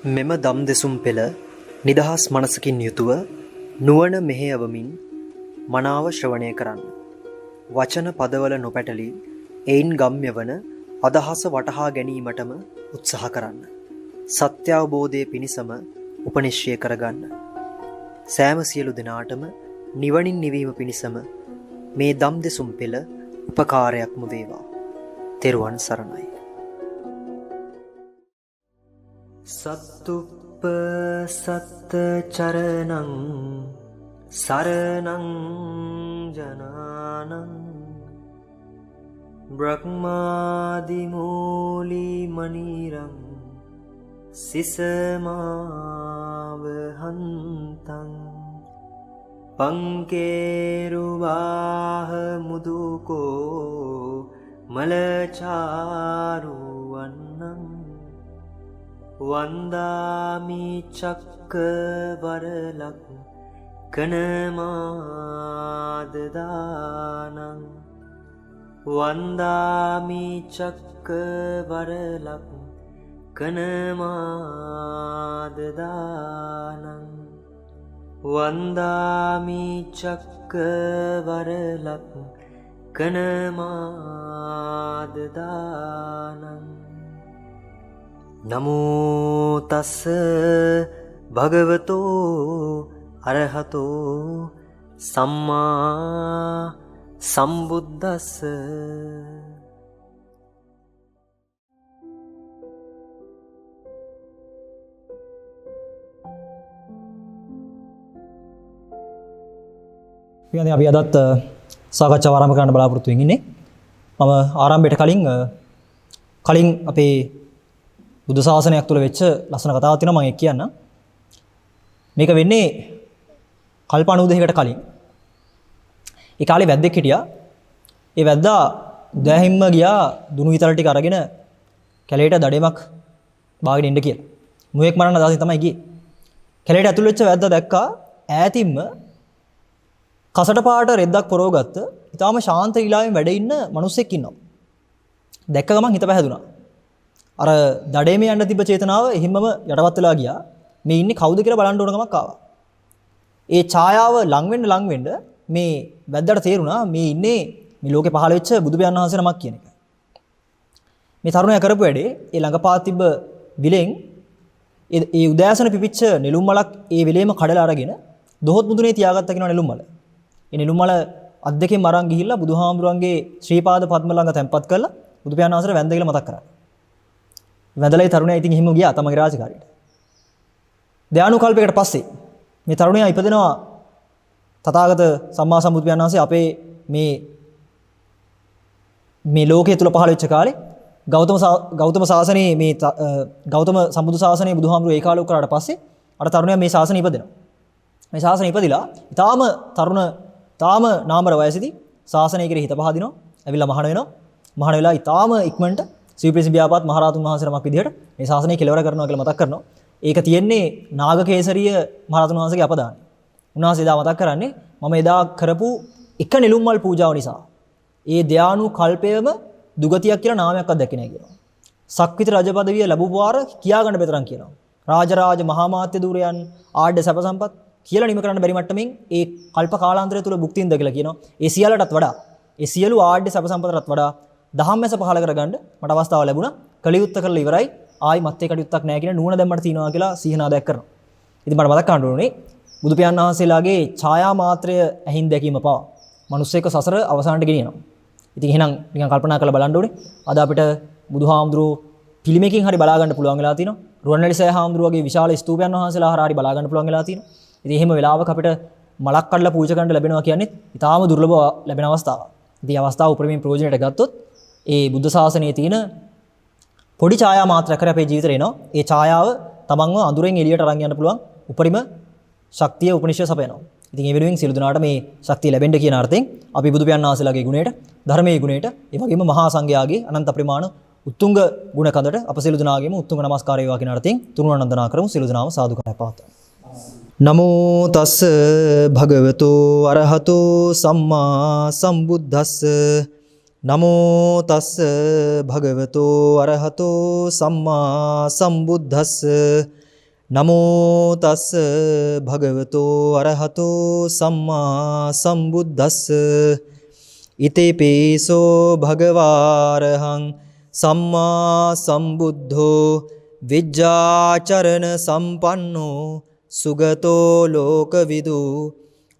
මෙම දම් දෙසුම් පෙළ නිදහස් මනසකින් යුතුව නුවණ මෙහෙයවමින් මනාව ශ්‍රවණය කරන්න. වචන පදවල නොපැටලී එයින් ගම්‍ය වන අදහස වටහා ගැනීමටම උත්සාහ කරන්න. සත්‍ය අවබෝධය පිණිසම උපනිශ්‍රය කරගන්න. සෑම සියලු දෙනාටම නිවනින් නිවීම පිණිසම මේ දම් දෙසුම් පෙළ උපකාරයක්ම වේවා. තෙරුවන් සරණයි. සත්තුප්ප සත්ත චරණං සරණං ජනානං බ්‍රහ්මාදි මූලි මනිරං සිසමාව හන්තං පංකේරුවාහ මුදුකෝ මලචාරුවන්නං වන්දාමි චක්කවරලක් කනමාදදානං වන්දාමි චක්කවරලක් කනමාදදානං වන්දාමි චක්කවරලක් කනමාදදානං නමෝ තස්ස භගවතෝ අරහතෝ සම්මා සම්බුද්දස්ස. අපි අදත් සාකච්ඡාව ආරම්භ කරන්න බලාපොරොත්තු වෙන්නේ. මම ආරම්භයට කලින් අපේ බුදු ශාසනයක් තුළ වෙච්ච ලස්සන කතාවක් තියෙනවා මම ඒක කියන්නම්. මේක වෙන්නේ කල්ප 92කට කලින්. ඒ කාලේ වැද්දෙක් හිටියා. ඒ වැද්දා උදෑහිම්ම ගියා දුනු විතර ටික අරගෙන කැලේට දඩේමක් බාගෙන ඉන්න කියලා. මුවෙක් මරන්න අදහසින් තමයි ගියේ. කැලේට ඇතුල් වෙච්ච වැද්දා දැක්කා ඈතින්ම කසට පාට රෙද්දක් පොරවගත්ත ඊටාම ශාන්ත ඊලාවෙන් වැඩ ඉන්න මිනිස්සෙක් ඉන්නවා. දැක්ක ගමන් හිත පැහැදුනා. අර දඩේමේ යන්න තිබ්බ චේතනාව එහෙමම යටවත් වෙලා ගියා. මේ ඉන්නේ කවුද කියලා බලන්න ඕන ගමක් ආවා. ඒ ඡායාව ලං වෙන්න මේ වැද්දාට තේරුණා මේ ඉන්නේ මේ ලෝකේ පහළ වෙච්ච බුදු පියාණන් වහන්සේ නමක් කියන එක. මේ තරුණයා කරපු වැඩේ ඒ ළඟපාත තිබ්බ විලෙන් ඒ උදෑසන පිපිච්ච නෙළුම් මලක් ඒ විලේම කඩලා අරගෙන දොහොත් මුදුනේ තියාගත්තා කියනවා නෙළුම් මල. ඒ නෙළුම් මල අත් දෙකෙන් අරන් ගිහිල්ලා බුදුහාමුදුරන්ගේ ශ්‍රී පාද පද්ම ළඟ තැන්පත් කරලා බුදු පියාණන් වහන්සේට වැඳ කියලා මතක් කරා. වැඳලා තරුණයා ඉතින් එහෙම ගියා තමගේ රාජකාරියට. ධානුකල්පයකට පස්සේ මේ තරුණයා ඉපදෙනවා තථාගත සම්මා සම්බුදු පියාණන් වහන්සේ අපේ මේ ලෝකයේ තුල පහළ වෙච්ච කාලේ ගෞතම ශාසනයේ මේ ගෞතම සම්බුදු ශාසනයේ බුදුහාමුදුරුවෝ ඒ කාලේ උකරාට පස්සේ අර තරුණයා මේ ශාසනය ඉපදෙනවා. මේ ශාසනය ඉපදිලා ඊටාම තරුණ තාම නාමර වයසේදී ශාසනය කෙරෙහි හිත පහදිනවා. ඇවිල්ලා මහාන වෙනවා. මහාන වෙලා ඊටාම ඉක්මනට සීප්‍රේසි ව්‍යාපාත් මහරහතුන් වහන්සේ නමක් විදිහට මේ ශාසනය කෙලවර කරනවා කියලා මතක් කරනවා. ඒක තියෙන්නේ නාගකේසරිය මහරහතුන් වහන්සේගේ අපදානයි. උන්වහන්සේ එදා මතක් කරන්නේ මම එදා කරපු එක නෙළුම් මල් පූජාව නිසා ඒ ධානු කල්පයම දුගතියක් කියලා නාමයක්වත් දැක්කේ නැහැ කියනවා. සක්විති රජ පදවිය ලැබුව වාර කියා ගන්න බෙතරම් කියනවා. රාජරාජ මහා මාත්‍ය ධූරයන් ආඩ්‍ය සැප සම්පත් කියලා නිම කරන්න බැරි මට්ටමින් ඒ කල්ප කාලාන්තරය තුල භුක්ති විඳ කියලා කියනවා. ඒ සියල්ලටත් වඩා ඒ සියලු ආඩ්‍ය සැප සම්පතටත් වඩා දහම්මැස පහල කරගන්න මට අවස්ථාව ලැබුණා. කලියුත්ත කරලා ඉවරයි. ආයි මත්තේ කඩියුත්තක් නැහැ කියන නුවණ දැම්මට තියනවා කියලා සීහනාදයක් කරනවා. ඉතින් මට මතක් කරගන්න ඕනේ බුදු පියාණන් වහන්සේලාගේ ඡායා මාත්‍රය ඇහින් දැකීම පවා මිනිස්සෙක් සසර අවසානට ගෙනියනවා. ඉතින් එහෙනම් නිකන් කල්පනා කරලා බලන්න ඕනේ. අද අපිට බුදුහාමුදුරුවෝ පිළිමයකින් හරි බලා ගන්න පුළුවන් වෙලා තියෙනවා. රුවන්වැලිසෑය හාමුදුරුවෝගේ විශාල ස්තූපයන් වහන්සේලා හරි බලා ගන්න පුළුවන් වෙලා තියෙනවා. ඉතින් එහෙම වෙලාවක අපිට මලක් කඩලා පූජා කරන්න ලැබෙනවා කියන්නේ ඊටාම දුර්ලභ ලැබෙන අවස්ථාවක්. ඉතින් මේ අවස්ථාව උපරිමයෙන් ප්‍රයෝජනයට ගත්තොත් ඒ බුද්ධ ශාසනයේ තියෙන පොඩි ඡායා මාත්‍රයක් කරේ අපේ ජීවිතේ එනවා. ඒ ඡායාව තමන්ව අඳුරෙන් එළියට අරන් යන්න පුළුවන් උපරිම ශක්තිය උපනිෂය සපයනවා. ඉතින් මේ වෙනුවෙන් සියලු දෙනාට මේ ශක්තිය ලැබෙන්න කියන අර්ථයෙන් අපි බුදු පියාණන් වහන්සේලාගේ ගුණයට, ධර්මයේ ගුණයට, ඒ වගේම මහා සංඝයාගේ අනන්ත ප්‍රමාණ උත්තුංග ගුණ කඳට අප සියලු දෙනාගේම උත්තුංග නමස්කාරය වේවා කියන අර්ථයෙන් තුනුරුවන් වන්දනා කරමු. සියලු දෙනාම සාදුකාරය පවත්වමු. නමෝ තස්ස භගවතෝ අරහතෝ සම්මා සම්බුද්දස්ස නමෝ තස්ස භගවතෝ අරහතෝ සම්මා සම්බුද්දස්ස නමෝ තස්ස භගවතෝ අරහතෝ සම්මා සම්බුද්දස්ස ඉතිපිසෝ භගවාරහං සම්මා සම්බුද්ධෝ විජ්ජාචරණ සම්පන්නෝ සුගතෝ ලෝකවිදු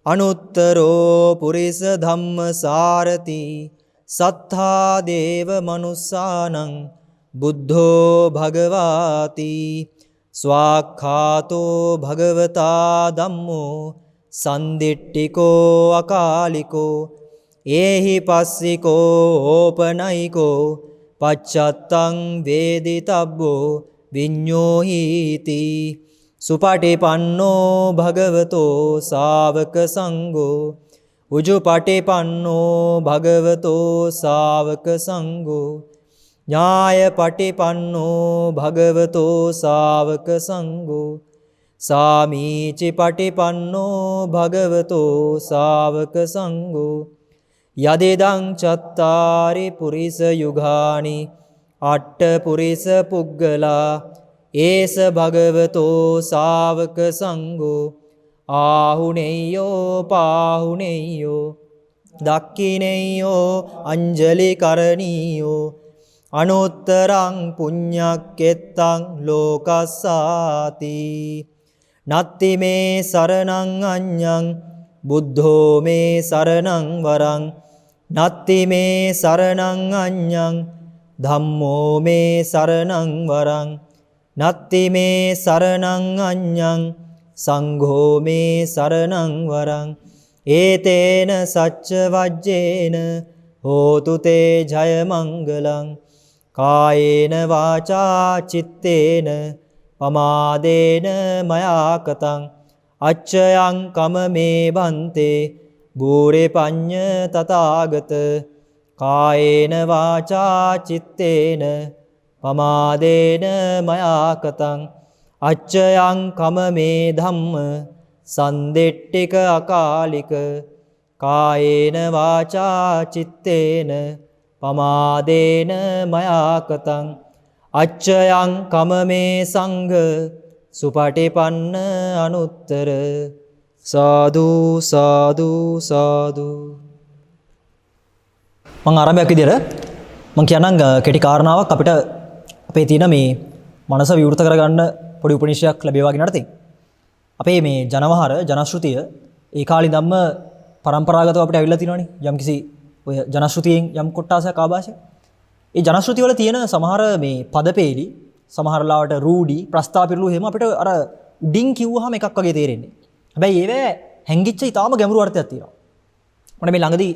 අනුත්තරෝ පුරිස ධම්මසාරති සත්තා දේව මනුස්සානං බුද්ධෝ භගවාති ස්වාක්ඛාතෝ භගවතා ධම්මෝ සන්දිට්ඨිකෝ අකාලිකෝ ඒහි පස්සිකෝ ඕපනයිකෝ පච්චත්තං වේදිතබ්බෝ විඤ්ඤෝහීති සුපටිපන්නෝ භගවතෝ ශාවක සංඝෝ උජුපටිපන්නෝ භගවතෝ ශාවක සංඝෝ ඥායපටිපන්නෝ භගවතෝ ශාවක සංඝෝ සාමීචි පටිපන්නෝ භගවතෝ ශාවක සංඝෝ යදෙදං චත්තාරි පුරිස යුගානි අට්ඨ පුරිස පුග්ගලා ඒස භගවතෝ ශාවක සංඝෝ ආහුනේයෝ පාහුනේයෝ දක්ඛිනේයෝ අංජලි කරණීයෝ අනුත්තරං පුඤ්ඤක්කෙත්තං ලෝකස්සාති නත්ති මේ සරණං අඤ්ඤං බුද්ධෝ මේ සරණං වරං නත්ති මේ සරණං අඤ්ඤං ධම්මෝ මේ සරණං වරං නත්ති මේ සරණං අඤ්ඤං සංඝෝ මේ සරණං වරං ඒතේන සච්ච වජ්ජේන හෝතු තේ ජය මංගලං කායේන වාචා චිත්තේන පමාදේන මයා කතං අච්චයං කමමේ බන්තේ බූරේ පඤ්ඤ තථාගත කායේන වාචා චිත්තේන පමාදේන මයා කතං අච්චයං කමමේ ධම්ම සන්දිට්ඨික අකාලික කායේන වාචා චිත්තේන පමාදේන මයා කතං අච්චයං කමමේ සංඝ සුපටිපන්න අනුත්තර සාදු සාදු සාදු. මම ආරම්භයක් විදියට මම කියනනම් කෙටි කාරණාවක් අපිට අපේ තියෙන මේ මනස විවෘත කරගන්න පොඩි උපනිෂයක් ලැබේවා කියන අර්ථයෙන් අපේ මේ ජනවහර ජනශ්‍රුතිය ඒ කාලේ ධම්ම පරම්පරාගතව අපිට ඇවිල්ලා තියෙනවනේ යම්කිසි ඔය ජනශ්‍රුතියෙන් යම් කොටසක් ආభాෂය. ඒ ජනශ්‍රුති වල තියෙන සමහර මේ පදපේලි සමහර ලාවට රූඩි ප්‍රස්තාපිරළු එහෙම අපිට අර උඩින් කිව්වහම එකක් වගේ තේරෙන්නේ. හැබැයි ඒවේ හැංගිච්ච ඊටාම ගැඹුරු අර්ථයක් තියෙනවා. මම මේ ළඟදී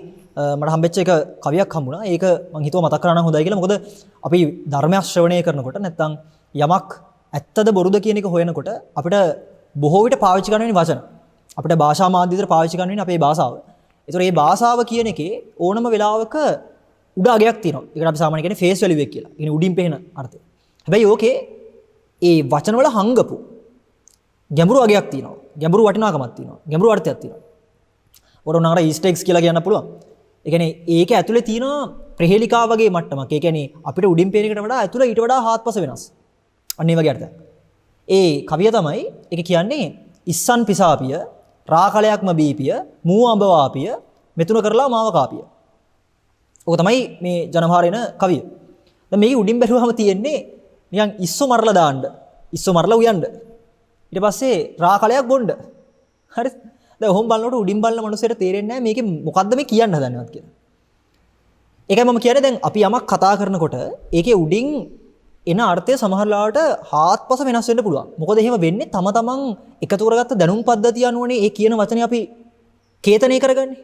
මට හම්බෙච්ච එක කවියක් හම්බුණා. ඒක මම හිතුවා මතක් කරගන්න හොඳයි කියලා. මොකද අපි ධර්මය ශ්‍රවණය කරනකොට නැත්තම් යමක් ඇත්තද බොරුද කියන එක හොයනකොට අපිට බොහෝ විට පාවිච්චි කරන වචන අපිට භාෂා මාධ්‍ය විතර පාවිච්චි කරන අපේ භාෂාව. ඒතර මේ භාෂාව කියන එකේ ඕනම වෙලාවක උඩ අගයක් තියෙනවා. ඒකට අපි සාමාන්‍යයෙන් කියන්නේ ෆේස් වැලියු එක කියලා. ඒ කියන්නේ උඩින් පේන අර්ථය. හැබැයි ඕකේ ඒ වචන වල හංගපු ගැඹුරු අගයක් තියෙනවා. ගැඹුරු වටිනාකමක් තියෙනවා. ගැඹුරු අර්ථයක් තියෙනවා. ඔරොනාර ඊස්ටර් එග්ස් කියලා කියන්න පුළුවන්. ඒ කියන්නේ ඒක ඇතුලේ තියෙන ප්‍රහේලිකා වගේ මට්ටමක්. ඒ කියන්නේ අපිට උඩින් පේන එකට වඩා ඇතුලේ ඊට වඩා හාත්පස වෙනස්. අන්න ඒ වගේ අර්ථයක්. ඒ කවිය තමයි ඒක කියන්නේ ඉස්සන් පිසාපිය රාකලයක්ම බීපිය මූ අඹවාපිය මෙතුන කරලා මාව කාපිය. ඕක තමයි මේ ජනවහරේන කවිය. දැන් මේකේ උඩින් බැලුවම තියෙන්නේ නිකන් ඉස්සෝ මරලා දාන්න. ඉස්සෝ මරලා උයන්න. ඊට පස්සේ රාකලයක් බොන්න. හරිද? දැන් ඔහොම බලනකොට උඩින් බලන මනුස්සයට තේරෙන්නේ නැහැ මේකේ මොකද්ද මේ කියන්න හදන්නවත් කියලා. ඒකයි මම කියන්නේ දැන් අපි යමක් කතා කරනකොට ඒකේ උඩින් එන අර්ථය සමහර ලාවට හාත්පස වෙනස් වෙන්න පුළුවන්. මොකද එහෙම වෙන්නේ තම තමන් එකතු කරගත්ත දැනුම් පද්ධතිය අනුවනේ ඒ කියන වචනේ අපි කේතනය කරගන්නේ.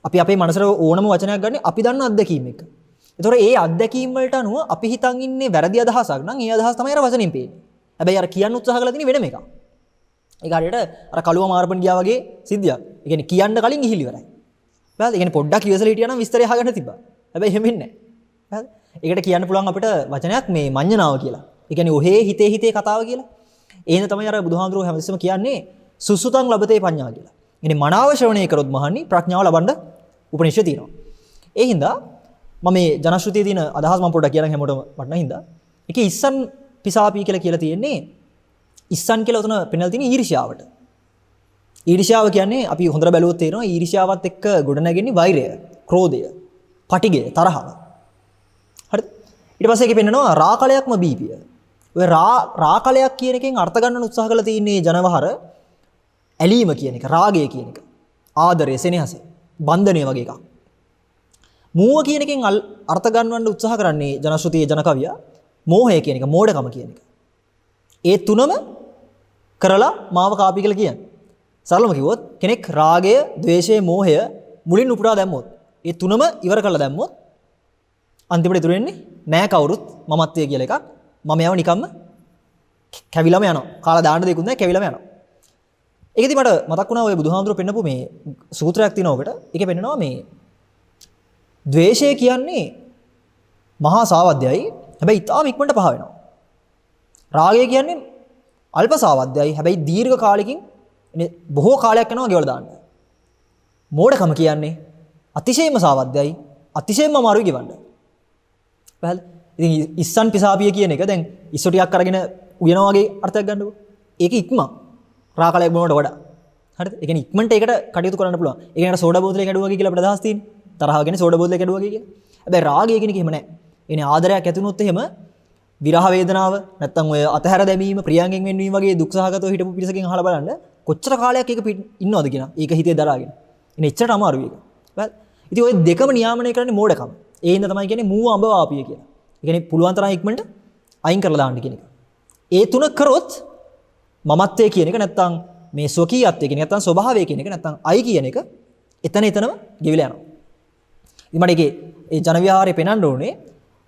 අපි අපේ මනසට ඕනම වචනයක් ගන්න අපි දන්න අත්දැකීම් එක. ඒතොර ඒ අත්දැකීම් වලට අනුව අපි හිතන් ඉන්නේ වැරදි අදහසක් නම් ඒ අදහස් තමයි අර වචනෙන් පේන්නේ. හැබැයි අර කියන්න උත්සාහ කරලා තියෙන්නේ වෙනම එකක්. ඒක හරියට අර කළුව මාරපන් ගියා වගේ සිද්ධියක්. ඒ කියන්නේ කියන්න කලින් ගිහිලි ඉවරයි. හරිද? ඒ කියන්නේ පොඩ්ඩක් ඉවසලා හිටියා නම් විස්තරය අහගන්න තිබ්බා. හැබැයි එහෙම වෙන්නේ නැහැ. හරිද? ඒකට කියන්න පුළුවන් අපිට වචනයක් මේ මඤ්ඤණාව කියලා. ඒ කියන්නේ ඔහේ හිතේ කතාව කියලා. එහෙනම් තමයි අර බුදුහාඳුරෝ හැමතිස්සම කියන්නේ සුසුතං ලබතේ පඤ්ඤා කියලා. ඉතින් මනාව ශ්‍රවණය කරොත් මහන්නේ ප්‍රඥාව ලබන්න උපනිෂය තියෙනවා. ඒ හින්දා මම මේ ජනශ්‍රුතියේ තියෙන අදහස් මම පොඩ්ඩක් කියන්න හැමෝටම වටන හින්දා. ඒකේ ඉස්සන් පිසාපි කියලා තියෙන්නේ ඉස්සන් කියලා උතන පෙන්නලා තියෙන ඊර්ෂ්‍යාවට. ඊර්ෂ්‍යාව කියන්නේ අපි හොඳට බැලුවොත් තේරෙනවා ඊර්ෂ්‍යාවත් එක්ක ගොඩනැගෙන්නේ වෛරය, ක්‍රෝධය, පටිඝය, තරහව. හරිද? ඊට පස්සේ ඒකේ පෙන්නනවා රාකලයක්ම බීපිය. ඔය රාකලයක් කියන එකෙන් අර්ථ ගන්න උත්සාහ කරලා තියෙන්නේ ජනවහර ඇලීම කියන එක, රාගය කියන එක, ආදරය, සෙනෙහස, බන්ධනය වගේ එකක්. මෝහ කියන එකෙන් අර්ථ ගන්නවන්න උත්සාහ කරන්නේ ජනශ්‍රුතියේ ජනකවියා මෝහය කියන එක, මෝඩකම කියන එක. ඒ තුනම කරලා මාව කාපි කියලා කියන්නේ. සරලව කිව්වොත් කෙනෙක් රාගය, ද්වේෂය, මෝහය මුලින් උපුටා දැම්මොත්, ඒ තුනම ඉවර කරලා දැම්මොත් අන්තිමට ඉතුරු වෙන්නේ නෑ කවුරුත් මමත්වය කියලා එකක්. මම යව නිකම්ම කැවිලම යනවා. කාලා දාන්න දෙයක්වත් නෑ, කැවිලම යනවා. ඒකෙදි මට මතක් වුණා ඔය බුදුහාමුදුරුවෝ පෙන්නපු මේ සූත්‍රයක් තියෙනවා ඔකට. ඒකේ පෙන්නනවා මේ ද්වේෂය කියන්නේ මහා සාවද්‍යයි. හැබැයි ඊටාම ඉක්මනට පහ වෙනවා. රාගය කියන්නේ අල්ප සාවද්‍යයි. හැබැයි දීර්ඝ කාලෙකින් බොහෝ කාලයක් යනවා ගෙවලා දාන්න. මෝඩකම කියන්නේ අතිශයින්ම සාවද්‍යයි. අතිශයින්ම අමාරුයි ගෙවන්න. පැහැදිලි? ඉතින් ඉස්සන් පිසාපිය කියන එක දැන් ඉස්සෝ ටිකක් අරගෙන උයනවා වගේ අර්ථයක් ගන්නකො. ඒක ඉක්මන්. රාකලයක් බොනවට වඩා. හරිද? ඒ කියන්නේ ඉක්මනට ඒකට කටයුතු කරන්න පුළුවන්. ඒ කියන්නේ සෝඩා බෝතලේ කැඩුවා වගේ කියලා අපිට අදහස් තියෙන්නේ. තරහ ගැන සෝඩා බෝතලේ කැඩුවා වගේ කියලා. හැබැයි රාගය කියන එක එහෙම නැහැ. එනේ ආදරයක් ඇති වුණොත් එහෙම විරහ වේදනාව නැත්තම් ඔය අතහැර දැමීම, ප්‍රියංගෙන් වෙන්වීම වගේ දුක් සහගතව හිටපු පිරිසකින් අහලා බලන්න කොච්චර කාලයක් ඒක ඉන්නවද කියන. ඒක හිතේ දරාගෙන. එනේ එච්චරට අමාරුයි ඒක. හරිද? ඉතින් ඔය දෙකම නියාමනය කරන්නේ මෝඩකම. ඒ හින්දා තමයි කියන්නේ මූ අඹ වාපිය කියලා. ඒ කියන්නේ පුළුවන් තරම් ඉක්මනට අයින් කරලා දාන්න කියන එක. ඒ තුන කරොත් මමත්වයේ කියන එක නැත්තම් මේ ස්වකීයත්වයේ කියන එක නැත්තම් ස්වභාවය කියන එක නැත්තම් අයි කියන එක එතනම ගෙවිලා යනවා. ඉතින් මට ඒකේ ඒ ජන විහාරේ පෙන්වන්න ඕනේ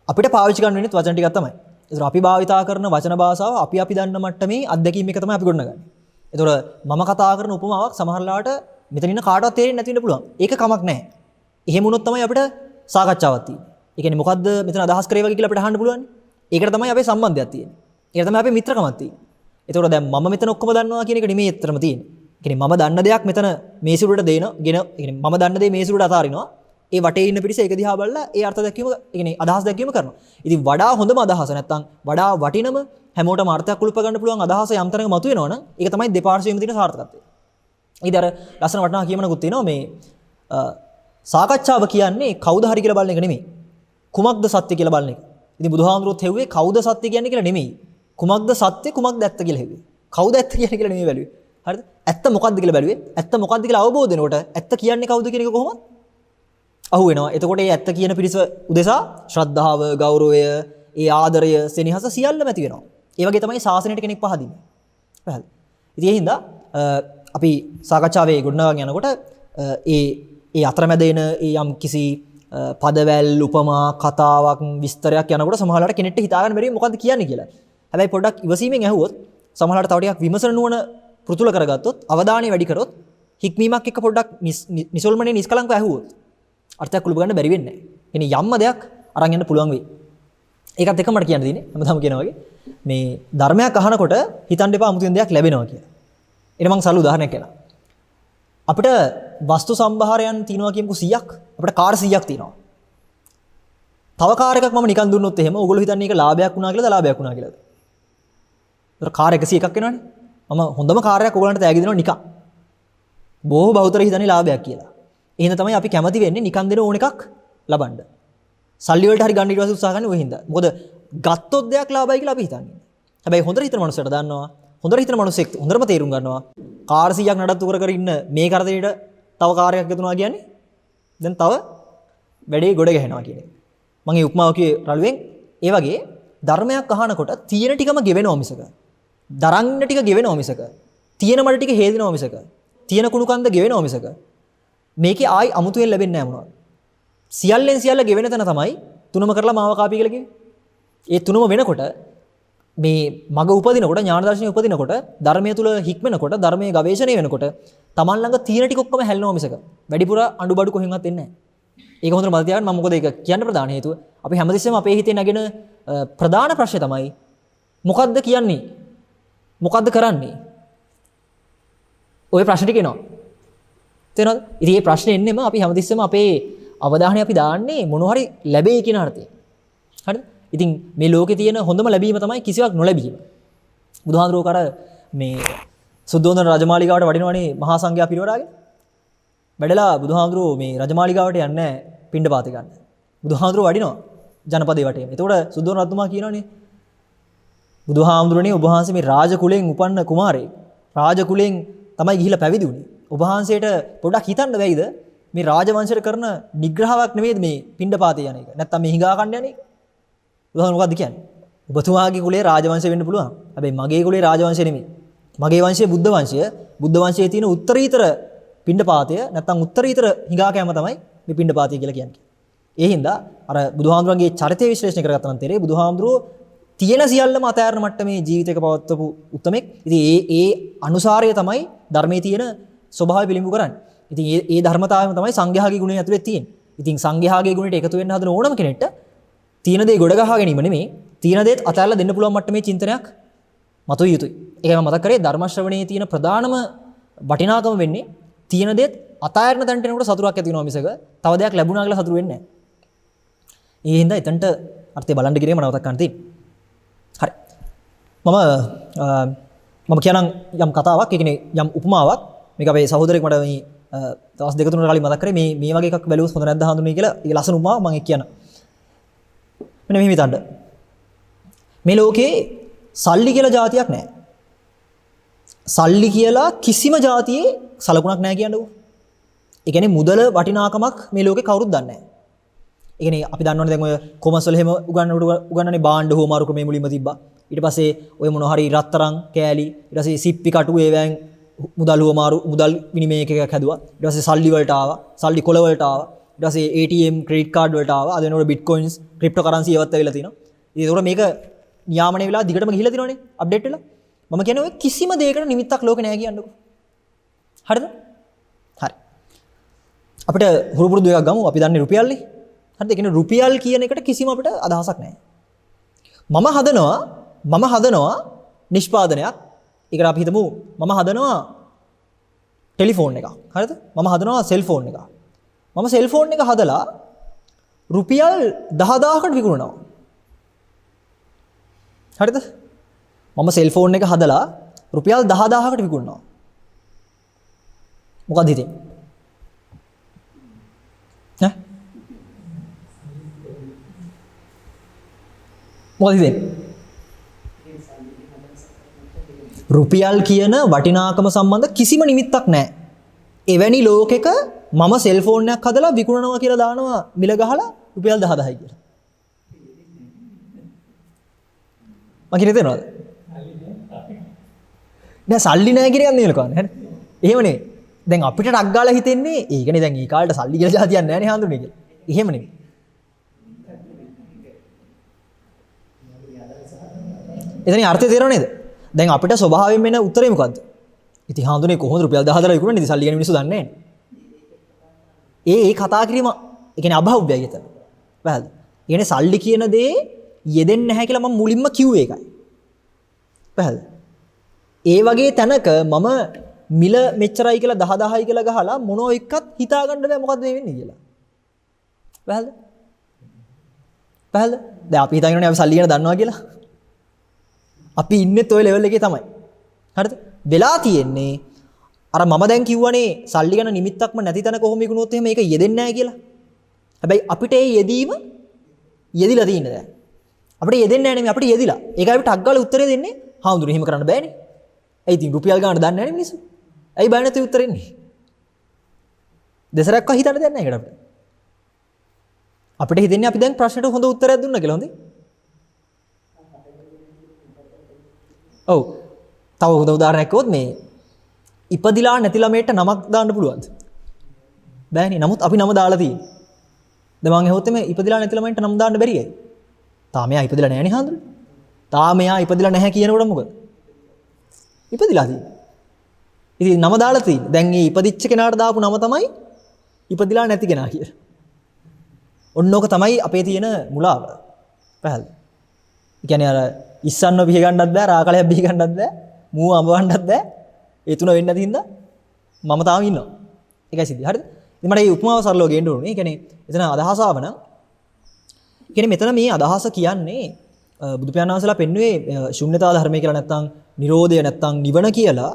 අපිට පාවිච්චි ගන්න වෙන්නේ වචන ටිකක් තමයි. ඒතර අපි භාවිතා කරන වචන භාෂාව අපි දන්න මට්ටමේ අත්දැකීම් එක තමයි අපි ගොඩනගන්නේ. ඒතර මම කතා කරන උපමාවක් සමහරලාට මෙතන ඉන්න කාටවත් තේරෙන්නේ නැති වෙන්න පුළුවන්. ඒක කමක් නැහැ. එහෙම වුණොත් තමයි අපිට සාකච්ඡාවක් තියෙන්නේ. ඒ කියන්නේ මොකද්ද මෙතන අදහස් කරේ වගේ කියලා අපිට අහන්න පුළුවන්. ඒකට තමයි අපේ සම්බන්ධයක් තියෙන්නේ. ඒකට තමයි අපේ මිත්‍රකමක් තියෙන්නේ. ඒතකොට දැන් මම මෙතන ඔක්කොම දන්නවා කියන එක නෙමෙයි ඇත්තටම තියෙන්නේ. ඒ කියන්නේ මම දන්න දෙයක් මෙතන මේසුරුවට ගෙන ඒ කියන්නේ මම දන්න දේ මේසුරුවට අතාරිනවා. ඒ වටේ ඉන්න පිරිස ඒක දිහා බලලා ඒ අර්ථ දැක්වීම ඒ කියන්නේ අදහස් දැක්වීම කරනවා. ඉතින් වඩා හොඳම අදහස නැත්තම් වඩා වටිනම හැමෝටම අර්ථයක් උලුප ගන්න පුළුවන් අදහස යම් තරඟ මතුවෙනවා නම් ඒක තමයි දෙපාර්ශ්වයේම තියෙන සාර්ථකත්වය. ඊට අර ලස්සන වටිනා කියමනකුත් තියෙනවා මේ සාකච්ඡාව කියන්නේ කවුද හරි කියලා බලන එක නෙමෙයි. කුමක්ද සත්‍ය කියලා බලන එක. ඉතින් බුදුහාමුදුරුවෝත් හෙව්වේ කවුද සත්‍ය කියන්නේ කියලා නෙමෙයි. කුමක්ද සත්‍ය කුමක්ද ඇත්ත කියලා හෙව්වේ. කවුද ඇත්ත කියන්නේ කියලා නෙමෙයි බැලුවේ. හරිද? ඇත්ත මොකක්ද කියලා බැලුවේ. ඇත්ත මොකක්ද කියලා අවබෝධ වෙනකොට ඇත්ත කියන්නේ කවුද කියන එක කොහොමද? අහු වෙනවා. එතකොට මේ ඇත්ත කියන පිරිස උදෙසා ශ්‍රද්ධාව, ගෞරවය, ඒ ආදරය, සෙනෙහස සියල්ලම ඇති වෙනවා. ඒ වගේ තමයි ශාසනයට කෙනෙක් පහදින්නේ. පැහැදිලි. ඉතින් ඒ හින්දා අපි සාකච්ඡාවේ ගොඩනගාගෙන යනකොට ඒ අතරමැද එන ඒ යම් කිසි පදවැල්, උපමා, කතාවක්, විස්තරයක් යනකොට සමහරවිට කෙනෙක්ට හිතා ගන්න බැරි මොකද්ද කියන්නේ කියලා. හැබැයි පොඩ්ඩක් ඉවසීමෙන් ඇහුවොත් සමහරවිට තව ටිකක් විමසන නුවණ පෘතුල කරගත්තොත්, අවධානය වැඩි කරොත්, හික්මීමක් එක්ක පොඩ්ඩක් නිසල්මනේ නිස්කලංකව ඇහුවොත් අර්ථයක් උලුබ ගන්න බැරි වෙන්නේ නැහැ. එනේ යම්ම දෙයක් අරන් යන්න පුළුවන් වෙයි. ඒකත් එක්ක මට කියන්න තියෙන්නේ හැමදාම කියනවා වගේ මේ ධර්මයක් අහනකොට හිතන්න එපා 아무තෙන් දෙයක් ලැබෙනවා කියලා. එන මං සල්ලු උදාහරණයක් කියනවා. අපිට වස්තු සම්භාරයන් තියෙනවා කියමුකෝ 100ක්. අපිට කාර් 100ක් තියෙනවා. තව කාර් එකක් මම නිකන් දුන්නොත් එහෙම ඕගොල්ලෝ හිතන්නේ ඒක ලාභයක් වුණා කියලාද ලාභයක් වුණා කියලාද? ඒතර කාර් 101ක් වෙනවනේ. මම හොඳම කාර් එකක් ඕගොල්ලන්ට තෑගි දෙනවා නිකන්. බොහෝ බහුතර හිතන්නේ ලාභයක් කියලා. එහෙනම් තමයි අපි කැමති වෙන්නේ නිකන් දෙන ඕන එකක් ලබන්න. සල්ලි වලට හරි ගන්න ඊට පස්සේ උත්සාහ කරන්නේ ওই හින්දා. මොකද ගත්තොත් දෙයක් ලාභයි කියලා අපි හිතන්නේ. හැබැයි හොඳට හිතන මනුස්සයට දන්නවා. හොඳට හිතන මනුස්සෙක් හොඳටම තේරුම් ගන්නවා. කාර් 100ක් නඩත්තු කර ඉන්න මේ කරදරේට තව කාර් එකක් ගතුනා කියන්නේ දැන් තව වැඩේ ගොඩ ගැහෙනවා කියන එක. මම මේ උපමාව කියේ රළුවෙන් ඒ වගේ ධර්මයක් අහනකොට තියෙන ටිකම ගෙවෙනවා මිසක. දරන්න ටික ගෙවෙනවා මිසක. තියෙන මඩ ටික හේදෙනවා මිසක. තියෙන කුණු කන්ද ගෙවෙනවා මිසක. මේකේ ආයි අමුතුවෙන් ලැබෙන්නේ නැහැ මොනවද? සියල්ලෙන් සියල්ල ගෙවෙන තැන තමයි තුනම කරලා මාව කාපි කියලා කිව්වේ. ඒ තුනම වෙනකොට මේ මග උපදිනකොට ඥාන දර්ශනය උපදිනකොට ධර්මයේ තුල හික්මනකොට ධර්මයේ ගවේෂණය වෙනකොට Taman ළඟ තියෙන ටික ඔක්කොම හැල්ලනවා මිසක වැඩිපුර අඬබඩු කොහෙන්වත් එන්නේ නැහැ. ඒක හොඳට මතක තියාගන්න. මම මොකද ඒක කියන්න ප්‍රධාන හේතුව අපි හැමතිස්සෙම අපේ හිතේ නැගෙන ප්‍රධාන ප්‍රශ්නේ තමයි මොකද්ද කියන්නේ? මොකද්ද කරන්නේ? ওই ප්‍රශ්න ටික එනවා. තේරෙනවද? ඉතින් මේ ප්‍රශ්නේ එන්නෙම අපි හැමතිස්සෙම අපේ අවධානය අපි දාන්නේ මොන හරි ලැබෙයි කියන අර්ථයෙන්. හරිද? ඉතින් මේ ලෝකේ තියෙන හොඳම ලැබීම තමයි කිසිවක් නොලැබීම. බුදුහාඳුරෝ කර මේ සුද්ධෝදන රජමාලිගාවට වඩිනවනේ මහා සංඝයා පිරිවරාගෙන. වැඩලා බුදුහාඳුරෝ මේ රජමාලිගාවට යන්නේ නැහැ පිණ්ඩපාත ගන්න. බුදුහාඳුරෝ වඩිනවා ජනපදේ වටේම. එතකොට සුද්ධෝදන රජතුමා කියනවනේ බුදුහාඳුරනේ ඔබ වහන්සේ මේ රාජ කුලයෙන් උපන්න කුමාරයෙක්. රාජ කුලයෙන් තමයි ගිහිලා පැවිදි වුණේ. ඔබ වහන්සේට පොඩ්ඩක් හිතන්න බැයිද මේ රාජවංශයට කරන නිග්‍රහාවක් නෙමෙයිද මේ පිණ්ඩපාතේ යන එක. නැත්තම් මේ හිඟා කන්න යන එක. බුදුහාඳුර මොකද්ද කියන්නේ? ඔබතුමාගේ කුලේ රාජවංශය වෙන්න පුළුවන්. හැබැයි මගේ කුලේ රාජවංශය නෙමෙයි. මගේ වංශය බුද්ධ වංශය. බුද්ධ වංශයේ තියෙන උත්තරීතර පිණ්ඩපාතය නැත්තම් උත්තරීතර හිඟා කෑම තමයි මේ පිණ්ඩපාතය කියලා කියන්නේ. ඒ හින්දා අර බුදුහාමුදුරන්ගේ චරිතය විශ්ලේෂණය කරගත්තා නම් තේරෙයි බුදුහාමුදුරෝ තියෙන සියල්ලම අතෑරන මට්ටමේ ජීවිතයක පවත්වපු උත්තමෙක්. ඉතින් ඒ අනුසාරය තමයි ධර්මයේ තියෙන ස්වභාවය පිළිඹු කරන්නේ. ඉතින් ඒ ධර්මතාවයම තමයි සංඝයාගේ ගුණය ඇතුලේ තියෙන්නේ. ඉතින් සංඝයාගේ ගුණයට එකතු වෙන්න හදන ඕනම කෙනෙක්ට තියෙන දේ ගොඩ ගහ ගැනීම නෙමෙයි තියෙන දේත් අතහැරලා දෙන්න පුළුවන් මට්ටමේ චින්තනයක් මතුවිය යුතුයි. ඒකම මතක් කරේ ධර්ම ශ්‍රවණයේ තියෙන ප්‍රධානම වටිනාකම වෙන්නේ තියෙන දේත් අතහැරන තැනට එනකොට සතුටක් ඇති වෙනවා මිසක තව දෙයක් ලැබුණා කියලා සතුටු වෙන්නේ නැහැ. ඒ හින්දා එතනට අර්ථය බලන්න ගිරේ මම නවතක් ගන්න තියෙන්නේ. හරි. මම කියනනම් යම් කතාවක්, ඒ කියන්නේ යම් උපමාවක්. මේක අපේ සහෝදරයෙක් මට මේ දවස් දෙක තුනකට කලින් මතක් කරේ මේ වගේ එකක් බැලුවොත් හොඳ නැද්ද හඳුනේ කියලා. ඒක ලස්සන උපමාවක් මම කියන්න. මෙන්න මෙහෙම හිතන්න. මේ ලෝකේ සල්ලි කියලා જાතියක් නැහැ. සල්ලි කියලා කිසිම જાතියේ සලකුණක් නැහැ කියන්නකෝ. ඒ කියන්නේ මුදල වටිනාකමක් මේ ලෝකේ කවුරුත් දන්නේ නැහැ. ඒ කියන්නේ අපි දන්නවනේ දැන් ඔය කොමර්ස් වල එහෙම උගන්වන්නේ බාණ්ඩ හෝමාරු ක්‍රමයේ මුලින්ම තිබ්බා. ඊට පස්සේ ඔය මොන හරි රත්තරන් කෑලි ඊට පස්සේ සිප්පි කටු ඒවෙන් මුදල් හෝමාරු මුදල් විනිමය එකක් හැදුවා. ඊට පස්සේ සල්ලි වලට ආවා. සල්ලි කොළ වලට ආවා. ඊට පස්සේ ATM ක්‍රෙඩිට් කාඩ් වලට ආවා. අද වෙනකොට බිට්කොයින්ස් ක්‍රිප්ටෝ කරන්සි ඒවත් ඇවිල්ලා තිනවා. ඉතින් ඒකට මේක නියාමනය වෙලා දිගටම ගිහිල්ලා තිනවනේ අප්ඩේට් වෙලා. මම කියන්නේ ඔය කිසිම දෙයකට නිමිත්තක් ලෝකේ නැහැ කියන්නකෝ. හරිද? හරි. අපිට හුරු පුරුදු එකක් ගමු. අපි දන්නේ රුපියල්නේ. හරිද? ඒ කියන්නේ රුපියල් කියන එකට කිසිම අපිට අදහසක් නැහැ. මම හදනවා නිෂ්පාදනයක්. ඒකට අපි හිතමු මම හදනවා ටෙලිෆෝන් එකක්. හරිද? මම හදනවා සෙල්ෆෝන් එකක්. මම සෙල්ෆෝන් එක හදලා රුපියල් 10000කට විකුණනවා. හරිද? මම සෙල්ෆෝන් එක හදලා රුපියල් 10000කට විකුණනවා. මොකක්ද හිතෙන්නේ? ඈ? මොකක්ද හිතෙන්නේ? රුපියල් කියන වටිනාකම සම්බන්ධ කිසිම නිමිත්තක් නැහැ. එවැනි ලෝකෙක මම සෙල්ෆෝන් එකක් හදලා විකුණනවා කියලා දානවා මිල ගහලා රුපියල් 10000යි කියලා. මම කියන්නේ තේරෙනවද? නෑ සල්ලි නෑ කියන එක නෙවෙයි ලකන්නේ. හරි. එහෙමනේ. දැන් අපිට ටක් ගාලා හිතෙන්නේ ඒකනේ දැන් ඒ කාලේට සල්ලි කියලා જાතියක් නෑනේ හාඳුනේ කියලා. එහෙම නෙවෙයි. එතන අර්ථය තේරෙනව නේද? දැන් අපිට ස්වභාවයෙන් වෙන උත්තරේ මොකද්ද? ඉතින් හාඳුනේ කොහොමද රුපියල් 10000 විකුණන්නේ? ඉතින් සල්ලි ගැන මිනිස්සු දන්නේ නෑනේ. ඒ කතා කිරීම ඒ කියන්නේ අභෞභ්‍යයි එතන. පැහැදිලිද? ඒ කියන්නේ සල්ලි කියන දේ යෙදෙන්නේ නැහැ කියලා මම මුලින්ම කිව්වේ ඒකයි. පැහැදිලිද? ඒ වගේ තැනක මම මිල මෙච්චරයි කියලා 10000යි කියලා ගහලා මොනෝ එක්කත් හිතා ගන්න බෑ මොකද්ද මේ වෙන්නේ කියලා. පැහැදිලිද? පැහැදිලිද? දැන් අපි හිතාගෙන ඉන්නේ අපි සල්ලි ගැන දන්නවා කියලා. අපි ඉන්නෙත් ওই ලෙවල් එකේ තමයි. හරිද? වෙලා තියෙන්නේ අර මම දැන් කිව්වනේ සල්ලි ගැන නිමිත්තක්ම නැති තැන කොහොම විකුණුවොත් එහෙම ඒක යෙදෙන්නේ නැහැ කියලා. හැබැයි අපිට ඒ යෙදීම යෙදිලා තියෙන්නේ දැන්. අපිට යෙදෙන්නේ නැහැ නෙමෙයි අපිට යෙදිලා. ඒකයි අපි ටක් ගාලා උත්තරේ දෙන්නේ. හාමුදුරුවෝ එහෙම කරන්න බෑනේ. ඇයි ඉතින් රුපියල් ගන්න දන්නේ නැහැ නේ මිනිස්සු. ඇයි බය නැති උත්තර එන්නේ? දෙසරක්වත් හිතන්න දෙයක් නැහැ ඒකට අපිට. අපිට හිතෙන්නේ අපි දැන් ප්‍රශ්නෙට හොඳ උත්තරයක් දුන්නා කියලා හොඳේ. ඔව්. තව හොඳ උදාහරණයක් කිව්වොත් මේ ඉපදිලා නැති ළමයට නමක් දාන්න පුළුවන්ද? බෑනේ. නමුත් අපි නම දාලා තියෙන්නේ. දැන් මම ඇහුවොත් මේ ඉපදිලා නැති ළමයට නම් දාන්න බැරියයි. තාම එයා ඉපදිලා නැහැ නේ හාමුදුරුවෝ. තාම එයා ඉපදිලා නැහැ කියනකොට මොකද? ඉපදිලා තියෙන්නේ. ඉතින් නම දාලා තියෙන්නේ. දැන් මේ ඉපදිච්ච කෙනාට දාපු නම තමයි ඉපදිලා නැති කෙනා කියලා. ඔන්නෝක තමයි අපේ තියෙන මුලාව. පැහැදිලි. ඒ කියන්නේ අර ඉස්සන්නව පිහ ගන්නත් බෑ, රාකලයක් බිහ ගන්නත් බෑ, මූව අඹවන්නත් බෑ. ඒ තුන වෙන්නේ නැති හින්දා මම තාම ඉන්නවා. ඒකයි සිද්ධිය. හරිද? ඉතින් මට මේ උපමාව සරලව ගේන්න ඕනේ. ඒ කියන්නේ එතන අදහස ආව නම් කියන්නේ මෙතන මේ අදහස කියන්නේ බුදු පියාණන් වහන්සේලා පෙන්වුවේ ශුන්‍යතා ධර්මය කියලා නැත්නම් නිරෝධය නැත්තම් නිවන කියලා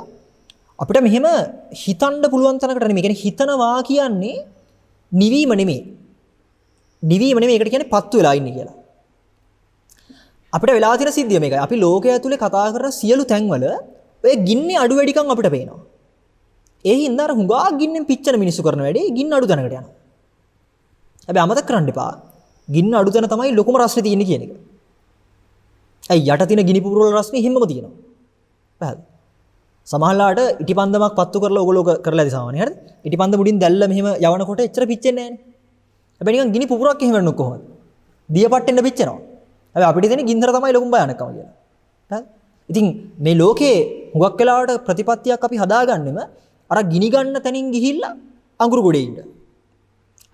අපිට මෙහෙම හිතන්න පුළුවන් තරකට නෙමෙයි. කියන්නේ හිතනවා කියන්නේ නිවීම නෙමෙයි. නිවීම නෙමෙයි. ඒකට කියන්නේ පත්තු වෙලා ඉන්නේ කියලා. අපිට වෙලා තියෙන සිද්ධිය මේකයි. අපි ලෝකය ඇතුලේ කතා කරන සියලු තැන්වල ඔය ගින්නේ අඩු වැඩිකම් අපිට පේනවා. ඒ හින්දා අර හුඟා ගින්නෙන් පිච්චෙන මිනිස්සු කරන වැඩේ ගින්න අඩු තැනකට යනවා. හැබැයි අමතක කරන්න එපා. ගින්න අඩු තැන තමයි ලොකුම රස්නේ තියෙන්නේ කියන එක. ඇයි යට තියෙන ගිනි පුපුර වල රස්නේ හිම්මම තියෙනවා. පැහැදිලි. සමහරලාට ඉටිපන්දමක් පත්තු කරලා ඔයගොල්ලෝ කරලා ඇති සාමාන්‍ය හරිද? ඉටිපන්ද මුඩින් දැල්ල මෙහෙම යවනකොට එච්චර පිච්චෙන්නේ නැහැ නේ. හැබැයි නිකන් ගිනි පුපුරක් එහෙම වෙන්නොත් කොහොමද? දියපට්ටෙන්න පිච්චෙනවා. හැබැයි අපිට තියෙන ගින්දර තමයි ලොකුම භයානකම කියලා. හරිද? ඉතින් මේ ලෝකේ හුඟක් වෙලාවට ප්‍රතිපත්තියක් අපි හදාගන්නෙම අර ගිනි ගන්න තැනින් ගිහිල්ලා අඟුරු ගොඩේ ඉන්න.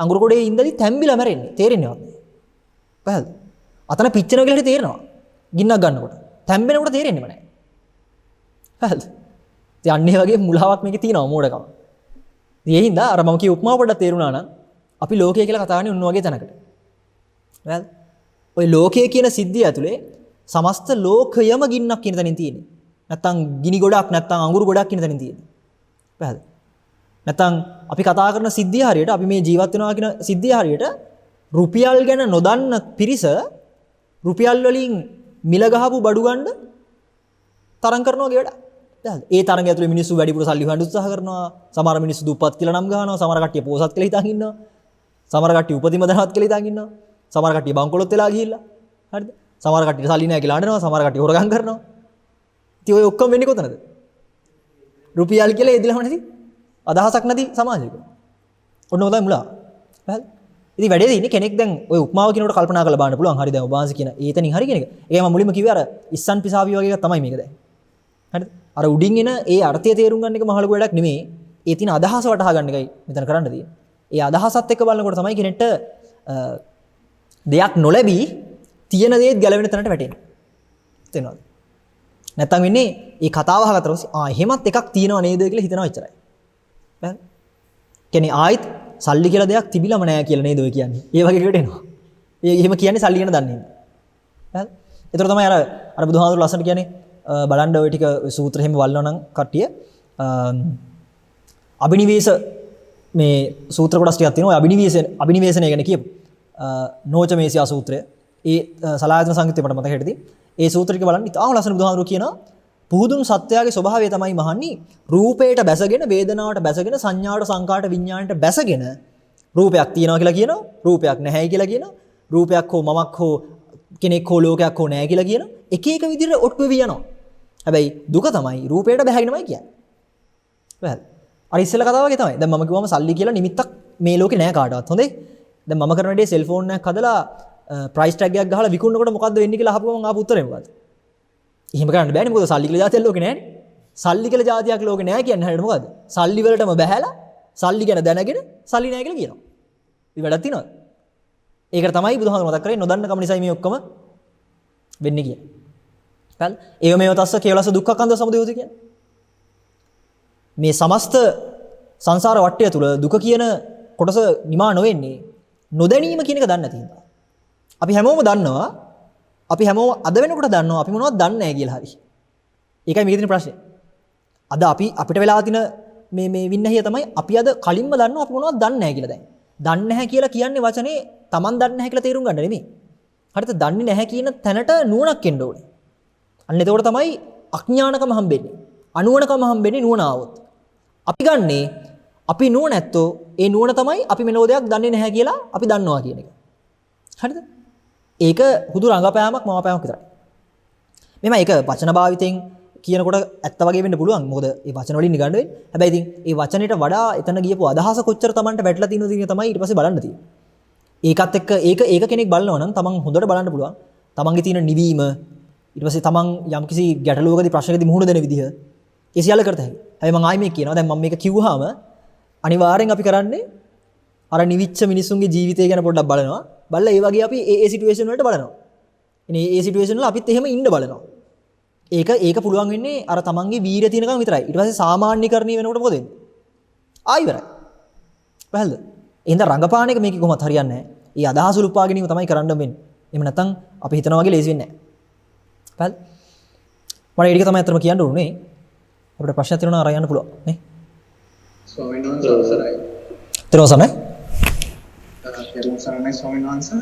අඟුරු ගොඩේ ඉඳලා තැම්බිලා මැරෙන්නේ. තේරෙන්නේ නැහැ. පැහැදිලිද? අතන පිච්චෙනවා කියලා තේරෙනවා. ගින්නක් ගන්නකොට. තැම්බෙනකොට තේරෙන්නේම නැහැ. පැහැදිලිද? ඉතින් අන්නේ වගේ මුලාවක් මේකේ තියෙනවා මෝඩකම. ඉතින් ඒ හින්දා අර මම කිය උපමාව පොඩ්ඩක් තේරුණා නම් අපි ලෝකය කියලා කතා කරන්නේ උන් වගේ තැනකට. හරිද? ওই ලෝකය කියන සිද්ධිය ඇතුලේ සමස්ත ලෝකයම ගින්නක් කියන තැනින් තියෙන්නේ. නැත්තම් ගිනි ගොඩක් නැත්තම් අඟුරු ගොඩක් කියන තැනින් තියෙන්නේ. පැහැදිලි? නැත්තම් අපි කතා කරන සිද්ධිය හරියට අපි මේ ජීවත් වෙනවා කියන සිද්ධිය හරියට රුපියල් ගැන නොදන්න පිරිස රුපියල් වලින් මිල ගහපු බඩු ගන්න තරම් කරනවා වගේ වැඩක්. ඒ තරඟය ඇතුලේ මිනිස්සු වැඩිපුර සල්ලි හොයන්න උත්සාහ කරනවා. සමහර මිනිස්සු දුප්පත් කියලා නම් ගහනවා. සමහර කට්ටිය පොසත් කියලා හිතාගෙන ඉන්නවා. සමහර කට්ටිය උපතිම දහවත් කියලා හිතාගෙන ඉන්නවා. සමහර කට්ටිය බංකොලොත් වෙලා ගිහිල්ලා. හරිද? සමහර කට්ටිය සල්ලි නැහැ කියලා අඬනවා. සමහර කට්ටිය හොරගම් කරනවා. ඉතින් ඔය ඔක්කොම වෙන්නේ කොතනද? රුපියල් කියලා එදිලම නැති අදහසක් නැති සමාජයක. ඔන්න ඔතන මුලා. හරිද? ඉතින් වැඩේ තියෙන්නේ කෙනෙක් දැන් ඔය උපමාව කියනකොට කල්පනා කරලා බලන්න පුළුවන්. හරි දැන් ඔබ වහන්සේ කියන ඒතනින් හරි කියන එක. ඒකම මුලින්ම කිව්වේ අර ඉස්සන් පිසාවි වගේ එකක් තමයි මේක දැන්. හරිද? අර උඩින් එන ඒ අර්ථය තේරුම් ගන්න එක මහ ලොකු වැඩක් නෙමෙයි. ඒ තියෙන අදහස වටහා ගන්න එකයි මෙතන කරන්න තියෙන්නේ. ඒ අදහසත් එක්ක බලනකොට තමයි කෙනෙක්ට දෙයක් නොලැබී තියෙන දේත් ගැලවෙන තැනට වැටෙන්නේ. තේරෙනවද? නැත්තම් වෙන්නේ මේ කතාව අහගත්තට පස්සේ එහෙමත් එකක් තියෙනව නේද කියලා හිතනවා එච්චරයි. හරිද? කියන්නේ ආයිත් සල්ලි කියලා දෙයක් තිබිලම නැහැ කියලා නේද ඔය කියන්නේ. ඒ වගේ එකට එනවා. එහෙම කියන්නේ සල්ලි ගැන දන්නේ නැහැ. හරිද? ඒතර තමයි අර බුදුහාමුදුරුවෝ ලස්සනට කියන්නේ බලන්න ওই ටික සූත්‍ර එහෙම වල්නවා නම් කට්ටිය අබිනිවේෂ මේ සූත්‍ර කොටස් ටිකක් තියෙනවා. ඔය අබිනිවේෂණය ගැන කියපු නෝචමේසියා සූත්‍රය. ඒ සලායතන සංයුත්තේ මට මතක හිටිදී. ඒ සූත්‍ර ටික බලන්න ඉතාම ලස්සන බුදුහාමුදුරුවෝ කියනවා පුහුදුන් සත්‍යයේ ස්වභාවය තමයි මහන්නේ රූපයට බැසගෙන වේදනාවට බැසගෙන සංඥාවට සංකාරට විඥාණයට බැසගෙන රූපයක් තියෙනවා කියලා කියනවා. රූපයක් නැහැයි කියලා කියනවා. රූපයක් හෝ මමක් හෝ කෙනෙක් හෝ ලෝකයක් හෝ නැහැ කියලා කියනවා. එක එක විදිහට ඔට්ටු වෙවි යනවා. හැබැයි දුක තමයි රූපයට බැහැගෙනමයි කියන්නේ. වැහල්. අර ඉස්සෙල්ලා කතාව වගේ තමයි. දැන් මම කිව්වම සල්ලි කියලා නිමිත්තක් මේ ලෝකේ නැහැ කාටවත්. හොඳේ. දැන් මම කරන දේ සෙල්ෆෝන් එකක් හදලා ප්‍රයිස් ටැග් එකක් ගහලා විකුණනකොට මොකද්ද වෙන්නේ කියලා අහපුවම මම ආපු උත්තරේ මොකද්ද? එහෙම කරන්න බෑනේ. මොකද සල්ලි කියලා જાතියක් ලෝකේ නැහැනේ. සල්ලි කියලා જાතියක් ලෝකේ නැහැ කියන්නේ හරියට මොකද්ද? සල්ලි වලටම බැහැලා සල්ලි ගැන දැනගෙන සල්ලි නැහැ කියලා කියනවා. ඉතින් වැඩක් තියනවද? ඒකට තමයි බුදුහාමුදුරුවෝ මතක් කරේ නොදන්න කම නිසායි මේ ඔක්කොම වෙන්නේ කියන්නේ. හරිද? ඒව මේව තස්ස කේවලස දුක්ඛකන්ද සමුදයෝති කියන්නේ. මේ සමස්ත සංසාර වටය තුල දුක කියන කොටස නිමා නොවෙන්නේ නොදැනීම කියන එක දන්නේ නැති හින්දා. අපි හැමෝම දන්නවා. අපි හැමෝම අද වෙනකොට දන්නවා අපි මොනවද දන්නේ නැහැ කියලා හරි. ඒකයි මේකේ තියෙන ප්‍රශ්නේ. අද අපිට වෙලා තියෙන මේ වින්නහිය තමයි අපි අද කලින්ම දන්නවා අපි මොනවද දන්නේ නැහැ කියලා දැන්. දන්නේ නැහැ කියලා කියන්නේ වචනේ Taman දන්නේ නැහැ කියලා තේරුම් ගන්න නෙමෙයි. හරිද? දන්නේ නැහැ කියන තැනට නුවණක් එන්න ඕනේ. අන්න එතකොට තමයි අඥානකම හම්බෙන්නේ. අනුවණකම හම්බෙන්නේ නුවණ ආවොත්. අපි ගන්නේ අපි නුවණ නැත්තෝ ඒ නුවණ තමයි අපි මෙලෝ දෙයක් දන්නේ නැහැ කියලා අපි දන්නවා කියන එක. හරිද? ඒක හුදු රංගපෑමක් මවපෑමක් විතරයි. මෙම ඒක වචන භාවිතෙන් කියනකොට ඇත්ත වගේ වෙන්න පුළුවන්. මොකද ඒ වචන වලින් නිගන්න වෙන්නේ. හැබැයි ඉතින් ඒ වචනෙට වඩා එතන ගියපු අදහස කොච්චර Tamanට වැටලා තියෙනවද කියන තමයි ඊට පස්සේ බලන්න තියෙන්නේ. ඒකත් එක්ක ඒක කෙනෙක් බලනවා නම් Taman හොඳට බලන්න පුළුවන්. Tamanගේ තියෙන නිවීම ඊට පස්සේ Taman යම්කිසි ගැටලුවකදී ප්‍රශ්නකදී මුහුණ දෙන විදිහ ඒ සියල්ල කරත හැකියි. හැබැයි මම ආයි මේක කියනවා. දැන් මම මේක කිව්වහම අනිවාර්යෙන් අපි කරන්නේ අර නිවිච්ච මිනිස්සුන්ගේ ජීවිතය ගැන පොඩ්ඩක් බලනවා. බලලා ඒ වගේ අපි ඒ සිටුේෂන් වලට බලනවා. ඉතින් ඒ සිටුේෂන් වල අපිත් එහෙම ඉන්න බලනවා. ඒක පුළුවන් වෙන්නේ අර තමන්ගේ වීරිය තියෙනකම් විතරයි. ඊට පස්සේ සාමාන්‍යකරණීය වෙනකොට මොකද වෙන්නේ? ආයි ඉවරයි. පැහැදිලිද? එහෙනම් රංගපාන එක මේකේ කොහොමවත් හරියන්නේ නැහැ. ඒ අදහස උලුප්පා ගැනීම තමයි කරන්න වෙන්නේ. එහෙම නැත්නම් අපි හිතනවා වගේ ලේසි වෙන්නේ නැහැ. පැහැදිලිද? මම ඒක තමයි අතරම කියන්න ඕනේ. අපිට ප්‍රශ්න තියෙනවා අර යන්න පුළුවන් නේ. ස්වාමීන් වහන්සේ අවසරයි. ත්‍රිවසනයි. සරණයි ස්වාමීන් වහන්සේ.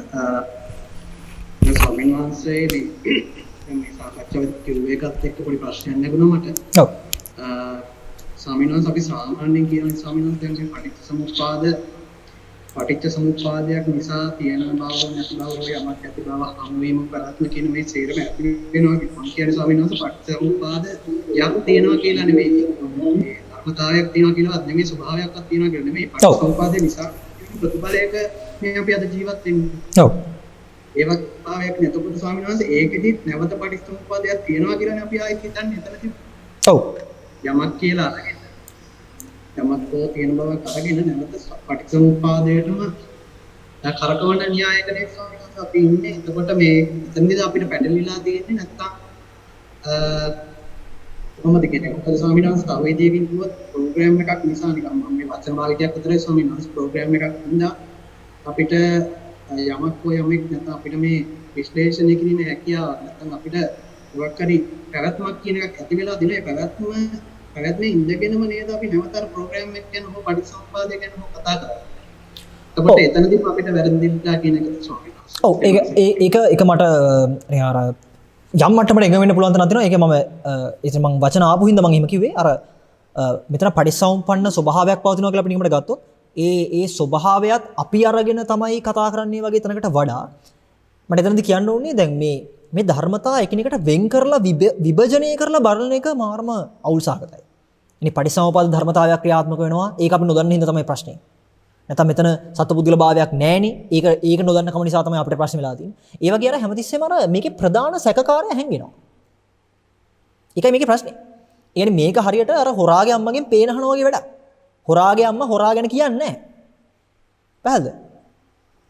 මේ ස්වාමීන් වහන්සේ මේ සාකච්ඡාව කිව්ව එකත් එක්ක පොඩි ප්‍රශ්නයක් නැගුණා මට. ඔව්. ස්වාමීන් වහන්සේ අපි සාමාන්‍යයෙන් කියන ස්වාමීන් වහන්සේ මේ පටිච්ච සමුප්පාදයක් නිසා තියෙන බව නැති බව ඔය යමක් ඇති බව හමුවීම ප්‍රාත්ම කියන මේ සේරම ඇති වෙනවා මම කියන්නේ ස්වාමීන් වහන්සේ පටිච්ච සමුප්පාද යක් තියෙනවා කියලා නෙමෙයි. මේ ධර්මතාවයක් තියෙනවා කියලාවත් නෙමෙයි ස්වභාවයක්වත් තියෙනවා කියලා නෙමෙයි. පටිච්ච සමුප්පාදේ නිසා ප්‍රතිඵලයක මේ අපි අද ජීවත් වෙන්නේ. ඔව්. ඒවත් භාවයක් නැතකොට ස්වාමීන් වහන්සේ ඒකෙදි නැවත පටිච්ච සමුප්පාදයක් තියෙනවා කියලානේ අපි ආයෙත් හිතන්නේ එතනදී. ඔව්. යමක් කියලා අරගෙන යමක් තියෙන බවක් අරගෙන නැවත පටිච්චසමුප්පාදයටම කරකවන න්‍යායකනේ ස්වාමීන් වහන්සේ අපි ඉන්නේ. එතකොට මේ එතනදී අපිට පැටලිලා තියෙන්නේ නැත්තම් කොහොමද කියන්නේ? මොකද ස්වාමීන් වහන්සේ තව විදියකින් කිව්වොත් ප්‍රෝග්‍රෑම් එකක් නිසා නිකන් මම මේ වචන භාවිතයක් විතරයි ස්වාමීන් වහන්සේ ප්‍රෝග්‍රෑම් එකක් හින්දා අපිට යමක් හෝ යමෙක් නැත්නම් අපිට මේ විශ්ලේෂණය කිරීමේ හැකියාව නැත්නම් අපිට මොකක් හරි පැවැත්මක් කියන එකක් ඇති වෙලා දින ඒ පැවැත්මේ ඉඳගෙනම නේද අපි නැවත අර ප්‍රෝග්‍රෑම් එක ගැන හෝ පරිසම්පාදය ගැන හෝ කතා කරන්නේ. එතකොට එතනදී අපිට වැරදිලා කියන එකද ස්වාමීන් වහන්සේ. ඔව් ඒක මට අර යම් මට්ටමකට එඟ වෙන්න පුළුවන් තැනක් තියෙනවා. ඒක මම ඉතින් මම වචන ආපු හින්දා මම එහෙම කිව්වේ. අර මෙතන පරිසම්පන්න ස්වභාවයක් පවතිනවා කියලා අපි නිකමට ගත්තොත් ඒ ස්වභාවයත් අපි අරගෙන තමයි කතා කරන්නේ වගේ තැනකට වඩා මට එතනදී කියන්න ඕනේ දැන් මේ ධර්මතා එකිනෙකට වෙන් කරලා විභජනය කරලා බලන එක මාර්ම අවුල් සහගතයි. ඉතින් පටිසමුප්පාද ධර්මතාවයක් ක්‍රියාත්මක වෙනවා. ඒක අපි නොදන්න හින්දා තමයි ප්‍රශ්නේ. නැත්නම් මෙතන සත්පුද්ගල භාවයක් නැහෙනේ. ඒක නොදන්න කම නිසා තමයි අපිට ප්‍රශ්න වෙලා තියෙන්නේ. ඒ වගේ අර හැමතිස්සෙම අර මේකේ ප්‍රධාන සැකකාරය හැංගෙනවා. ඒකයි මේකේ ප්‍රශ්නේ. ඒ කියන්නේ මේක හරියට අර හොරාගේ අම්මගෙන් පේන අහනවා වගේ වැඩක්. හොරාගේ අම්මා හොරා ගැන කියන්නේ නැහැ. පැහැදිලිද?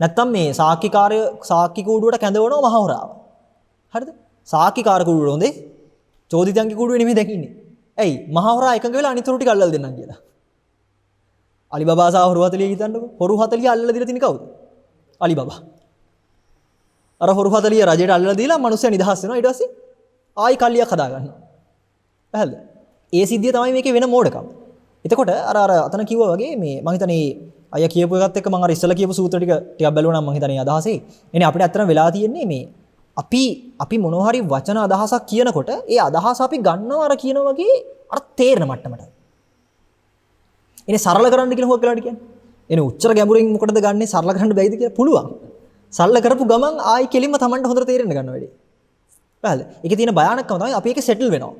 නැත්නම් මේ සාක්කි කූඩුවට කැඳවනවා මහ හොරාව. හරිද? සාක්කිකාර කූඩුව හොඳේ. චෝදිතයන්ගේ කූඩුවේ නෙමෙයි දැකින්නේ. ඇයි? මහ හොරා එකඟ වෙලා අනිත් හොරු ටික අල්ලලා දෙන්නම් කියලා. අලිබබා සහ හොරු 40 හිතන්නකෝ. හොරු 40 අල්ලලා දීලා තින්නේ කවුද? අලිබබා. අර හොරු 40 රජයට අල්ලලා දීලා මිනිස්සු නිදහස් වෙනවා. ඊට පස්සේ ආයි කල්ලියක් හදා ගන්නවා. පැහැදිලිද? ඒ සිද්ධිය තමයි මේකේ වෙන මෝඩකම. එතකොට අර අතන කිව්වා වගේ මේ මම හිතන්නේ අයියා කියපු එකත් එක්ක මම අර ඉස්සලා කියපු සූත්‍ර ටිකක් බැලුවා නම් මම හිතන්නේ අදහසේ. එනේ අපිට ඇත්තටම වෙලා තියෙන්නේ මේ අපි මොනවා හරි වචන අදහසක් කියනකොට ඒ අදහස අපි ගන්නවා අර කියන වගේ අර තේරෙන මට්ටමට. එනේ සරල කරන්න කියලා හුවක් වෙලාට කියන්නේ. එනේ උච්චර ගැඹුරින් මොකටද ගන්නෙ සරල කරන්න බැයිද කියලා පුළුවන්. සරල කරපු ගමන් ආයි කෙලින්ම Tamanට හොඳට තේරෙන්න ගන්න වැඩි. පැහැදිලි. ඒකේ තියෙන භයානකම තමයි අපි ඒකේ සෙටල් වෙනවා.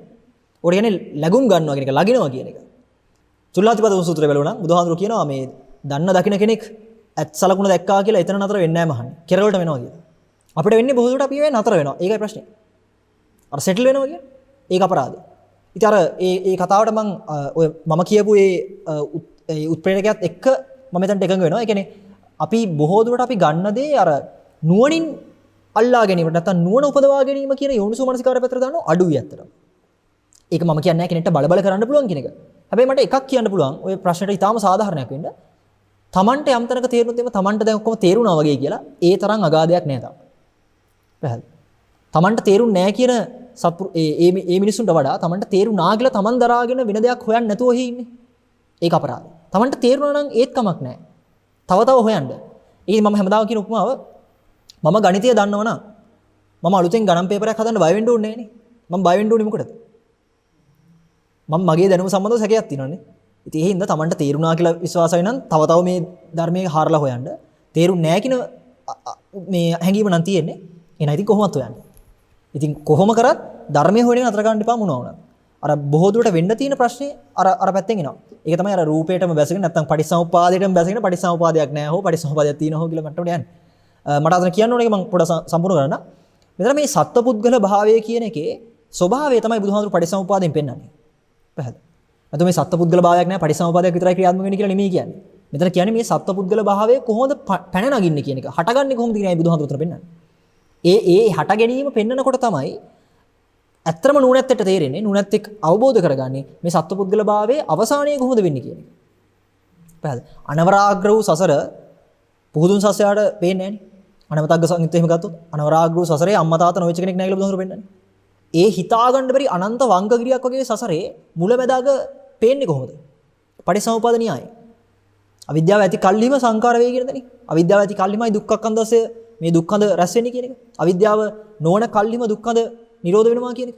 ඔය කියන්නේ ලැබුම් ගන්නවා කියන එක, ලගිනවා කියන එක. චුල්ලාතිපද සූත්‍රය බලනවා නම් බුදුහාඳුර කියනවා මේ දන්න දකින්න කෙනෙක් ඇත් සලකුණ දැක්කා කියලා එතන නතර වෙන්නේ නැහැ මහන්නේ. කෙරවලට වෙනවා කියලා. අපිට වෙන්නේ බොහෝ දුරට අපි වෙන්නේ නතර වෙනවා. ඒකයි ප්‍රශ්නේ. අර සෙටල් වෙනවා කියන්නේ ඒක අපරාධය. ඉතින් අර ඒ කතාවට මම කියපු ඒ උත්ප්‍රේරකයත් එක්ක මම මෙතනට එකඟ වෙනවා. ඒ කියන්නේ අපි බොහෝ දුරට අපි ගන්න දේ අර නුවණින් අල්ලා ගැනීමට නැත්නම් නුවණ උපදවා ගැනීම කියන යෝනිසෝ මනසිකාරය පැත්තට දානවා අඩුයි ඇත්තට. ඒක මම කියන්නේ නැහැ කෙනෙක්ට බල කරන්න පුළුවන් කියන එක. හැබැයි මට එකක් කියන්න පුළුවන්. ඔය ප්‍රශ්නෙට ඉතාම සාධාරණයක් වෙන්න. Tamanට යම් තැනක තේරුනොත් එimhe Tamanට දැන් ඔක්කොම තේරුණා වගේ කියලා ඒ තරම් අගාධයක් නෑ තාම. පැහැදිලි. Tamanට තේරුන්නේ නැහැ කියන ඒ මිනිස්සුන්ට වඩා Tamanට තේරුණා කියලා Taman දරාගෙන වෙන දෙයක් හොයන්න නැතුව ඔහි ඉන්නේ. ඒක අපරාධයි. Tamanට තේරුණා නම් ඒත් කමක් නැහැ. තව හොයන්න. ඒ මම හැමදාම කියන උපමාව මම ගණිතය දන්නව නම් මම අලුතෙන් ගණන් පේපරයක් හදන්න බය වෙන්න ඕනේ නෑනේ. මම බය වෙන්න ඕනේ මොකටද? මම මගේ දැනුම සම්බන්ධව සැකයක් තියෙනවානේ. ඉතින් ඒ හින්දා Tamanට තේරුණා කියලා විශ්වාසයි නම් තව මේ ධර්මයේ හාරලා හොයන්න. තේරුන්නේ නැහැ කියන මේ හැඟීම නම් තියෙන්නේ. එහෙනම් ඉතින් කොහොමද හොයන්නේ? ඉතින් කොහොම කරත් ධර්මයේ හොයන එක නතර කරන්න එපා මොනවා වුණත්. අර බොහෝ දුරට වෙන්න තියෙන ප්‍රශ්නේ අර පැත්තෙන් එනවා. ඒක තමයි අර රූපේටම බැසගෙන නැත්නම් පටිච්චසමුප්පාදයටම බැසගෙන පටිච්චසමුපාදයක් නැහැ හෝ පටිච්චසමුපාදයක් තියෙනවා හෝ කියලා මට්ටමට යන්නේ. මට අතන කියන්න ඕනේ මම පොඩ සම්පූර්ණ කරන්න. මෙතන මේ සත්පුද්ගල භාවය කියන එකේ ස්වභාවය තමයි බුදුහාමුදුරු පටිච්චසමුපාදයෙන් පෙන්වන්නේ. පැහැදිලි. නැත්නම් මේ සත්පුද්ගල භාවයක් නැහැ පටිච්චසමුපාදයක් විතරයි ක්‍රියාත්මක වෙන්නේ කියලා නෙමෙයි කියන්නේ. මෙතන කියන්නේ මේ සත්පුද්ගල භාවය කොහොමද පැන නගින්නේ කියන එක. හටගන්නේ කොහොමද කියන එක බුදුහාමුදුරු උතර පෙන්වන්නේ. ඒ හට ගැනීම පෙන්නකොට තමයි ඇත්තම නුවණැත්තට තේරෙන්නේ නුවණැත්තෙක් අවබෝධ කරගන්නේ මේ සත්පුද්ගල භාවයේ අවසානය කොහොමද වෙන්නේ කියන එක. පැහැදිලි. අනවරාග්‍ර වූ සසර පුහුදුන් සසයාට පේන්නේ නැහනේ. අනවතග්ග සංගීතය එහෙම ගත්තොත් අනවරාග්‍ර වූ සසරේ අම්මා තාත්තා නොවෙච්ච කෙනෙක් නැහැ කියලා බුදුහාමුදුරු පෙන්නන්නේ. ඒ හිතාගන්න බැරි අනන්ත වංගගිරියක් වගේ සසරේ මුලැමැදාග පේන්නේ කොහොමද? පටිසමුප්පාද න්‍යායය. අවිද්‍යාව ඇති කල්හිම සංකාර වේ කියන දනේ. අවිද්‍යාව ඇති කල්හිමයි දුක්ඛකන්දසය මේ දුක්ඛඳ රැස් වෙන්නේ කියන එක. අවිද්‍යාව නොවන කල්හිම දුක්ඛඳ නිරෝධ වෙනවා කියන එක.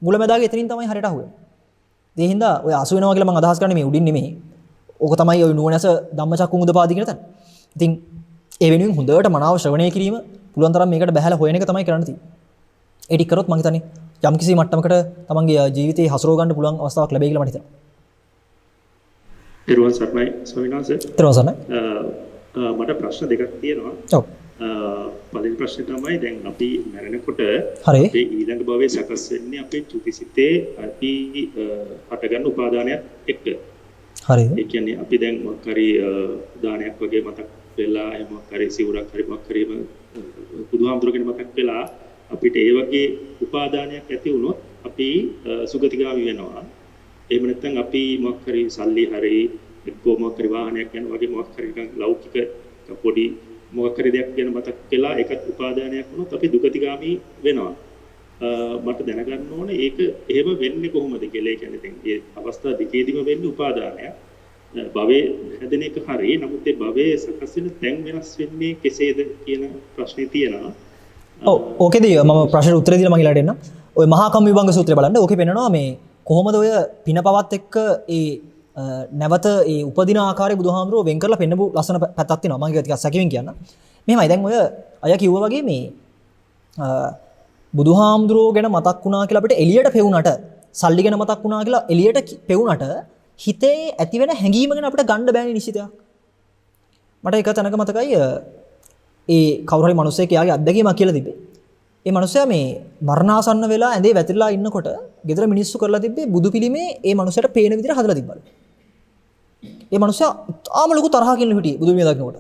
මුලැමැදාග එතනින් තමයි හරියට අහුවෙන්නේ. ඒ හින්දා ඔය අසු වෙනවා කියලා මම අදහස් කරන්නේ මේ උඩින් නෙමෙයි. ඕක තමයි ඔය නුවණැස ධම්මචක්කුං උදපාදි කියන තැන. ඉතින් ඒ වෙනුවෙන් හොඳට මනාව ශ්‍රවණය කිරීම පුළුවන් තරම් මේකට බහැලා හොයන එක තමයි කරන්න තියෙන්නේ. ඒ ටික කරොත් මම හිතන්නේ යම් කිසි මට්ටමකට තමන්ගේ ජීවිතේ හසුරව ගන්න පුළුවන් අවස්ථාවක් ලැබෙයි කියලා මට හිතෙනවා. ඊරුවන් සර්ණයි ස්වාමීන් වහන්සේ. ඊරුවන් සර්ණයි. මට ප්‍රශ්න දෙකක් තියෙනවා. ඔව්. පළවෙනි ප්‍රශ්නේ තමයි දැන් අපි මරණකොට හරි. අපේ ඊළඟ භවයේ සකස් වෙන්නේ අපේ චුතිසිතේ අපි හටගන්න උපාදානයක් එක්ක. හරි. ඒ කියන්නේ අපි දැන් මොකක් හරි දානයක් වගේ මතක් වෙලා එහෙම මොකක් හරි සිවුරක් හරි මොකක් හරි බුදුහාමුදුරගෙන මතක් වෙලා අපිට ඒ වගේ උපාදානයක් ඇති වුණොත් අපි සුගතිගාමි වෙනවා. එහෙම නැත්නම් අපි මොකක් හරි සල්ලි හරි එක්කෝ මොකක් හරි වාහනයක් යන වගේ මොකක් හරි නිකන් ලෞකික පොඩි මොකක් හරි දෙයක් ගැන මතක් වෙලා ඒකත් උපාදානයක් වුණොත් අපි දුගතිගාමි වෙනවා. මට දැනගන්න ඕනේ ඒක එහෙම වෙන්නේ කොහොමද කියලා. ඒ කියන්නේ දැන් මේ අවස්ථා දෙකේදීම වෙන්නේ උපාදානයක්. භවයේ හැදෙන එක හරියි. නමුත් ඒ භවයේ සකස් වෙන තැන් වෙනස් වෙන්නේ කෙසේද කියන ප්‍රශ්නේ තියෙනවා. ඔව් ඕකේදී මම ප්‍රශ්නෙට උත්තර දීලා මම ඊළඟට එන්න. ඔය මහා කම් විභංග සූත්‍රය බලන්න. ඕකේ පෙන්නනවා මේ කොහොමද ඔය පිනපවත් එක්ක ඒ නැවත ඒ උපදින ආකාරය බුදුහාමුදුරුවෝ වෙන් කරලා පෙන්නපු ලස්සන පැත්තක් තියෙනවා. මම ඒක ටිකක් සැකෙමින් කියන්න. මෙහෙමයි දැන් ඔය අය කිව්වා වගේ මේ බුදුහාමුදුරුවෝ ගැන මතක් වුණා කියලා අපිට එළියට පෙවුනට සල්ලි ගැන මතක් වුණා කියලා එළියට පෙවුනට හිතේ ඇති වෙන හැඟීම ගැන අපිට ගන්න බෑනේ නිශ්චිතයක්. මට එක තැනක මතකයි ඒ කවුරු හරි මිනිස්සෙක් යාගේ අත්දැකීමක් කියලා තිබ්බේ. ඒ මිනිස්සයා මේ මරණාසන්න වෙලා ඇඳේ වැතිරලා ඉන්නකොට ගෙදර මිනිස්සු කරලා තිබ්බේ බුදු පිළිමේ ඒ මිනිස්සයාට පේන විදිහට හදලා තිබ්බලු. ඒ මිනිස්සයා තාම ලොකු තරහකින් හිටියේ බුදු පිළිමේ දකින්නකොට.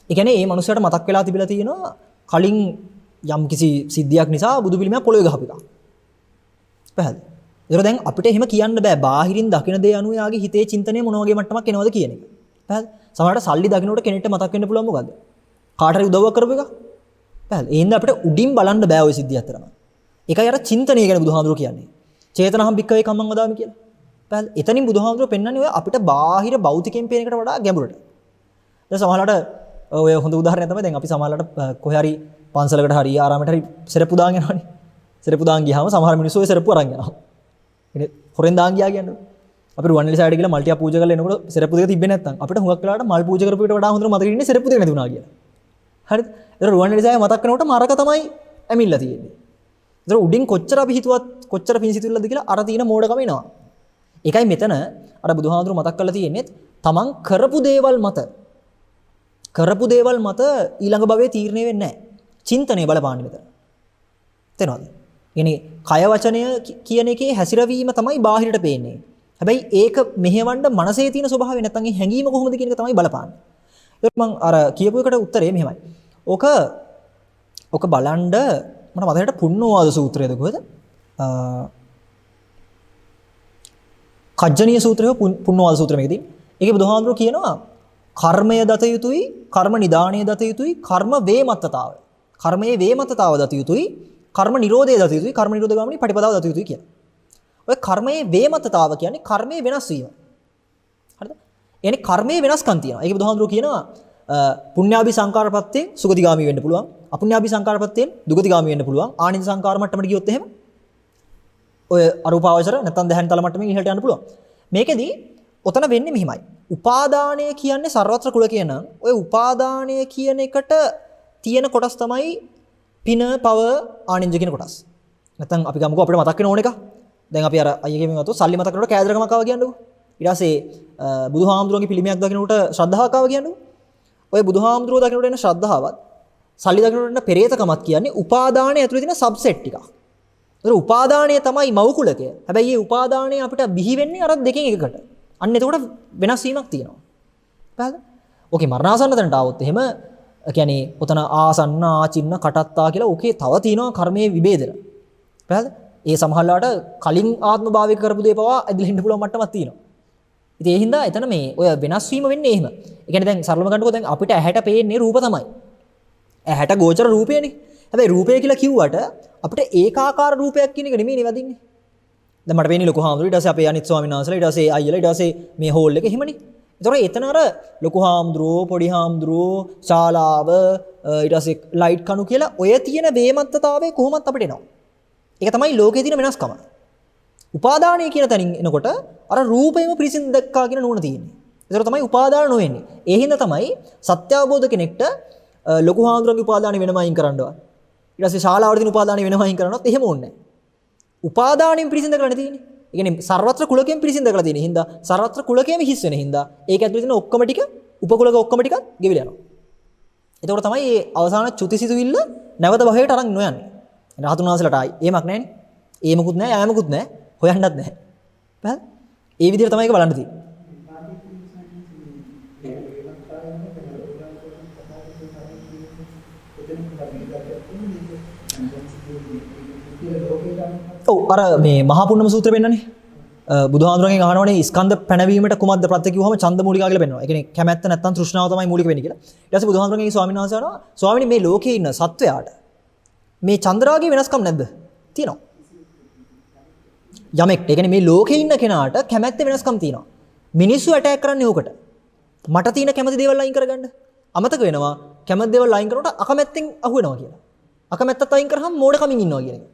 ඒ කියන්නේ ඒ මිනිස්සයාට මතක් වෙලා තිබිලා තියෙනවා කලින් යම් කිසි සිද්ධියක් නිසා බුදු පිළිමයක් පොළොවේ ගහපු එක. පැහැදිලි. ඒතර දැන් අපිට එහෙම කියන්න බෑ. බාහිරින් දකින දේ අනුව යාගේ හිතේ චින්තනය මොන වගේ මට්ටමක් එනවද කියන එක. පැහැදිලි. සමහරවිට සල්ලි දකින්නකොට කෙනෙක්ට මතක් වෙන්න පුළුවන් මොකද්ද? කාට හරි උදව්වක් කරපු එක. පැහැදිලි. ඒ හින්දා අපිට උඩින් බලන්න බෑ ওই සිද්ධිය අතරම. ඒකයි අර චින්තනය ගැන බුදුහාමුදුරුවෝ කියන්නේ. චේතනහම් භික්කවේ කම්මං වදාමි කියලා. පැහැදිලි. එතනින් බුදුහාමුදුරුවෝ පෙන්වන්නේ ඔය අපිට බාහිර භෞතිකයෙන් පේන එකට වඩා ගැඹුරට. දැන් සමහරවිට ඔය හොඳ උදාහරණයක් තමයි දැන් අපි සමහරවිට කොහේ හරි පන්සලකට හරි ආරාමයට හරි සෙරප්පු දාන් යනවනේ. සෙරප්පු දාන් ගියාම සමහර මිනිස්සු ඔය සෙරප්පු අරන් යනවා. ඉතින් හොරෙන් දාන් ගියා කියන්නේ. අපි රුවන්වැලි සයිඩ් ගිහලා මල්ටියා පූජා කරලා එනකොට සෙරප්පු දෙක තිබ්බේ නැත්නම් අපිට හුඟක් වෙලාවට මල් පූජා කරපු එකට වඩා හොඳට මතක ඉන්නේ සෙරප්පු දෙක නැති වුණා කියලා. හරිද? ඒතර රුවන්වැලි සයිඩ් මතක් කරනකොට මරක තමයි ඇමිල්ලා තියෙන්නේ. ඒතර උඩින් කොච්චර අපි හිතුවත් කොච්චර පිංසිතුල්ලද කියලා අර තියෙන මෝඩකම එනවා. ඒකයි මෙතන අර බුදුහාඳුරු මතක් කරලා තියෙන්නේ තමන් කරපු දේවල් මත ඊළඟ භවයේ තීරණය වෙන්නේ නැහැ. චින්තනය බලපාන්නේ මෙතන. තේරෙනවද? يعني කය වචනය කියන එකේ හැසිරවීම තමයි බාහිරට පේන්නේ. හැබැයි ඒක මෙහෙවන්න මනසේ තියෙන ස්වභාවය නැත්නම් ඒ හැඟීම කොහොමද කියන එක තමයි බලපාන්නේ. ඒත් මම අර කියපු එකට උත්තරේ මෙහෙමයි. ඕක බලන්න මට මතකයට පුන්නෝවාද සූත්‍රයද කොහෙද? කජ්ජනීය සූත්‍රය පුන්නෝවාද සූත්‍රය මේකදී. ඒකේ බුදුහාඳුරෝ කියනවා කර්මය දත යුතුයි, කර්ම නිදාණය දත යුතුයි, කර්ම වේමත්තතාව. කර්මයේ වේමත්තතාව දත යුතුයි, කර්ම නිරෝධය දත යුතුයි, කර්ම නිරෝධ ගාමිනී පටිපදාව දත යුතුයි කියන. ඔය කර්මයේ වේමත්තතාව කියන්නේ කර්මයේ වෙනස් වීම. හරිද? يعني කර්මයේ වෙනස්කම් තියෙනවා. ඒක බුදුහාමුදුරුවෝ කියනවා පුණ්‍යාභි සංකාරපත්තෙන් සුගතිගාමි වෙන්න පුළුවන්. අපුණ්‍යාභි සංකාරපත්තෙන් දුගතිගාමි වෙන්න පුළුවන්. ආනිත් සංකාර මට්ටමට ගියොත් එහෙම ඔය අරූපාවචර නැත්නම් දැහැන් තල මට්ටමින් ඉහළට යන්න පුළුවන්. මේකෙදි ඔතන වෙන්නේ මෙහිමයි. උපාදානය කියන්නේ සර්වත්‍ර කුල කියන ඔය උපාදානය කියන එකට තියෙන කොටස් තමයි පින, පව, ආනින්ජ කියන කොටස්. නැත්නම් අපි ගමුකෝ අපිට මතක් වෙන ඕන එක. දැන් අපි අර අයියගේ මේවතු සල්ලි මතක් කරනකොට කෑදරකමක් ආවා කියන්නකෝ. ඊට පස්සේ බුදුහාමුදුරුවන්ගේ පිළිමයක් දකින්නකොට ශ්‍රද්ධාවක් ආවා කියන්නකෝ. ඔය බුදුහාමුදුරුවෝ දකින්නකොට එන ශ්‍රද්ධාවත් සල්ලි දකින්නකොට එන පෙරේතකමත් කියන්නේ උපාදානයේ ඇතුලේ තියෙන සබ්සෙට් ටිකක්. ඒතර උපාදානය තමයි මව්කුලකය. හැබැයි මේ උපාදානය අපිට බිහි වෙන්නේ අර දෙකෙන් එකකට. අන්න එතකොට වෙනස් වීමක් තියෙනවා. පැහැදිලිද? ඕකේ මරණාසන්න තැනට આવොත් එහෙම කියන්නේ ඔතන ආසන්න ආචින්න කටත්තා කියලා ඕකේ තව තියෙනවා කර්මයේ විභේදන. පැහැදිලිද? ඒ සමහරලාට කලින් ආත්ම භාවික කරපු දේ පවා ඇදලා ඉන්න පුළුවන් මට්ටමක් තියෙනවා. ඉතින් ඒ හින්දා එතන මේ ඔය වෙනස් වීම වෙන්නේ එහෙම. ඒ කියන්නේ දැන් සරලව ගන්නකො දැන් අපිට ඇහැට පේන්නේ රූප තමයි. ඇහැට ගෝචර රූපයනේ. හැබැයි රූපය කියලා කිව්වට අපිට ඒකාකාර රූපයක් කියන එක නෙමෙයි වදින්නේ. දැන් මට වෙන්නේ ලොකු හාමුදුරුවෝ ඊට පස්සේ අපේ අනිත් ස්වාමීන් වහන්සේලා ඊට පස්සේ අයියලා ඊට පස්සේ මේ හෝල් එක එහෙමනේ. ඒතකොට එතන අර ලොකු හාමුදුරුවෝ පොඩි හාමුදුරුවෝ ශාලාව ඊට පස්සේ ලයිට් කණු කියලා ඔය තියෙන වේමත්තතාවය කොහොමත් අපිට එනවා. ඒක තමයි ලෝකයේ තියෙන වෙනස්කම. උපාදානය කියන තැනින් එනකොට අර රූපයම පිරිසිදු දැක්කා කියන නුවණ තියෙන්නේ. ඒතර තමයි උපාදාන නොවෙන්නේ. ඒ හින්දා තමයි සත්‍ය අවබෝධ කෙනෙක්ට ලොකු හාමුදුරුවන්ගේ උපාදානෙ වෙනම අයින් කරන්නවා. ඊට පස්සේ ශාලාවල තියෙන උපාදානෙ වෙනම අයින් කරනවත් එහෙම ඕනේ නැහැ. උපාදානෙන් පිරිසිදු කරලා තියෙන්නේ. ඒ කියන්නේ සර්වත්‍ර කුලකයෙන් පිරිසිදු කරලා තියෙන හින්දා සර්වත්‍ර කුලකයෙන් හිස් වෙන හින්දා ඒක ඇතුලේ තියෙන ඔක්කොම ටික උපකුලක ඔක්කොම ටිකක් ගෙවිලා යනවා. ඒතකොට තමයි මේ අවසාන චුතිසිතුවිල්ල නැවත භවයට අරන් නොයන්නේ. රහතුන් වහන්සේලාට ආයි එහෙමක් නැහැනේ. ඒමකුත් නැහැ, යාමකුත් නැහැ, හොයන්නත් නැහැ. බෑ. ඒ විදිහට තමයි ඒක බලන්න තියෙන්නේ. ඔව් අර මේ මහා පුන්නම සූත්‍රය වෙන්නනේ. බුදුහාමුදුරන්ගෙන් අහනවනේ ස්කන්ධ පැනවීමට කුමක්ද ප්‍රත්‍ය කිව්වම ඡන්ද මූලිකා කියලා පෙන්නනවා. ඒ කියන්නේ කැමැත්ත නැත්තම් තෘෂ්ණාව තමයි මූලික වෙන්නේ කියලා. ඊට පස්සේ බුදුහාමුදුරන්ගෙන් ස්වාමීන් වහන්සේ අහනවා ස්වාමීනි මේ ලෝකේ ඉන්න සත්වයාට මේ චන්ද්‍රාගයේ වෙනස්කම් නැද්ද? තියෙනවා. යමෙක් ඒ කියන්නේ මේ ලෝකේ ඉන්න කෙනාට කැමැත්තේ වෙනස්කම් තියෙනවා. මිනිස්සු ඇටැක් කරන්නේ ඕකට. මට තියෙන කැමති දේවල් අයින් කරගන්න. අමතක වෙනවා කැමති දේවල් අයින් කරනකොට අකමැත්තෙන් අහු වෙනවා කියලා. අකමැත්තත් අයින් කරාම මෝඩකමින් ඉන්නවා කියන එක.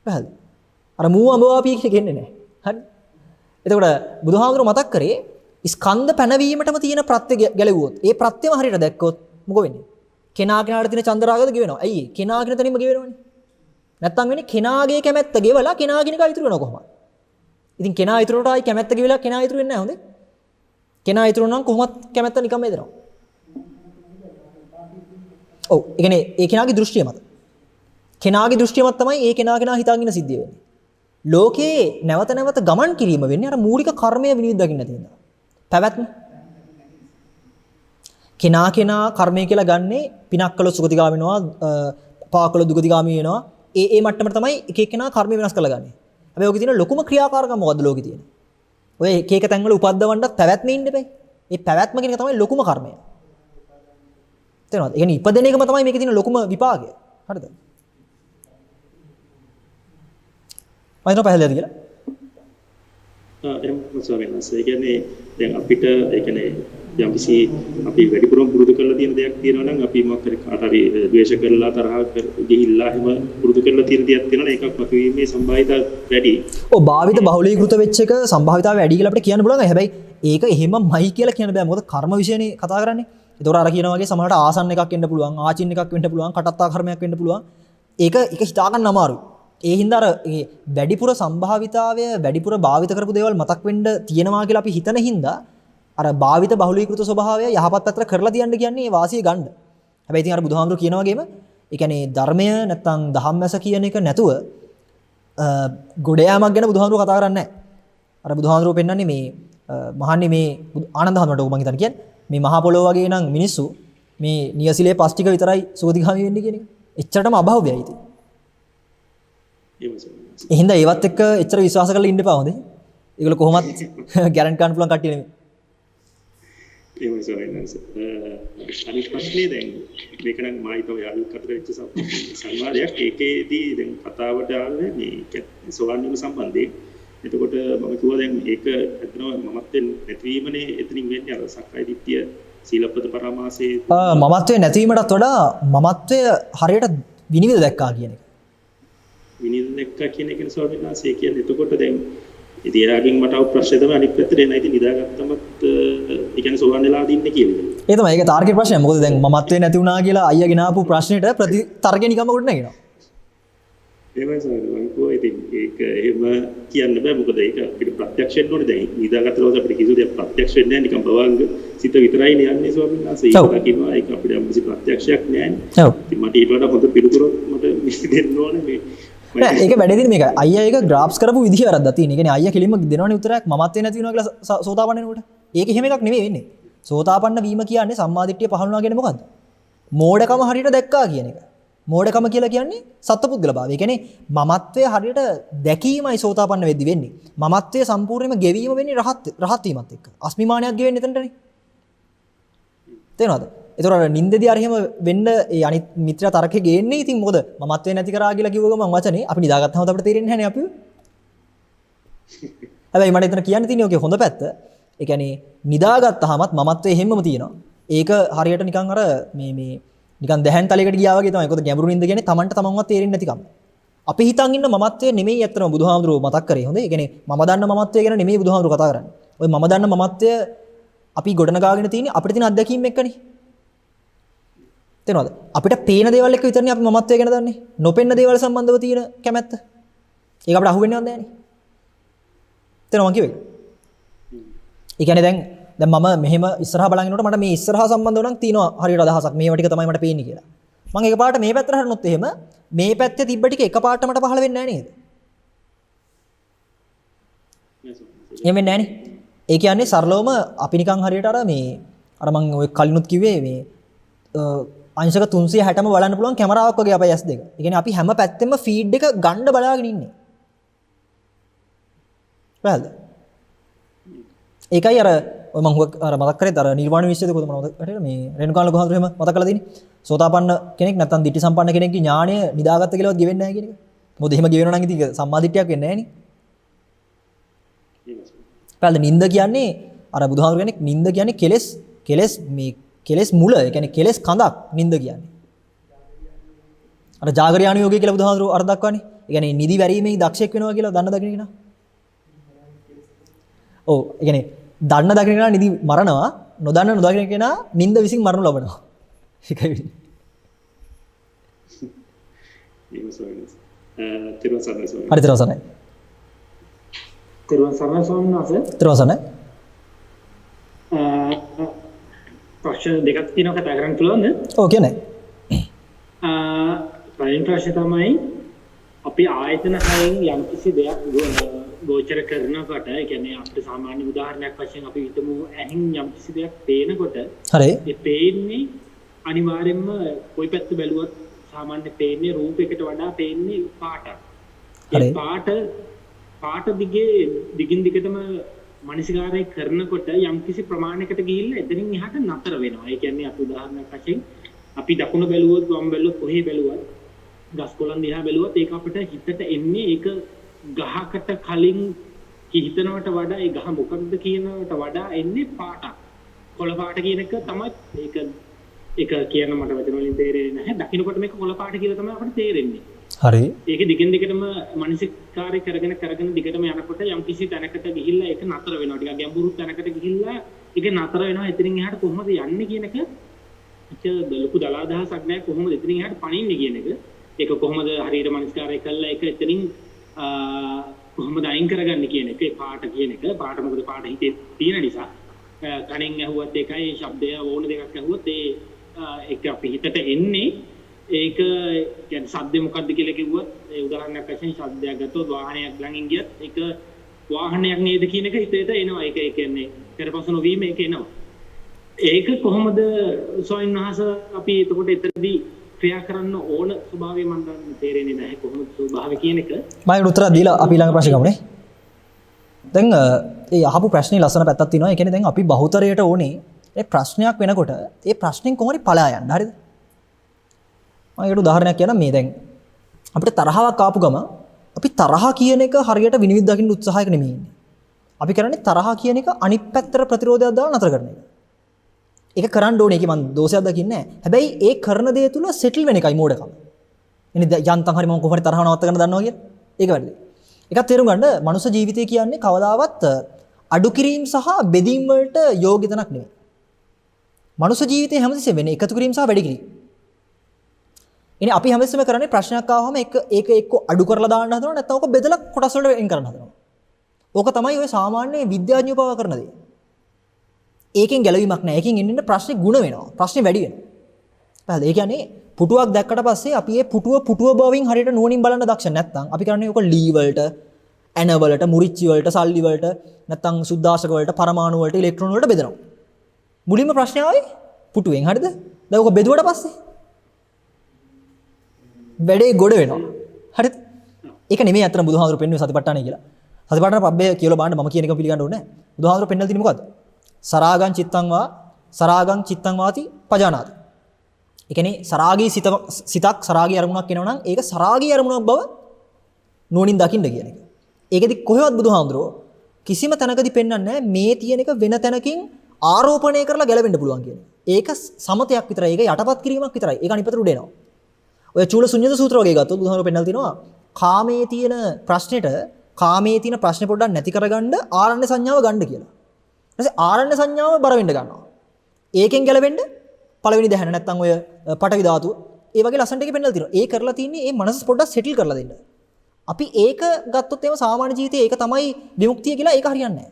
පැහැදිලි. අර මූ අඹවාපී කියන්නේ නැහැ. හරි. එතකොට බුදුහාමුදුරුවෝ මතක් කරේ ස්කන්ධ පැනවීමටම තියෙන ප්‍රත්‍ය ගැලවුවොත් ඒ ප්‍රත්‍යම හරියට දැක්කොත් මොකෝ වෙන්නේ? කෙනා කෙනාට තියෙන චන්ද්‍රාගද ගෙවෙනවා. ඇයි? කෙනා කෙන තැනින්ම ගෙවෙනවනේ. නැත්තම් වෙන්නේ කෙනාගේ කැමැත්ත ගෙවලා කෙනා කෙනක ඉතුරු වෙනවා කොහොමද? ඉතින් කෙනා ඉතුරුට ආයි කැමැත්ත ගෙවලා කෙනා ඉතුරු වෙන්නේ නැහැ හොඳේ. කෙනා ඉතුරු නම් කොහොමත් කැමැත්ත නිකම්ම එදෙනවා. ඔව්. ඒ කියන්නේ ඒ කෙනාගේ දෘෂ්ටිය මත. කෙනාගේ දෘෂ්ටිය මත තමයි ඒ කෙනා හිතාගෙන සිද්ධ වෙන්නේ. ලෝකේ නැවත නැවත ගමන් කිරීම වෙන්නේ අර මූලික කර්මය විනිවිද දකින්න තියෙන. පැවැත්ම. කෙනා කර්මය කියලා ගන්නේ පිනක් කළොත් සුගතිගාමී වෙනවා, පා කළොත් දුගතිගාමී වෙනවා. ඒ මට්ටමට තමයි එක එකනා කර්මය වෙනස් කරලා ගන්නේ. හැබැයි ඔකේ තියෙන ලොකුම ක්‍රියාකාරකම මොකද්ද ලෝකේ තියෙන? ඔය එක තැන්වල උපද්දවන්නත් පැවැත්ම ඉන්න බෑ. ඒ පැවැත්ම කියන එක තමයි ලොකුම කර්මය. තේරෙනවද? ඒ කියන්නේ ඉපදෙන එකම තමයි මේකේ තියෙන ලොකුම විපාකය. හරිද? මයින්ව පැහැදිලිද කියලා? එහෙම ස්වාමීන් වහන්සේ. ඒ කියන්නේ දැන් අපිට ඒ කියන්නේ යම්කිසි අපි වැඩිපුරම පුරුදු කරලා තියෙන දෙයක් තියෙනවා නම් අපි මොකක් හරි කාට හරි ද්වේෂ කරලා තරහ ගිහිල්ලා එහෙම පුරුදු කරලා තියෙන දෙයක් තියෙනවා ඒකක් මතුවීමේ සම්භාවිතාව වැඩි. ඔව් භාවිත බහුලීකృత වෙච්ච එක සම්භාවිතාව වැඩි කියලා අපිට කියන්න පුළුවන්. හැබැයි ඒක එහෙමමයි කියලා කියන්න බෑ. මොකද කර්ම විශේෂනේ කතා කරන්නේ. ඒතොර අර කියනවා වගේ සමහරට ආසන්න එකක් වෙන්න පුළුවන්, ආචින් එකක් වෙන්න පුළුවන්, කටත්තා කර්මයක් වෙන්න පුළුවන්. ඒක හිතා ගන්න අමාරුයි. ඒ හින්දා අර වැඩිපුර සම්භාවිතාවය වැඩිපුර භාවිත කරපු දේවල් මතක් වෙන්න තියෙනවා කියලා අපි හිතන හින්දා අර භාවිත බහුලීකృత ස්වභාවය යහපත් පැත්තට කරලා තියන්න කියන්නේ ඒ වාසිය ගන්න. හැබැයි ඉතින් අර බුදුහාමුදුරු කියන වගේම ඒ කියන්නේ ධර්මය නැත්තම් ධම්මැස කියන එක නැතුව ගොඩ යාමක් ගැන බුදුහාමුදුරු කතා කරන්නේ නැහැ. අර බුදුහාමුදුරු පෙන්නන්නේ මේ මහන්නේ මේ ආනන්ද හඳුනට මම හිතන්නේ කියන්නේ මේ මහා පොළොව වගේ නම් මිනිස්සු මේ නියසිලේ පස් ටික විතරයි සුගතිගාමී වෙන්නේ කියන එක. එච්චරටම අභෞව්‍යයි ඉතින්. ඒ හින්දා ඒවත් එක්ක එච්චර විශ්වාස කරලා ඉන්න එපා හොඳේ. ඒගොල්ලෝ කොහොමත් ගැරන්ටි ගන්න පුළුවන් කට්ටිය නෙමෙයි. එහෙමයි සෝයනස. අනිත් ප්‍රශ්නේ දැන් මේක නම් මායිතව යාළුවෙක් අතර වෙච්ච සංවාදයක්. ඒකේදී දැන් කතාවට ආවේ මේ සෝවාන් වීම සම්බන්ධයෙන්. එතකොට මම කිව්වා දැන් ඒක ඇත්තම මමත්වෙන් නැතිවීමනේ එතනින් වෙන්නේ අර සක්කාය දිට්ඨිය සීලපද පරාමාසයේ මමත්වේ නැතිවීමටත් වඩා මමත්වය හරියට විනිවිද දැක්කා කියන එක. විනිවිද දැක්කා කියන එක ස්වාමීන් වහන්සේ කියන්නේ එතකොට දැන් ඉතින් එයාගෙන් මට අව ප්‍රශ්නේ තමයි අනිත් පැත්තට එන ඉතින් නිදාගත්තමත් ඒ කියන්නේ සෝවන් වෙලා දින්නේ කියලා. ඒ තමයි ඒක තාර්කික ප්‍රශ්නය. මොකද දැන් මමත්වේ නැති වුණා කියලා අයියා ගෙනාපු ප්‍රශ්නෙට ප්‍රතිතර්කේ නිකම්ම කොට නැගෙනවා. ඒවයි සාරා මම ඉතින් ඒක එහෙම කියන්න බෑ මොකද ඒක අපිට ප්‍රත්‍යක්ෂයෙන් ඕනේ දැන් නිදාගත්ත දවස් අපිට කිසිදු දෙයක් ප්‍රත්‍යක්ෂ වෙන්නේ නැහැ නිකන් බවංග සිත විතරයි යන්නේ ස්වාමීන් වහන්සේ. ඒක දකින්නවා ඒක අපිට කිසි ප්‍රත්‍යක්ෂයක් නැහැ. ඔව්. ඉතින් මට ඊට වඩා හොඳ පිළිතුරක් මට දෙන්න ඕනේ මේ නෑ ඒක වැඩේදී මේක අයියා ඒක ග්‍රාෆ්ස් කරපු විදිහ වැරද්දක් තියෙන. ඒ කියන්නේ අයියා කෙලින්ම දෙනවනේ උත්තරයක් මමත්වේ නැති වෙනවා කියලා සෝතාපන්න වෙනකොට. ඒක එහෙම එකක් නෙමෙයි වෙන්නේ. සෝතාපන්න වීම කියන්නේ සම්මාදිට්ඨිය පහළ වුණා කියන්නේ මොකද්ද? මෝඩකම හරියට දැක්කා කියන එක. මෝඩකම කියලා කියන්නේ සත්පුද්ගල භාවය. ඒ කියන්නේ මමත්වයේ හරියට දැකීමයි සෝතාපන්න වෙද්දි වෙන්නේ. මමත්වයේ සම්පූර්ණයෙන්ම ගෙවීම වෙන්නේ රහත් වීමත් එක්ක. අස්මිමානයක් ගෙවෙන්නේ එතනටනේ. තේරෙනවද? ඒතර නින්දදී අර එහෙම වෙන්න ඒ අනිත් මිත්‍රා තරකේ ගේන්නේ. ඉතින් මොකද මමත්වේ නැති කරා කියලා කිව්ව ගමන් වචනේ අපි නිදාගත්තාම අපිට තේරෙන්නේ නැහැ නේ අපි. හැබැයි මට එතන කියන්න තියෙන්නේ ඔකේ හොඳ පැත්ත. ඒ කියන්නේ නිදාගත්තාමත් මමත්වේ හැමම තියෙනවා. ඒක හරියට නිකන් අර මේ නිකන් දැහැන් තලයකට ගියා වගේ තමයි. ඒකද ගැඹුරු නින්ද කියන්නේ Tamanට තමන්වත් තේරෙන්නේ නැතිකම. අපි හිතන් ඉන්න මමත්වයේ නෙමෙයි ඇත්තටම බුදුහාමුදුරුවෝ මතක් කරේ. හොඳේ. ඒ කියන්නේ මම දන්න මමත්වයේ ගැන නෙමෙයි බුදුහාමුදුරුවෝ කතා කරන්නේ. ඔය මම දන්න මමත්වය අපි ගොඩනගාගෙන තියෙන්නේ අපිට තියෙන අත්දැකීම් එක්කනේ. තේරෙනවද? අපිට පේන දේවල් එක්ක විතරනේ අපි මමත්වය ගැන දන්නේ. නොපෙන්න දේවල් සම්බන්ධව තියෙන කැමැත්ත. ඒක අපිට අහුවෙන්නේවත් නැහැ නේ. තේරෙනවද මං කිව්වේ? ඒ කියන්නේ දැන් මම මෙහෙම ඉස්සරහා බලන් ඉන්නකොට මට මේ ඉස්සරහා සම්බන්ධව නම් තියෙනවා හරියට අදහසක්. මේවා ටික තමයි මට පේන්නේ කියලා. මම එකපාරට මේ පැත්තට හරනොත් එහෙම මේ පැත්තේ තිබ්බ ටික එකපාරට මට පහළ වෙන්නේ නැහැ නේද? එහෙම වෙන්නේ නැහැ නේ. ඒ කියන්නේ සරලවම අපි නිකන් හරියට අර මම ඔය කලිනුත් කිව්වේ මේ අංශක 360ම බලන්න පුළුවන් කැමරාවක් වගේ අපේ S2. ඒ කියන්නේ අපි හැම පැත්තෙම ෆීඩ් එක ගන්න බලාගෙන ඉන්නේ. වැල්ද? ඒකයි අර මම මතක් කරේ අර නිර්වාණ විශ්වයේදී කොහොමද මතක් කරේ මේ රේණුකාණ ලොකුහාමුදුරුවෝ එහෙම මතක් කරලා තියෙන්නේ. සෝතාපන්න කෙනෙක් නැත්නම් ditthi සම්පන්න කෙනෙක්ගේ ඥාණය නිදාගත්ත කියලාවත් ගෙවෙන්නේ නැහැ කියන එක. මොකද එහෙම ගෙවෙනවා නම් ඉතින් සම්මා දිට්ඨියක් වෙන්නේ නැහැ නේ. පැල්ද නින්ද කියන්නේ අර බුදුහාමුදුරුවෝ කියන්නේ නින්ද කියන්නේ කෙලෙස් මුල. ඒ කියන්නේ කෙලෙස් කඳක් නින්ද කියන්නේ. අර ජාගරයාණු යෝගය කියලා බුදුහාමුදුරුවෝ අර දක්වන්නේ. ඒ කියන්නේ නිදි වැරීමේ දක්ෂයෙක් වෙනවා කියලා දන්න දකින්න කෙනා. ඔව් ඒ කියන්නේ දන්න දකින්න කෙනා නිදි මරනවා, නොදන්න කෙනා නින්ද විසින් මරණු ලබනවා. ඒකයි වෙන්නේ. තිරුවන් සරණයි. හරි තිරුවන් සරණයි. තිරුවන් සරණයි ස්වාමීන් වහන්සේ. තිරුවන් සරණයි. ප්‍රශ්න දෙකක් තියෙනවා කතා කරන්න පුළුවන්ද? ඔව් කියන්නේ. පළවෙනි ප්‍රශ්නේ තමයි අපි ආයතන හයෙන් යම්කිසි දෙයක් ගෝචර කරනකොට ඒ කියන්නේ අපිට සාමාන්‍ය උදාහරණයක් වශයෙන් අපි හිතමු ඇහින් යම්කිසි දෙයක් පේනකොට හරි. ඒ පේන්නේ අනිවාර්යයෙන්ම කොයි පැත්ත බැලුවත් සාමාන්‍ය පේන්නේ රූපයකට වඩා පේන්නේ පාටක්. ඒ පාට දිගින් දිගටම මනසිකාරය කරනකොට යම්කිසි ප්‍රමාණයකට ගිහිල්ලා එතනින් එහාට නතර වෙනවා. ඒ කියන්නේ අපි උදාහරණයක් වශයෙන් අපි දකුණ බැලුවොත් වම් බැලුවොත් කොහේ බැලුවත් ගස් කොළන් දිහා බැලුවොත් ඒක අපිට හිතට එන්නේ ඒක ගහකට කලින් හිතනවට වඩා ඒ ගහ මොකක්ද කියනවට වඩා එන්නේ පාටක්. කොළ පාට කියන එක තමයි ඒක කියන මට වචන වලින් තේරෙන්නේ නැහැ. දකින්නකොට මේක කොළ පාට කියලා තමයි අපිට තේරෙන්නේ. හරි. ඒක දිගින් දිගටම මානසිකාරය කරගෙන දිගටම යනකොට යම්කිසි තැනකට ගිහිල්ලා ඒක නතර වෙනවා. ටිකක් ගැඹුරු තැනකට ගිහිල්ලා ඒක නතර වෙනවා. එතනින් එහාට කොහොමද යන්නේ කියන එක ලොකු දලාදහසක් නැහැ. කොහොමද එතනින් එහාට පණින්නේ කියන එක. ඒක කොහොමද හරියට මානසිකාරය කළා ඒක එතනින් කොහොමද අයින් කරගන්නේ කියන එක. ඒ පාට කියන එක. පාට මොකද පාට හිතේ තියෙන නිසා කණෙන් ඇහුවත් ඒකයි ශබ්දය ඕන දෙකක් ඇහුවත් ඒක අපි හිතට එන්නේ ඒක කියන්නේ ශබ්දේ මොකක්ද කියලා කිව්වොත් ඒ උදාහරණයක් වශයෙන් ශබ්දයක් ගත්තොත් වාහනයක් ළඟින් ගියත් ඒක වාහනයක් නේද කියන එක හිතේට එනවා. ඒක ඒ කියන්නේ කරපසු නොවීම ඒක එනවා. ඒක කොහොමද ස්වයං වහස අපි එතකොට එතනදී ක්‍රියා කරන්න ඕන ස්වභාවය මම දැන් තේරෙන්නේ නැහැ කොහොමද ස්වභාවය කියන එක. මම ඒකට උත්තර දීලා අපි ළඟ ප්‍රශ්න ගමුනේ. දැන් ඒ අහපු ප්‍රශ්නේ ලස්සන පැත්තක් තියෙනවා. ඒ කියන්නේ දැන් අපි බහුතරයට ඕනේ ඒ ප්‍රශ්නයක් වෙනකොට ඒ ප්‍රශ්نين කොහොමද පලා යන්න. හරිද? මම ඒකට උදාහරණයක් කියන්නම්. මේ දැන් අපිට තරහාවක් ආපු ගම අපි තරහ කියන එක හරියට විනිවිද දකින්න උත්සාහයක නෙමෙයි ඉන්නේ. අපි කරන්නේ තරහ කියන එක අනිත් පැත්තට ප්‍රතිරෝධයක් දාලා නතර කරන එක. ඒක කරන්න ඕනේ. ඒක මම දෝෂයක් දකින්නේ නැහැ. හැබැයි ඒ කරන දේ තුල සෙටල් වෙන එකයි මෝඩකම. එනේ යන්තම් හරි මම කොහොමද තරහව නවත්ත ගන්න දන්නවා කියලා. ඒක වැරදි. ඒකත් තේරුම් ගන්න මනුෂ්‍ය ජීවිතය කියන්නේ කවදාවත් අඩු කිරීම සහ බෙදීම් වලට යෝග්‍ය තැනක් නෙමෙයි. මනුෂ්‍ය ජීවිතේ හැමතිස්සෙම වෙන්නේ එකතු කිරීම සහ වැඩි කිරීම. ඉතින් අපි හැමතිස්සෙම කරන්නේ ප්‍රශ්නයක් ආවම ඒක එක්ක අඩු කරලා දාන්න හදනවා නැත්නම් ඕක බෙදලා කොටස් වලට වෙන් කරන්න හදනවා. ඕක තමයි ඔය සාමාන්‍ය විද්‍යාඥයෝ පවා කරන දේ. ඒකෙන් ගැලවීමක් නැහැ. ඒකෙන් එන්න ප්‍රශ්නේ ಗುಣ වෙනවා. ප්‍රශ්නේ වැඩි වෙනවා. හරිද? ඒ කියන්නේ පුටුවක් දැක්කට පස්සේ අපි මේ පුටුව බවින් හරියට නුවණින් බලන්න දක්ෂ නැත්නම් අපි කරන්නේ ඕක ලී වලට, ඇන වලට, මුරිච්චි වලට, සල්ලි වලට, නැත්නම් සුද්දාශක වලට, පරමාණු වලට, ඉලෙක්ට්‍රෝන වලට බෙදනවා. මුලින්ම ප්‍රශ්නේ ආවේ පුටුවෙන්. හරිද? දැන් ඕක බෙදුවට පස්සේ වැඩේ ගොඩ වෙනවා. හරිද? ඒක නෙමෙයි අතන බුදුහාමුදුරු පෙන්වන්නේ සතිපට්ඨානය කියලා. සතිපට්ඨාන පබ්බේ කියලා බලන්න මම කියන එක පිළිගන්න ඕනේ නැහැ. බුදුහාමුදුරු පෙන්වලා තියෙන්නේ මොකද්ද? සරාගං චිත්තං වා සරාගං චිත්තං වාති පජානාති. ඒ කියන්නේ සරාගී සිතක් සරාගී අරමුණක් එනවා නම් ඒක සරාගී අරමුණක් බව නුවණින් දකින්න කියන එක. ඒකෙදි කොහෙවත් බුදුහාමුදුරෝ කිසිම තැනකදී පෙන්වන්නේ නැහැ මේ තියෙන එක වෙන තැනකින් ආරෝපණය කරලා ගැලවෙන්න පුළුවන් කියන එක. ඒක සමතයක් විතරයි. ඒක යටපත් කිරීමක් විතරයි. ඒක අනිපතට උඩ එනවා. ඔය චූල ශුන්‍යත සූත්‍ර වගේ ගත්තොත් බුදුහාමුදුරෝ පෙන්නලා තිනවා කාමයේ තියෙන ප්‍රශ්නෙට කාමයේ තියෙන ප්‍රශ්නේ පොඩ්ඩක් නැති කරගන්න ආරණ්‍ය සංඥාව ගන්න කියලා. ඊට පස්සේ ආරණ්‍ය සංඥාව බර වෙන්න ගන්නවා. ඒකෙන් ගැලවෙන්න පළවෙනි දැහැන නැත්තම් ඔය පටවි ධාතුව ඒ වගේ ලස්සනට එක පෙන්නලා තියෙනවා. ඒ කරලා තින්නේ මේ මනස පොඩ්ඩක් සෙටල් කරලා දෙන්න. අපි ඒක ගත්තොත් එහෙම සාමාන්‍ය ජීවිතේ ඒක තමයි විමුක්තිය කියලා ඒක හරියන්නේ නැහැ.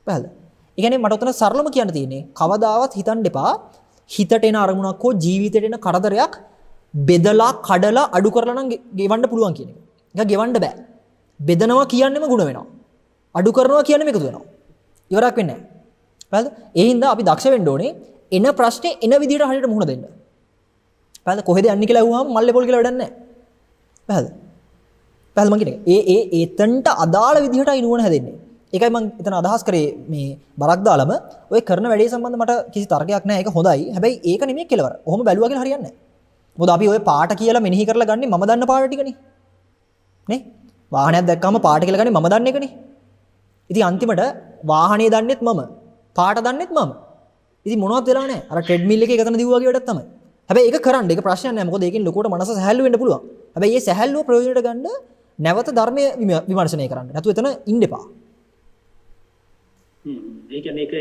පැහැදිලිද? ඒ කියන්නේ මට උතන සරලම කියන්න තියෙන්නේ කවදාවත් හිතන්න එපා හිතට එන අරමුණක් හෝ ජීවිතේට එන කරදරයක් බෙදලා කඩලා අඩු කරලා නම් ගෙවන්න පුළුවන් කියන එක. ඒක ගෙවන්න බෑ. බෙදනවා කියන්නේම ಗುಣ වෙනවා. අඩු කරනවා කියන්නේම එකතු වෙනවා. ඉවරක් වෙන්නේ නැහැ. පැහැදිලිද? ඒ හින්දා අපි දක්ෂ වෙන්න ඕනේ එන ප්‍රශ්නේ එන විදිහට හරියට මුහුණ දෙන්න. පැහැදිලිද? කොහෙද යන්නේ කියලා අහුවාම මල්ලේ පොල් කියලා වැඩක් නැහැ. පැහැදිලිද? පැහැදිලිද මං කියන්නේ? ඒතන්ට අදාළ විදිහටයි නුවණ හැදෙන්නේ. ඒකයි මම එතන අදහස් කරේ මේ බරක් දාලම ඔය කරන වැඩේ සම්බන්ධ මට කිසි තර්කයක් නැහැ. ඒක හොඳයි. හැබැයි ඒක නෙමෙයි කෙලවර. ඔහොම බැලුවා කියලා හරියන්නේ නැහැ. මොකද අපි ඔය පාට කියලා මෙනෙහි කරලා ගන්නේ මම දන්න පාට ටිකනේ. නේ? වාහනයක් දැක්කම පාට කියලා ගන්නේ මම දන්න එකනේ. ඉතින් අන්තිමට වාහනේ දන්නෙත් මම. පාට දන්නෙත් මම. ඉතින් මොනවත් වෙලා නැහැ. අර ට්‍රෙඩ්මිල් එකේ එකතන දිව්වා වගේ වැඩක් තමයි. හැබැයි ඒක කරන්න. ඒක ප්‍රශ්නයක් නැහැ. මොකද ඒකෙන් ලොකුවට මනස සැහැල්ලු වෙන්න පුළුවන්. හැබැයි මේ සැහැල්ලුව ප්‍රයෝජනට ගන්න නැවත ධර්මයේ විමර්ශනය කරන්න. නැතු එතන ඉන්න එපා. ඒ කියන්නේ ඒක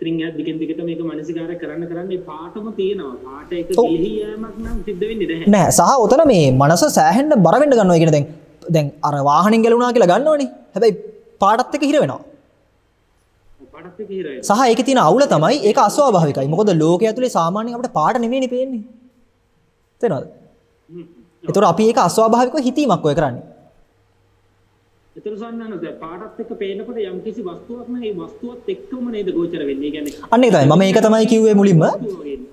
ඉතින් දිගින් දිගට මේක මානසිකාරය කරන්න පාටම තියෙනවා. පාට එක ගිලී යෑමක් නම් සිද්ධ වෙන්නේ නැහැ. නෑ සහ උතන මේ මනස සෑහෙන්න බර වෙන්න ගන්නවා. ඒ කියන්නේ දැන් අර වාහනෙන් ගැලුණා කියලා ගන්නවනේ. හැබැයි පාටත් එක්ක හිර වෙනවා. පාටත් එක්ක හිර වෙනවා. සහ ඒකේ තියෙන අවුල තමයි ඒක අස්වාභාවිකයි. මොකද ලෝකයේ ඇතුලේ සාමාන්‍යයෙන් අපිට පාට නෙමෙයිනේ පේන්නේ. තේරෙනවද? ඒතකොට අපි ඒක අස්වාභාවිකව හිතීමක් ඔය කරන්නේ. ඒතර සන්නනද පාටත් එක්ක පේනකොට යම් කිසි වස්තුවක් නම් ඒ වස්තුවත් එක්කම නේද ගෝචර වෙන්නේ. ඒ කියන්නේ අන්න ඒකයි මම ඒක තමයි කිව්වේ මුලින්ම.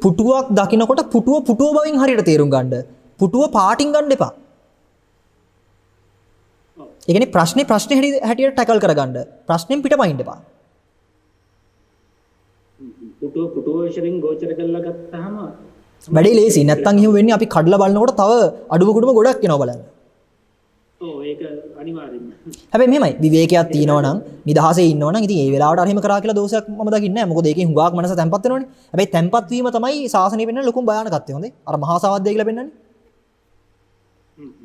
පුටුවක් දකින්නකොට පුටුව බවින් හරියට තේරුම් ගන්න. පුටුව පාටින් ගන්න එපා. ඒ කියන්නේ ප්‍රශ්නේ හැටියට ටැකල් කරගන්න. ප්‍රශ්නෙන් පිටපයින් එපා. පුටුව විශ්ලින් ගෝචර කරලා ගත්තාම වැඩේ ලේසි. නැත්තම් එහෙම වෙන්නේ අපි කඩලා බලනකොට තව අඩුම කුඩුම ගොඩක් එනවා බලන්න. ඔව් ඒක අනිවාර්යෙන්ම. හැබැයි මෙහෙමයි විවේකයක් තියෙනවා නම් නිදහසේ ඉන්නවා නම් ඉතින් ඒ වෙලාවට අර එහෙම කරා කියලා දෝෂයක් මම දකින්නේ නැහැ. මොකද ඒකෙන් හුඟක් මනස තැම්පත් වෙනවනේ. හැබැයි තැම්පත් වීම තමයි සාසනය වෙන්න ලොකුම භයානකත්වය. හොඳේ. අර මහා සාවද්දය කියලා පෙන්නන්නේ.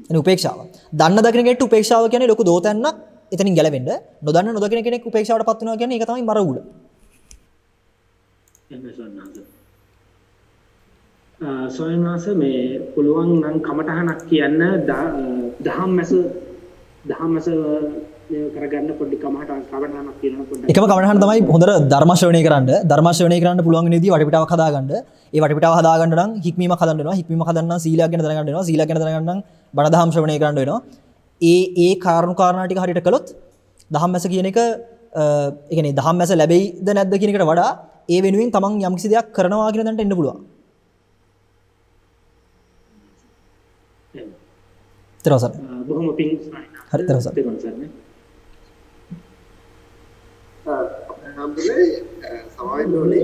එනේ උපේක්ෂාව. දන්න දකින කෙනෙක්ට උපේක්ෂාව කියන්නේ ලොකු දෝතැන්නක් එතනින් ගැලවෙන්න. නොදන්න නොදකින කෙනෙක් උපේක්ෂාවටපත් වෙනවා කියන්නේ ඒක තමයි මර උගුල. ස්වාමීන් වහන්සේ මේ පුළුවන් නම් කමටහනක් කියන්න දහම්මැස කරගන්න පොඩි කමටහනක් කියනවා පොඩ්ඩක්. එකම කමටහන තමයි හොඳට ධර්ම ශ්‍රවණය කරන්න. ධර්ම ශ්‍රවණය කරන්න පුළුවන් වෙන විදිහ වටපිටාවක් හදාගන්න. ඒ වටපිටාව හදාගන්න නම් හික්මීමක් හදන්න වෙනවා. හික්මීමක් හදන්න නම් සීලයක් ගැන දැනගන්න වෙනවා. සීලයක් ගැන දැනගන්න නම් බණ දහම් ශ්‍රවණය කරන්න වෙනවා. ඒ කාරණා ටික හරියට කළොත් දහම්මැස කියන එක ඒ කියන්නේ දහම්මැස ලැබෙයිද නැද්ද කියන එකට වඩා ඒ වෙනුවෙන් තමන් යම්කිසි දෙයක් කරනවා කියන දණ්ඩට එන්න පුළුවන්. teruskan. Bagaimana ping? Hari teruskan. Alhamdulillah, sawai dole.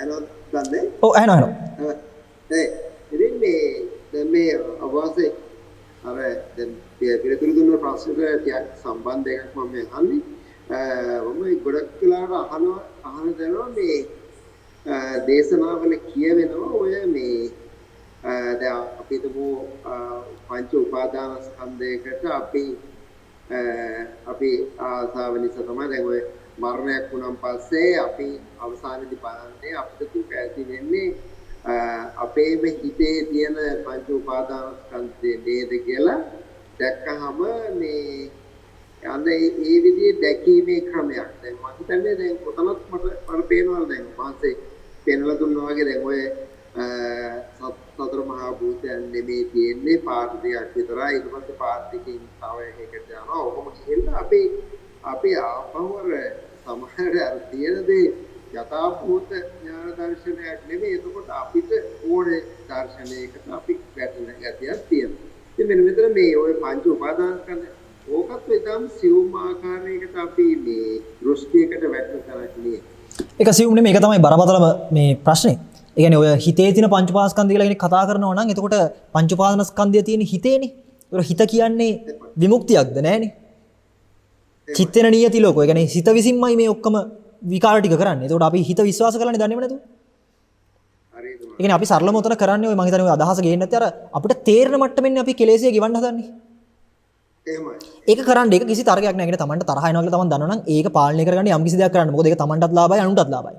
Ano dande? Oh, ano. Jadi me awase are dan පිළිතුරු දුන්න ප්‍රශ්නට ටිකක් සම්බන්ධ එකක් මම අහන්නේ. මම ගොඩක් වෙලාවට අහන දෙනවා මේ දේශනාවල කියවෙනවා ඔය මේ දැන් අපි තුමු පංච උපාදාන ස්කන්ධයකට අපි ආසාව නිසා තමයි දැන් ඔය මරණයක් වුණාන් පස්සේ අපි අවසානයේදී බලන්නේ අපිට දුක ඇති වෙන්නේ අපේම හිතේ තියෙන පංච උපාදාන ස්කන්ධය නේද කියලා දැක්කහම මේ යන්නේ ඒ විදිහේ දැකීමේ ක්‍රමයක්. දැන් මම හිතන්නේ දැන් කොතනත් මට පේනවා දැන් මාසේ පෙන්වලා දුන්නා වගේ දැන් ඔය සතර මහා භූතයන් නෙමේ තියෙන්නේ පාර්ථ ටිකක් විතරයි. ඊට පස්සේ පාර්ථ ටිකකින් තව එකකට යනවා. ඔහොම ගිහිල්ලා අපි ආපහුවර සමහර අර තියෙන දේ යථාභූත ඥාන දර්ශනයක් නෙමෙයි. එතකොට අපිට ඕනේ දර්ශනයකට අපි වැටෙන ගැතියක් තියෙනවා. ඉතින් මෙන්න මෙතන මේ ওই පංච උපාදාන ස්කන්ධ ඕකත් ඉතාම සියුම් ආකාරයකට අපි මේ දෘෂ්ටියකට වැටෙන තරක් නේ. ඒක සියුම් නෙමෙයි, ඒක තමයි බරපතලම මේ ප්‍රශ්නේ. ඒ කියන්නේ ඔය හිතේ තියෙන පංච උපාස්කන්ධය කියලා කෙනෙක් කතා කරනවා නම් එතකොට පංච උපාදානස්කන්ධය තියෙන හිතේනේ. ඒක හිත කියන්නේ විමුක්තියක්ද නැහැනේ. චිත්තේන නියති ලෝකෝ. ඒ කියන්නේ හිත විසින්මයි මේ ඔක්කොම විකාර ටික කරන්නේ. එතකොට අපි හිත විශ්වාස කරන්නේ දන්නේම නැතුව. හරිද? ඒ කියන්නේ අපි සරලම උතන කරන්නේ ඔය මම හිතන්නේ ඔය අදහස ගේන්නේ නැත්නම් අර අපිට තේරෙන මට්ටමින් අපි කෙලෙසිය ගෙවන්න හදන්නේ. එහෙමයි. ඒක කරන්න ඒක කිසි තරගයක් නැහැ. ඒකට තමන්ට තරහ එනවා කියලා තමන් දන්නවනම් ඒක පාලනය කරගන්න යම් කිසි දෙයක් කරන්න. මොකද ඒක තමන්ටත් ලාභයි අනුන්ටත් ලාභයි.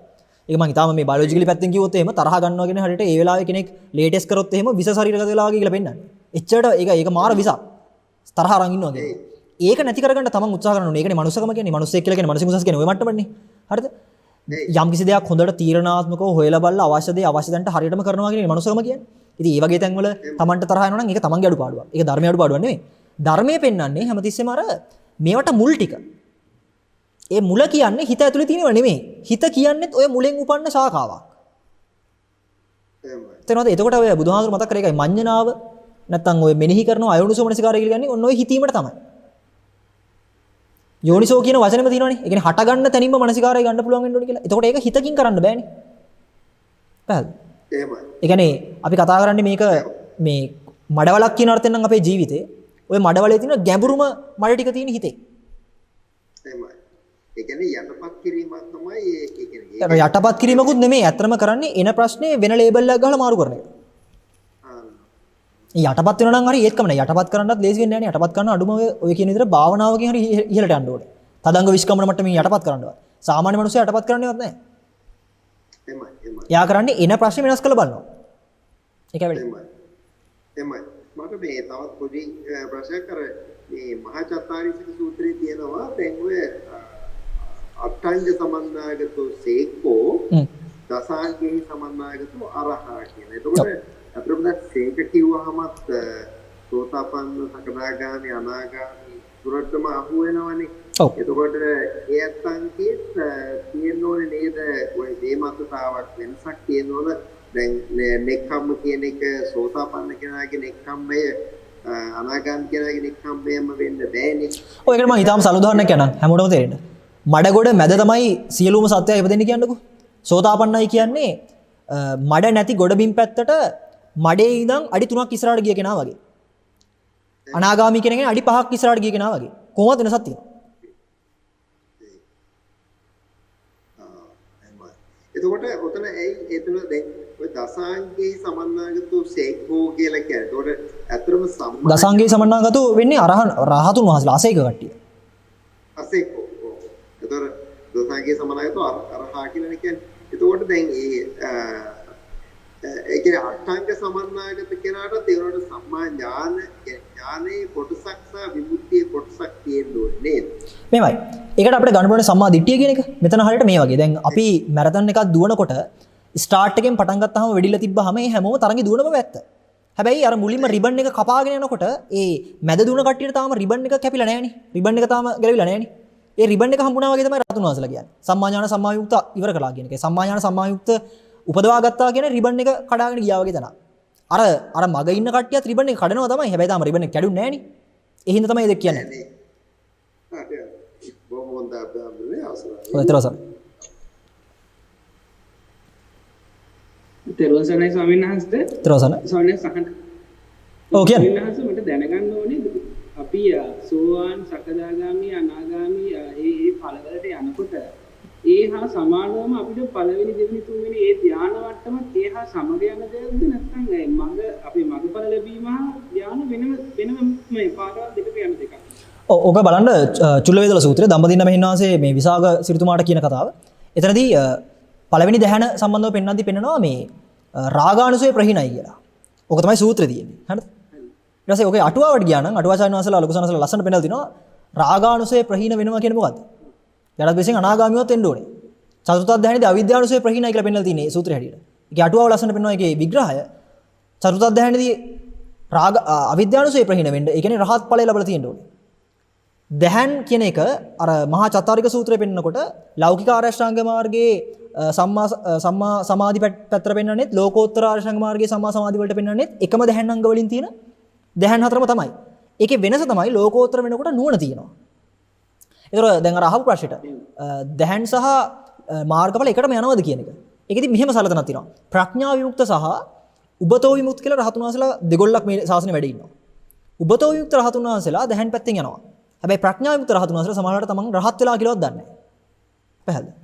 ඒක මම හිතාම මේ බයොලොජිකලි පැත්තෙන් කිව්වොත් එහෙම තරහ ගන්නවා කියන හැටියට ඒ වෙලාවේ කෙනෙක් ලේටෙස්ට් කරොත් එහෙම විස ශරීරගත වෙලා වගේ කියලා පෙන්නන්නේ. එච්චරට ඒක මාර විසක්. තරහ අරන් ඉන්නවා කියන්නේ. ඒක නැති කරගන්න තමන් උත්සාහ කරන්න ඕනේ. ඒකනේ මනුස්සකම කියන්නේ. මනුස්සයෙක් කියලා කියන්නේ මනසික උසස් කියන්නේ ওই මට්ටමනේ. හරිද? යම් කිසි දෙයක් හොඳට තීරණාත්මකව හොයලා බලලා අවශ්‍ය දේ අවශ්‍ය තැනට හරියටම කරනවා කියන්නේ මනුස්සකම කියන්නේ. ඉතින් මේ වගේ තැන්වල තමන්ට තරහ යනවා නම් ඒක තමන්ගේ අඩුපාඩුවක්. ඒක ධර්මයේ අඩුපාඩුවක් නෙමෙයි. ධර්මයේ පෙන්වන්නේ හැමතිස්සෙම අර මේවට මුල් ටික. ඒ මුල කියන්නේ හිත ඇතුලේ තියෙනව නෙමෙයි. හිත කියන්නේත් ඔය මුලෙන් උපන්න ශාඛාවක්. එහෙමයි. තේරෙනවද? එතකොට ඔය බුදුහාමුදුරු මතක් කරේ එකයි මඤ්ඤණාව නැත්තම් ඔය මෙනෙහි කරනවා අයෝනිසෝමනසිකාරය කියලා කියන්නේ ඔන්න ඔය හිතීමට තමයි. යෝනිසෝ කියන වචනේම තියෙනවනේ. ඒ කියන්නේ හට ගන්න තැනින්ම මනසිකාරය ගන්න පුළුවන් වෙන්න ඕනේ කියලා. එතකොට ඒක හිතකින් කරන්න බෑනේ. පැහැදිලිද? එහෙමයි. ඒ කියන්නේ අපි කතා කරන්නේ මේක මේ මඩවලක් කියන අර්ථයෙන් නම් අපේ ජීවිතේ ඔය මඩවලේ තියෙන ගැඹුරුම මඩ ටික තියෙන හිතේ. එහෙමයි. ඒ කියන්නේ යටපත් කිරීමක් තමයි ඒ කියන්නේ. ඒක යටපත් කිරීමකුත් නෙමෙයි. ඇත්තම කරන්නේ එන ප්‍රශ්නේ වෙන ලේබල් එකක් ගහලා මාරු කරන එක. යටපත් වෙනවා නම් හරි ඒත්කම නෑ. යටපත් කරන්නත් ලේසි වෙන්නේ නෑනේ. යටපත් කරන අඩුම ඔය කියන විදිහට භාවනාවකින් හරි ඉහළට යන්න ඕනේ. තදංග විස්කම්මන මට්ටමින් යටපත් කරන්නවත්. සාමාන්‍ය මිනිස්සු යටපත් කරන්නේවත් නෑ. එහෙමයි. එහෙමයි. යා කරන්නේ එන ප්‍රශ්නේ වෙනස් කරලා බලනවා. ඒකයි වෙන්නේ. එහෙමයි. එහෙමයි. මට මේ තවත් පොඩි ප්‍රශ්නයක් කර මේ මහා චත්තාරීසක සූත්‍රයේ තියෙනවා දැන් ඔය අට්ඨංග සමන්නාගතෝ සේකෝ දසාංගෙහි සමන්නාගතෝ අරහා කියන. එතකොට අපිට සේක කිව්වහමත් සෝතාපන්න සකදාගාමි අනාගාමි දුරටම අහු වෙනවනේ. ඔව්. එතකොට ඒ අත්ංකේත් තියෙන ඕනේ නේද ඔය දේමත්තාවක් වෙනසක් තියෙන ඕන. දැන් නෙක්ඛම්ම කියන එක සෝතාපන්න කෙනාගේ නෙක්ඛම්මය අනාගාමී කෙනාගේ නෙක්ඛම්මයම වෙන්න බෑනේ. ඔය එකට මම ඊටාම සරල උදාහරණයක් කියන්නම් හැමෝටම තේරෙන්න. මඩගොඩ මැද තමයි සියලුම සත්‍යය ඉපදෙන්නේ කියන්නකෝ. සෝතාපන්නයි කියන්නේ මඩ නැති ගොඩබිම් පැත්තට මඩේ ඉඳන් අඩි 3ක් ඉස්සරහට ගිය කෙනා වගේ. අනාගාමී කෙනෙක් අඩි 5ක් ඉස්සරහට ගිය කෙනා වගේ. කොහොමද වෙනසක් තියෙන්නේ? එතකොට ඔතන ඇයි එතන දැන් ඔය දසාංගේ සමන්නාගතෝ සේකෝ කියලා කියන්නේ. එතකොට ඇත්තටම දසාංගේ සමන්නාගතෝ වෙන්නේ රහතුන් වහන්සේලා අසේක කට්ටිය. අසේකෝ. එතකොට දසාංගේ සමන්නාගතෝ අරහා කියලා කියන්නේ. එතකොට දැන් ඒ කියන්නේ අට්ඨංග සමන්නාගත කෙනාට ඒනොට සම්මා ඥානේ කොටසක් සහ විමුක්තියේ කොටසක් තියෙන්නේ නේද? මේවයි. ඒකට අපිට ගන්න පුළුවන් සම්මා දිට්ඨිය කියන එක. මෙතන හරියට මේ වගේ. දැන් අපි මැරතන් එකක් දුවනකොට ස්ටාර්ට් එකෙන් පටන් ගත්තාම වෙඩිලා තිබ්බහම මේ හැමෝම තරඟේ දුවනම වැත්ත. හැබැයි අර මුලින්ම රිබන් එක කපාගෙන යනකොට ඒ මැද දුවන කට්ටියට තාම රිබන් එක කැපිලා නැහැනේ. රිබන් එක තාම ගැලවිලා නැහැනේ. ඒ රිබන් එක හම්බුණා වගේ තමයි රහතුන් වහන්සේලා කියන්නේ. සම්මා ඥාන සම්මා යුක්ත ඉවර කළා කියන එක. සම්මා ඥාන සම්මා යුක්ත උපදවා ගත්තා කියන රිබන් එක කඩාගෙන ගියා වගේ තන. අර මග ඉන්න කට්ටියත් රිබන් එක කඩනවා තමයි. හැබැයි තාම රිබන් එක කැඩුන්නේ නැහැනේ. ඒ හින්දා තමයි ඒක කියන්නේ. බොහොම හොඳ අපේ අවසරයි. ඔයතරසම්. තෙරුවන් සරණයි ස්වාමීන් වහන්සේ. තරසන. ස්වාමීන් වහන්සේ. ඔව් කියන්නේ. ස්වාමීන් වහන්සේ මට දැනගන්න ඕනේ අපි සෝවාන් සකදාගාමි අනාගාමි ඒ ඵලවලට යනකොට ඒ හා සමානවම අපිට පළවෙනි දෙවෙනි තුන්වෙනි ඒ ධාන වට්ටමත් ඒ හා සමග යන දෙයක්ද නැත්නම් අපේ මගඵල ලැබීම හා ධාන වෙනම මේ පාරවල් දෙකක යන දෙකක්. ඔක බලන්න චුල්ලවේදල සූත්‍රයේ දඹදින්න මෙහින් වහන්සේ මේ විසාග සිරිතුමාට කියන කතාව. එතනදී පළවෙනි ධාන සම්බන්ධව පෙන්වද්දී පෙන්නනවා මේ රාගානුසය ප්‍රහීනයි කියලා. ඔක තමයි සූත්‍රයේ තියෙන්නේ. හරිද? ඊට පස්සේ ඔකේ අටුවාවට ගියා නම් අටුවාචාර්ය වහන්සේලා ලොකු සනසලා ලස්සන පෙන්නලා තිනවා රාගානුසය ප්‍රහීන වෙනවා කියන්නේ මොකද්ද? ඊට පස්සේ අනාගාමියවත් වෙන්න ඕනේ. චතුර්ථ ධානයේදී අවිද්‍යානුසය ප්‍රහීනයි කියලා පෙන්නලා තියෙන්නේ සූත්‍රයේ හැටියට. ඒකේ අටුවාව ලස්සන පෙන්වනවා ඒකේ විග්‍රහය. චතුර්ථ ධානයේදී රාග අවිද්‍යානුසය ප්‍රහීන වෙන්න ඒ කියන්නේ රහත් ඵලය ලැබලා තියෙන්න ඕනේ. දහන් කියන එක අර මහා චත්තාරික සූත්‍රයේ පෙන්නකොට ලෞකික ආරෂ්ඨාංග මාර්ගයේ සම්මා සමාධි පැත්තට පෙන්වන්නේත් ලෝකෝත්තර ආරෂ්ඨාංග මාර්ගයේ සම්මා සමාධි වලට පෙන්වන්නේත් එකම දහන් අංග වලින් තියෙන දහන් හතරම තමයි. ඒකේ වෙනස තමයි ලෝකෝත්තර වෙනකොට නුවණ තියෙනවා. ඒතර දැන් අර අහපු ප්‍රශ්නෙට දැහන් සහ මාර්ගඵල එකටම යනවද කියන එක. ඒකෙදි මෙහෙම සලතනක් තියෙනවා. ප්‍රඥා විමුක්ත සහ උබතෝ විමුක්ත කියලා රහතුන් වහන්සේලා දෙගොල්ලක් මේ ශාසනය වැඩ ඉන්නවා. උබතෝ විමුක්ත රහතුන් වහන්සේලා දැහන් පැත්තෙන් යනවා. හැබැයි ප්‍රඥා විමුක්ත රහතුන් වහන්සේලා සමහරවිට තමන් රහත් වෙලා කියලාවත් දන්නේ නැහැ. පැහැදිලිද?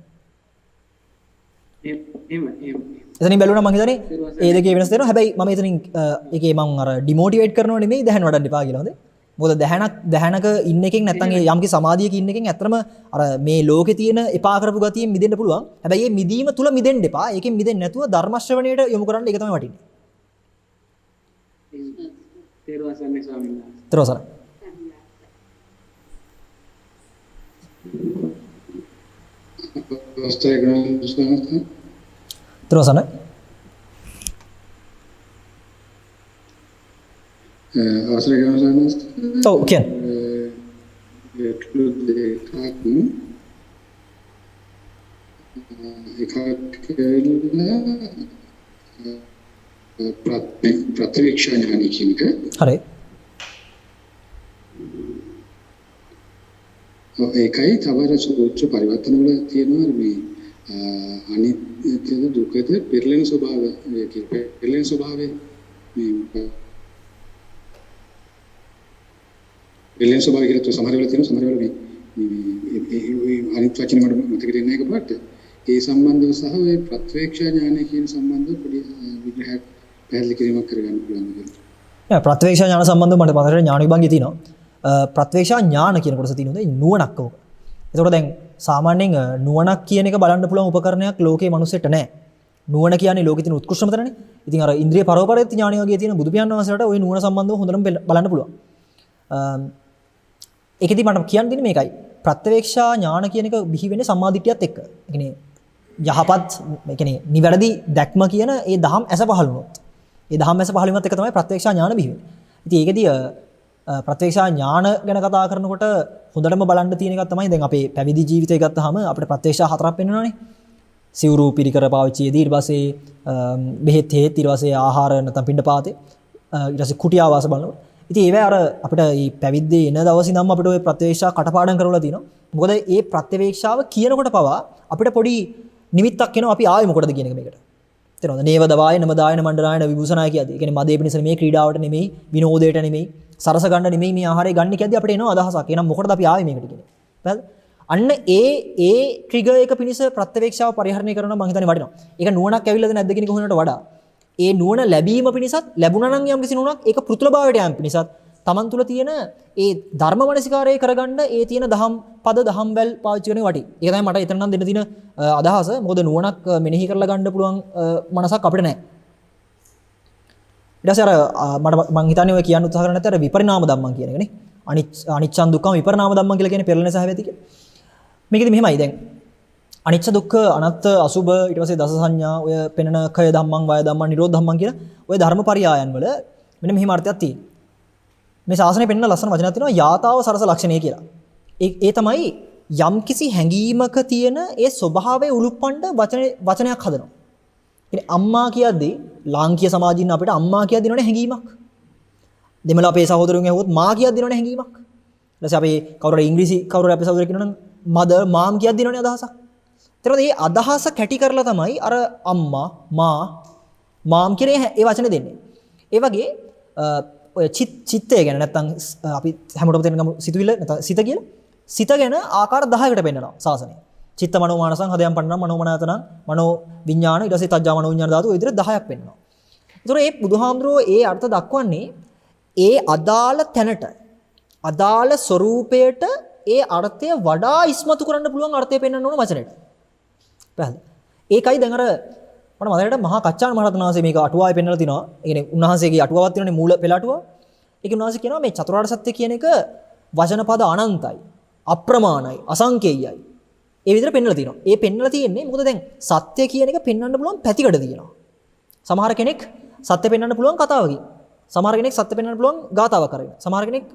එතනින් බැලුවනම් මම හිතන්නේ ඒ දෙකේ වෙනස තියෙනවා. හැබැයි මම එතනින් ඒකේ මම අර ඩිමෝටිවේට් කරනව නෙමෙයි දැහන් වඩන්න එපා කියලා හොඳේ. මොකද දැහනක ඉන්න එකෙන් නැත්නම් ඒ යම්කි සමාධියක ඉන්න එකෙන් ඇත්තම අර මේ ලෝකේ තියෙන එපා කරපු ගතියෙන් මිදෙන්න පුළුවන්. හැබැයි මේ මිදීම තුල මිදෙන්න එපා. ඒකෙන් මිදෙන්නේ නැතුව ධර්ම ශ්‍රවණයට යොමු කරන්න ඒක තමයි වටින්නේ. තේරුවන් සරණයි ස්වාමීන් වහන්සේ. තේරුවන් සරණයි. තේරුවන් සරණයි. අවසරයි ගන්න සන්නස්. ඔව් කියන්න. ප්‍රතිවීක්ෂා ඥානය කියන එක. හරි. ඒකයි තවර සූත්‍ර පරිවර්තන වල තියෙනවා මේ අනිත්‍යද දුකද පෙරලෙන ස්වභාවය පෙරලෙන ස්වභාවය මේ පෙරලෙන ස්වභාවය කියලා සමහර වෙලාවට තියෙනවා සමහර වෙලාවට මේ අනිත් වචන මට මතක දෙන්නේ නැහැ එකපාරට ඒ සම්බන්ධව සහ ඒ ප්‍රත්‍යක්ෂ ඥානය කියන සම්බන්ධව පොඩි විග්‍රහයක් පැහැදිලි කිරීමක් කරගන්න පුළුවන් කියලා. ප්‍රත්‍යක්ෂ ඥාන සම්බන්ධව මට මතකයි ඥාන විභාගයේ තියෙනවා. ප්‍රත්‍යක්ෂ ඥාන කියන කොටස තියෙනවා නුවණක් ඕක. එතකොට දැන් සාමාන්‍යයෙන් නුවණක් කියන එක බලන්න පුළුවන් උපකරණයක් ලෝකේ මිනිස්සුන්ට නැහැ. නුවණ කියන්නේ ලෝකේ තියෙන උත්කෘෂ්ඨම තැනනේ. ඉතින් අර ඉන්ද්‍රිය පරෝපරිත ඥානය වගේ තියෙන බුදු පියාණන් වහන්සේලාට ওই නුවණ සම්බන්ධව හොඳටම බලන්න පුළුවන්. ඒකෙදි මට කියන්න දෙන්නේ මේකයි. ප්‍රත්‍යක්ෂ ඥාන කියන එක බිහි වෙන්නේ සම්මාදිටියත් එක්ක. ඒ කියන්නේ යහපත් ඒ කියන්නේ නිවැරදි දැක්ම කියන ඒ දහම් ඇස පහළ වුණොත්. ඒ දහම් ඇස පහළ වීමත් එක්ක තමයි ප්‍රත්‍යක්ෂ ඥාන බිහි වෙන්නේ. ඉතින් ඒකෙදි ප්‍රත්‍යක්ෂ ඥාන ගැන කතා කරනකොට හොඳටම බලන්න තියෙන එකක් තමයි දැන් අපේ පැවිදි ජීවිතය ගත්තාම අපිට ප්‍රත්‍යක්ෂ හතරක් වෙන්නවනේ. සිවුරු පිළිකර පාවිච්චියේදී ඊට පස්සේ බෙහෙත් හේත් ඊට පස්සේ ආහාර නැත්නම් පිණ්ඩපාතේ ඊට පස්සේ කුටි ආවාස බලනකොට. ඉතින් ඒවැ අර අපිට මේ පැවිද්දේ එන දවස් ඉඳන්ම අපිට ওই ප්‍රත්‍යක්ෂ කටපාඩම් කරවලා තිනවා. මොකද මේ ප්‍රත්‍යවේක්ෂාව කියනකොට පවා අපිට පොඩි නිමිත්තක් එනවා අපි ආවේ මොකටද කියන එක මේකට. තේරෙනවද? නේව දවාය නම දායන මණ්ඩලායන විභූෂණය කියදී. ඒ කියන්නේ මදේ පිණිස නෙමෙයි ක්‍රීඩාවට නෙමෙයි විනෝදයට නෙමෙයි සරස ගන්න නෙමෙයි මේ ආහාරය ගන්න කියද්දි අපිට එනවා අදහසක්. එහෙනම් මොකටද අපි ආවේ මේකට කියන්නේ? හරිද? අන්න ඒ ට්‍රිගර් එක පිණිස ප්‍රත්‍යවේක්ෂාව පරිහරණය කරනවා මම හිතන්නේ වටිනවා. ඒක නුවණක් ඇවිල්ලාද නැද්ද කියන එක හොයනට වඩා ඒ නුවණ ලැබීම පිණිසත් ලැබුණා නම් යම් කිසි නුවණක් ඒක පෘතුලභාවයට යම් පිණිසත් තමන් තුළ තියෙන ඒ ධර්ම මනසිකාරය කරගන්න ඒ තියෙන දහම් පද දහම් වැල් පාවිච්චි කරන වටි. ඒක තමයි මට එතන නම් දෙන්න තියෙන අදහස. මොකද නුවණක් මෙනෙහි කරලා ගන්න පුළුවන් මනසක් අපිට නැහැ. ඊට පස්සේ අර මට මං හිතන්නේ ඔය කියන්න උත්සාහ කරන්නේ නැත්නම් අර විපරිණාම ධම්මං කියන එකනේ. අනිච්චං දුක්ඛං විපරිණාම ධම්මං කියලා කියන්නේ පෙරලෙන සහ වැති කියලා. මේකෙදි මෙහෙමයි දැන් අනිච්ච දුක්ඛ අනත්ත අසුභ ඊට පස්සේ දස සංඥා ඔය පෙනෙන කය ධම්මං වය ධම්මං නිරෝධ ධම්මං කියලා ඔය ධර්මපරියායන් වල මෙන්න මෙහෙම අර්ථයක් තියෙනවා. මේ ශාසනය පෙන්න ලස්සන වචනයක් තියෙනවා යාතාව සරස ලක්ෂණය කියලා. ඒ තමයි යම්කිසි හැඟීමක තියෙන ඒ ස්වභාවය උලුප්පන්න වචනයක් හදනවා. කියන්නේ අම්මා කියද්දී ලාංකීය සමාජින් අපිට අම්මා කියද්දී නෝනේ හැඟීමක්. දෙමළ අපේ සහෝදරුන් ඇහුවොත් මා කියද්දී නෝනේ හැඟීමක්. ඊට පස්සේ අපේ කවුරු හරි ඉංග්‍රීසි කවුරු හරි අපේ සහෝදරයෙක් කියනවනම් මදර් මාම් කියද්දී නෝනේ අදහසක්. ඊට පස්සේ මේ අදහස කැටි කරලා තමයි අර අම්මා මාම් කියන ඒ වචනේ දෙන්නේ. ඒ වගේ ඔය චිත්තය ගැන නැත්නම් අපි හැමෝටම තේරෙන සිතුවිල්ල නැත්නම් සිත කියලා සිත ගැන ආකාර 10කට පෙන්නනවා සාසනය. චිත්ත මනෝ මානසං හදයන් පන්නනම් මනෝමනාතනම් මනෝ විඥාන ඊට පස්සේ තජ්ජා මනෝ විඥාන ධාතු ඔය විදිහට 10ක් පෙන්නනවා. ඒතර මේ බුදුහාමුදුරුවෝ ඒ අර්ථ දක්වන්නේ ඒ අදාළ තැනට අදාළ ස්වરૂපයට ඒ අර්ථය වඩා ඉස්මතු කරන්න පුළුවන් අර්ථය පෙන්වන්න ඕන වචනෙට. පැහැදිලි. ඒකයි දැන් අර මට මතකයි මහා කච්චාන මහරහතන් වහන්සේ මේක අටුවාවේ පෙන්නලා තිනවා. ඒ කියන්නේ උන්වහන්සේගේ අටුවාවක් තියෙනනේ මූල පෙළ අටුවාව. ඒකේ උන්වහන්සේ කියනවා මේ චතුරාර්ය සත්‍ය කියන එක වචන පද අනන්තයි, අප්‍රමාණයි, අසංකේයයි. ඒ විදිහට පෙන්නලා තිනවා. ඒ පෙන්නලා තියෙන්නේ මොකද දැන් සත්‍ය කියන එක පෙන්වන්න පුළුවන් පැතිකඩ තියෙනවා. සමහර කෙනෙක් සත්‍ය පෙන්වන්න පුළුවන් කතාවකින්. සමහර කෙනෙක් සත්‍ය පෙන්වන්න පුළුවන් ගාතාවක් කරගෙන. සමහර කෙනෙක්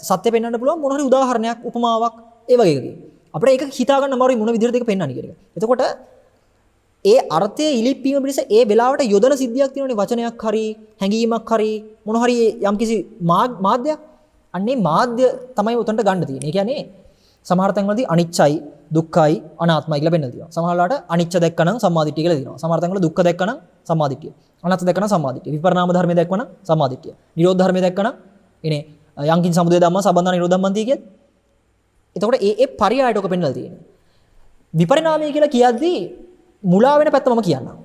සත්‍ය පෙන්වන්න පුළුවන් මොන හරි උදාහරණයක්, උපමාවක් ඒ වගේ එකකින්. අපිට ඒක හිතා ගන්න අමාරුයි මොන විදිහටද ඒක පෙන්වන්නේ කියන එක. එතකොට ඒ අර්ථයේ ඉලිප්පීම පිණිස ඒ වෙලාවට යොදන සිද්ධියක් තියෙනවනේ වචනයක් හරි හැඟීමක් හරි මොන හරි යම්කිසි මාධ්‍යයක්. අන්නේ මාධ්‍ය තමයි උතන්ට ගන්න තියෙන්නේ. ඒ කියන්නේ සමහර තැන්වලදී අනිච්චයි, දුක්ඛයි, අනාත්මයි කියලා පෙන්නලා තියෙනවා. සමහර වෙලාවට අනිච්ච දැක්කනම් සම්මාදිට්ඨිය කියලා තියෙනවා. සමහර තැන්වල දුක්ඛ දැක්කනම් සම්මාදිට්ඨිය. අනාත්ම දැක්කනම් සම්මාදිට්ඨිය. විපරිණාම ධර්මය දැක්කනම් සම්මාදිට්ඨිය. නිරෝධ ධර්මය දැක්කනම් එනේ යංකින් සමුදය ධම්ම සම්බන්ධන නිරෝධම්මන්ති කියත්. එතකොට ඒ පරියායට ඔක පෙන්නලා තියෙනවා. විපරිණාමය කියලා කියද්දී මුලා වෙන පැත්ත මම කියන්නම්.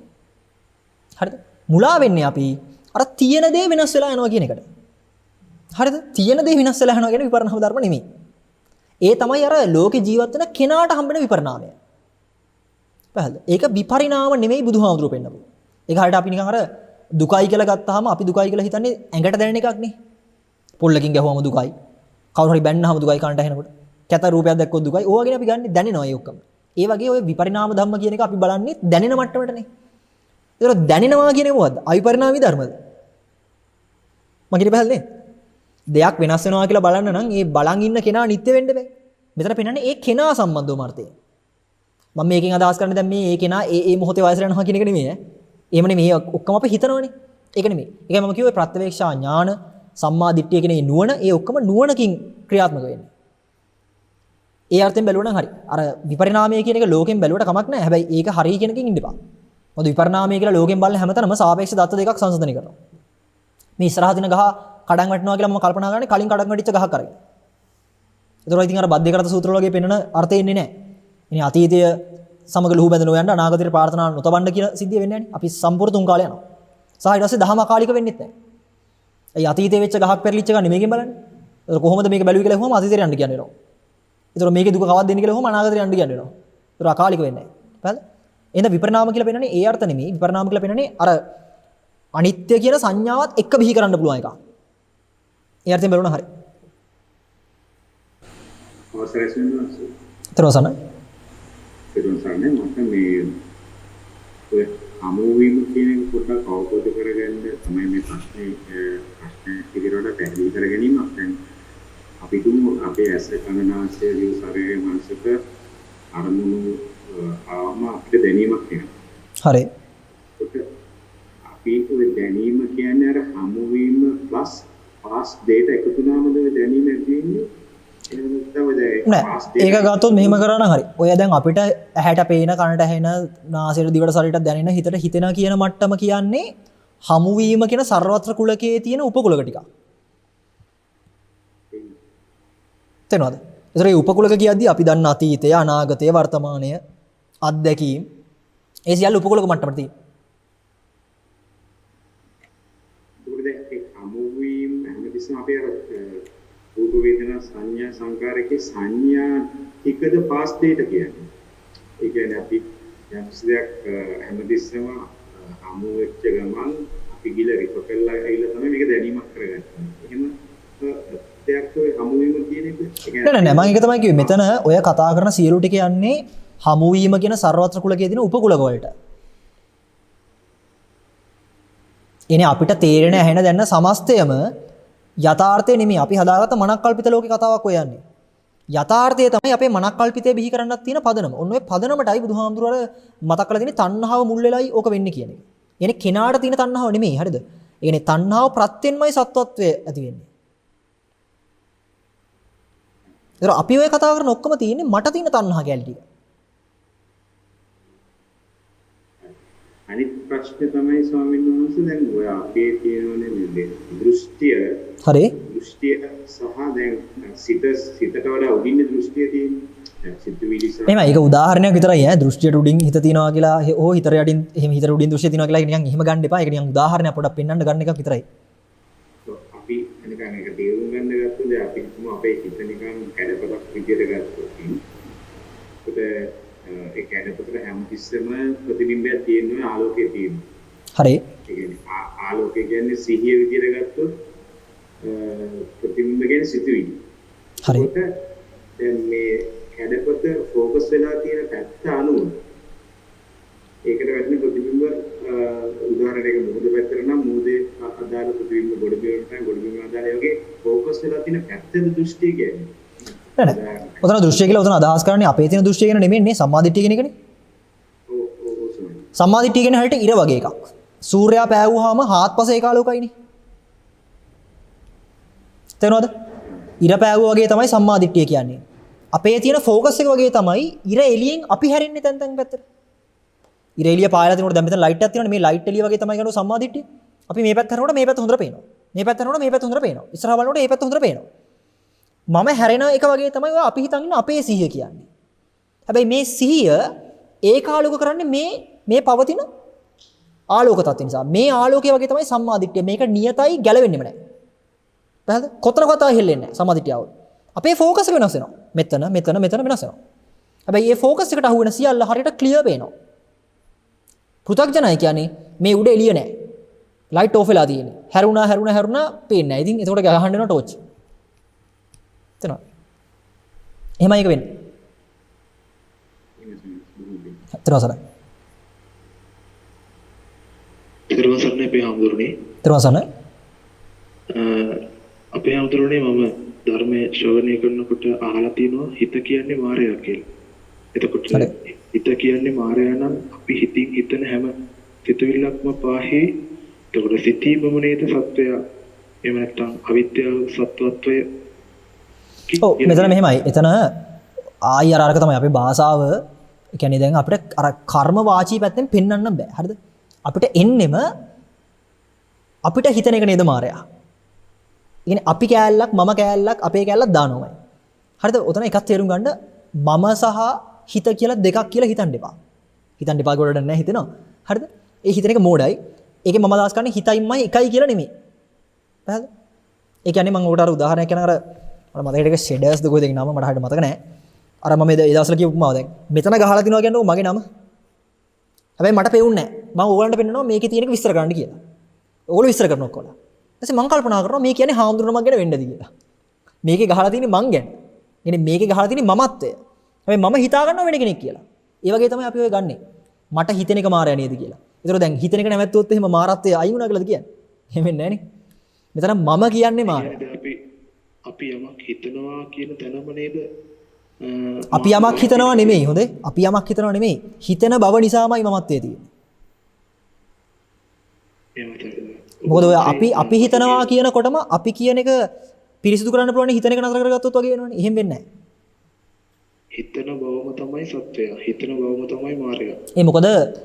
හරිද? මුලා වෙන්නේ අපි අර තියෙන දේ වෙනස් වෙලා යනවා කියන එකට. හරිද? තියෙන දේ වෙනස් වෙලා යනවා කියන විපරිණාම ධර්ම නෙමෙයි. ඒ තමයි අර ලෝකේ ජීවත් වෙන කෙනාට හම්බෙන විපරිණාමය. පැහැදිලිද? ඒක විපරිණාම නෙමෙයි බුදුහාමුදුරුවෝ පෙන්නපු. ඒක හරියට අපි නිකන් අර දුකයි කියලා ගත්තාම අපි දුකයි කියලා හිතන්නේ ඇඟට දැනෙන එකක් නේ. පොල්ලකින් ගැහුවම දුකයි. කවුරු හරි බැන්නාම දුකයි කනට ඇහෙනකොට. කැත රූපයක් දැක්කොත් දුකයි. ඕවා ගැන අපි ගන්නේ දැනෙනවා ඒ ඔක්කොම. ඒ වගේ ඔය විපරිණාම ධම්ම කියන එක අපි බලන්නේ දැනෙන මට්ටමටනේ. ඒතර දැනෙනවා කියන්නේ මොකද්ද? අවිපරිණාමී ධර්මද? මගින් පැහැදිලිද? දෙයක් වෙනස් වෙනවා කියලා බලන්න නම් ඒ බලන් ඉන්න කෙනා නිත්‍ය වෙන්න බෑ. මෙතන පෙන්නන්නේ ඒ කෙනා සම්බන්ධව අර්ථය. මම මේකෙන් අදහස් කරන්නේ දැන් මේ කෙනා ඒ මොහොතේ වයසට යනවා කියන එක නෙමෙයි ඈ. එහෙම නෙමෙයි ඔක්කොම අපි හිතනවනේ. ඒක නෙමෙයි. ඒකයි මම කිව්වේ ප්‍රත්‍යවේක්ෂා ඥාන සම්මා දිට්ඨිය කියන මේ නුවණ ඒ ඔක්කොම නුවණකින් ක්‍රියාත්මක වෙන්නේ. ඒ අර්ථයෙන් බැලුවනම් හරි. අර විපරිණාමය කියන එක ලෝකෙන් බැලුවට කමක් නැහැ. හැබැයි ඒක හරිය කියන එකකින් ඉන්න එපා. මොකද විපරිණාමය කියලා ලෝකෙන් බලන හැමතැනම සාපේක්ෂ දත්ත දෙකක් සංසන්දනය කරනවා. මේ ඉස්සරහ දින ගහ කඩන් වැටෙනවා කියලා මම කල්පනා කරන්නේ කලින් කඩන් වැටිච්ච ගහක් අරගෙන. ඒතකොට ඉතින් අර බද්දේකරත සූත්‍ර වලගේ පෙන්නන අර්ථය එන්නේ නැහැ. ඉතින් අතීතය සමග ලුහු බැඳ නොයන්න අනාගතයට ප්‍රාර්ථනා නොතබන්න කියන සිද්ධිය වෙන්නේ නැහැ. අපි සම්පූර්ණ තුන් කාලේ යනවා. සහ ඊට පස්සේ දහම අකාලික වෙන්නෙත් නැහැ. ඒ අතීතයේ වෙච්ච ගහක් පෙරලිච්ච ගන්නේ මේකෙන් බලන්නේ. ඒතකොට කොහොමද මේක බැලුවේ කියලා අහුවම අතීතයට යන්න කියන්නේ වෙනවා. ඒතකොට මේකේ දුක කවද්ද දෙන්නේ කියලා අහුවම අනාගතයට යන්න කියන්නේ වෙනවා. ඒතකොට අකාලික වෙන්නේ නැහැ. හරිද? එහෙනම් විපරිණාම කියලා පෙන්නන්නේ ඒ අර්ථ නෙමෙයි. විපරිණාම කියලා පෙන්නන්නේ අර අනිත්‍ය කියන සංඥාවත් එක්ක බිහි කරන්න පුළුවන් එකක්. ඒ අර්ථයෙන් බලනවා හරි. අවසරයි සෙන්වන්ස. තරවසන. පෙරොන්සන්නේ මට මේ ඔය අමෝවීම කියන එක පොඩ්ඩක් අවබෝධ කරගන්න තමයි මේ ප්‍රශ්නේ ඉදිරියට පැහැදිලි කර ගැනීමක් දැන් අපි තුමු අපේ ඇස කන නාසය දිව ශරීරයේ මනසට අරමුණු ආවම අපිට දැනීමක් එනවා. හරි. අපි ඔය දැනීම කියන්නේ අර හමුවීම ප්ලස් පාස් data එකතු වුණාමද ඔය දැනීම ඇති වෙන්නේ? ඒක ගත්තොත් මෙහෙම කරා නම් හරි. ඔය දැන් අපිට ඇහැට පේන කනට ඇහෙන නාසයට දිවට ශරීරයට දැනෙන හිතට හිතෙන කියන මට්ටම කියන්නේ හමුවීම කියන සර්වත්‍ර කුලකයේ තියෙන උපකුලක ටික. තේරෙනවද? ඒතර මේ උපකුලක කියද්දී අපි දන්න අතීතය, අනාගතය, වර්තමානය, අත්දැකීම් ඒ සියල්ල උපකුලක මට්ටමට තියෙනවා. ඒ හමුවීම හැමතිස්සම අපි අර රූප වේදනා සංඥා සංකාරකේ සංඥා ටිකද පාස් දෙයට කියන්නේ. ඒ කියන්නේ අපි යම් කිසියක් හැමතිස්සම හමු වෙච්ච ගමන් අපි ගිල රිපකල්ලා ඇවිල්ලා තමයි මේක දැනීමක් කරගන්නේ. එහෙම දෙයක් ඔය හමු වීම කියන එක නෑ මම ඒක තමයි කිව්වේ. මෙතන ඔය කතා කරන සියලු ටික යන්නේ හමු වීම කියන සර්වත්‍ර කුලකයේ තියෙන උපකුලක වලට. එනේ අපිට තේරෙන ඇහෙන දැනන සමස්තයම යථාර්ථය නෙමෙයි අපි හදාගත්ත මනක්කල්පිත ලෝකේ කතාවක් ඔය යන්නේ. යථාර්ථය තමයි අපේ මනක්කල්පිතේ බිහි කරන්නත් තියෙන පදනම. ඔන්න ඔය පදනමටයි බුදුහාමුදුරුවෝ මතක් කරලා තියෙන්නේ තණ්හාව මුල් වෙලයි ඕක වෙන්නේ කියන එක. يعني කෙනාට තියෙන තණ්හාව නෙමෙයි හරිද? ඒ කියන්නේ තණ්හාව ප්‍රත්‍යෙන්මයි සත්වත්වය ඇති වෙන්නේ. ඒතර අපි ඔය කතා කරන ඔක්කොම තියෙන්නේ මට තියෙන තණ්හා කැලි ටික. අනිත් ප්‍රශ්නේ තමයි ස්වාමීන් වහන්සේ දැන් ඔය අපේ තියෙනනේ මේ දෘෂ්ටිය හරි දෘෂ්ටිය සහ දැන් සිතට වඩා උඩින් දෘෂ්ටිය තියෙන්නේ සිතුවිලි සහ එහෙම ඒක උදාහරණයක් විතරයි ඈ දෘෂ්ටියට උඩින් හිත තියනවා කියලා හෝ හිතට යටින් එහෙම හිතට උඩින් දෘෂ්ටිය තියනවා කියලා නිකන් එහෙම ගන්න එපා ඒක නිකන් උදාහරණයක් පොඩ්ඩක් පෙන්වන්න ගන්න එකක් විතරයි අපි නිකන් ඒක තේරුම් ගන්න ගත්තොත් දැන් අපි හිතමු අපේ හිත නිකන් කැඩපතක් විදියට ගත්තොත් ඒ කැඩපතට හැමතිස්සෙම ප්‍රතිබිම්බයක් තියෙනවා ආලෝකයේ තියෙනවා. හරි. ඒ කියන්නේ ආලෝකය කියන්නේ සිහිය විදියට ගත්තොත් ප්‍රතිබිම්බ කියන්නේ සිතුවිලි. හරි. දැන් මේ කැඩපත ફોકસ වෙලා තියෙන පැත්ත අනුව ඒකට වැටෙන ප්‍රතිබිම්බ උදාහරණයක මොහොත පැත්තට නම් මොහොතේ අදාළ ප්‍රතිබිම්බ ගොඩබිමට අදාළ යෝගේ ફોકસ වෙලා තියෙන පැත්තේ දෘෂ්ටිය කියන්නේ. නෑ ඔතන දෘෂ්ටිය කියලා ඔතන අදහස් කරන්නේ අපේ තියෙන දෘෂ්ටිය කියන නෙමෙයි සම්මාදිට්ඨිය කියන එකනේ. සම්මාදිට්ඨිය කියන හැට ඉර වගේ එකක්. සූර්යයා පෑවුවාම හාත්පස ඒකාලෝකයිනේ. තේරෙනවද? ඉර පෑවුවා වගේ තමයි සම්මාදිට්ඨිය කියන්නේ. අපේ තියෙන ફોකස් එක වගේ තමයි ඉර එළියෙන් අපි හැරෙන්නේ තැන් තැන් පැත්තට. ඉර එළිය පායලා තිනකොට දැන් මෙතන ලයිට් එකක් තියෙනවනේ මේ ලයිට් එළිය වගේ තමයි කරන සම්මාදිට්ඨිය. අපි මේ පැත්ත කරනකොට මේ පැත්ත හොඳට පේනවා. මේ පැත්ත කරනකොට මේ පැත්ත හොඳට පේනවා. ඉස්සරහ බලනකොට මේ පැත්ත හොඳට පේනවා. මම හැරෙන එක වගේ තමයි ඔය අපි හිතන් ඉන්න අපේ සිහිය කියන්නේ. හැබැයි මේ සිහිය ඒකාලෝක කරන්නේ මේ පවතින ආලෝක තත්ත්ව නිසා. මේ ආලෝකය වගේ තමයි සම්මාදිට්ඨිය. මේක නියතයි ගැලවෙන්නෙම නැහැ. පැහැදිලිද? කොතනකවත් හෙල්ලෙන්නේ නැහැ සම්මාදිට්ඨිය આવොත්. අපේ ફોකස් එක වෙනස් වෙනවා. මෙතන වෙනස් වෙනවා. හැබැයි මේ ફોකස් එකට අහු වෙන සියල්ල හරියට ක්ලියර් පේනවා. පෘථග්ජනයි කියන්නේ මේ උඩ එළිය නැහැ. ලයිට් ඕෆ් වෙලා තියෙන්නේ. හැරුණා පේන්නේ නැහැ. ඉතින් එතකොට ගහන්න වෙනවා ටෝච්. තේනවා. එහෙමයි ඒක වෙන්නේ. තරවසන. තරවසන්නේ අපේ හාමුදුරනේ. තරවසන. අපේ හාමුදුරනේ මම ධර්මයේ ශ්‍රවණය කරනකොට අහලා තියෙනවා හිත කියන්නේ මායя කියලා. එතකොට හිත කියන්නේ මායя නම් අපි හිතින් හිතන හැම සිතුවිල්ලක්ම පාහේ. එතකොට සිතීමම නේද සත්වය. එහෙම නැත්නම් අවිද්‍යාව සත්වත්වය. ඔව් මෙතන මෙහෙමයි. එතන ආයි අරක තමයි අපේ භාෂාව කියන්නේ දැන් අපිට අර කර්ම වාචී පැත්තෙන් පෙන්වන්න බෑ. හරිද? අපිට එන්නෙම අපිට හිතන එක නේද මායя. ඉතින් අපි කෑල්ලක් මම කෑල්ලක් අපේ කෑල්ලක් දානවමයි. හරිද? ඔතන එකක් තේරුම් ගන්න මම සහ හිත කියලා දෙකක් කියලා හිතන්න එපා. හිතන්න එපා ගොඩට නැහැ හිතෙනවා. හරිද? ඒ හිතන එක මෝඩයි. ඒකේ මම අදහස් කරන්නේ හිතයිමයි එකයි කියලා නෙමෙයි. පැහැදිලිද? ඒ කියන්නේ මම ඔකට අර උදාහරණයක් කියන අර මතකයට එක ෂෙඩර්ස් ද කොහෙද ඒ නම මට හරියට මතක නැහැ. අර මම ඒ දවස්වල කියපු උපමාව දැන් මෙතන ගහලා තිනවා කියන්නේ මගේ නම. හැබැයි මට පෙවුන්නේ නැහැ. මම ඕගලන්ට පෙන්නනවා මේකේ තියෙන එක විස්තර කරන්න කියලා. ඕගොල්ලෝ විස්තර කරනවා ඔක්කොලා. ඊට පස්සේ මම කල්පනා කරනවා මේ කියන්නේ හාමුදුරුවෝ මං ගැන වෙන්නද කියලා. මේකේ ගහලා තියෙන්නේ මං ගැන. يعني මේකේ ගහලා තියෙන්නේ මමත්වය. හැබැයි මම හිතා ගන්නවා වෙන කෙනෙක් කියලා. ඒ වගේ තමයි අපි ඔය ගන්නෙ. මට හිතෙන එක මායя නේද කියලා. ඒතර දැන් හිතෙන එක නැවැත්තුවොත් එහෙම මාරත්වය අයින් වුණා කියලාද කියන්නේ? එහෙම වෙන්නේ නැහැ නේ. මෙතන මම කියන්නේ මායя. අපි යමක් හිතනවා කියන තැනම නේද? අපි යමක් හිතනවා නෙමෙයි හොඳේ. අපි යමක් හිතනවා නෙමෙයි. හිතන බව නිසාමයි මමත්වයේ තියෙන්නේ. මොකද ඔය අපි හිතනවා කියනකොටම අපි කියන එක පිරිසිදු කරන්න පුළුවන් හිතන එක නතර කරගත්තොත් වගේ වෙනවනේ. එහෙම වෙන්නේ නැහැ. හිතන බවම තමයි සත්‍යය. හිතන බවම තමයි මායя.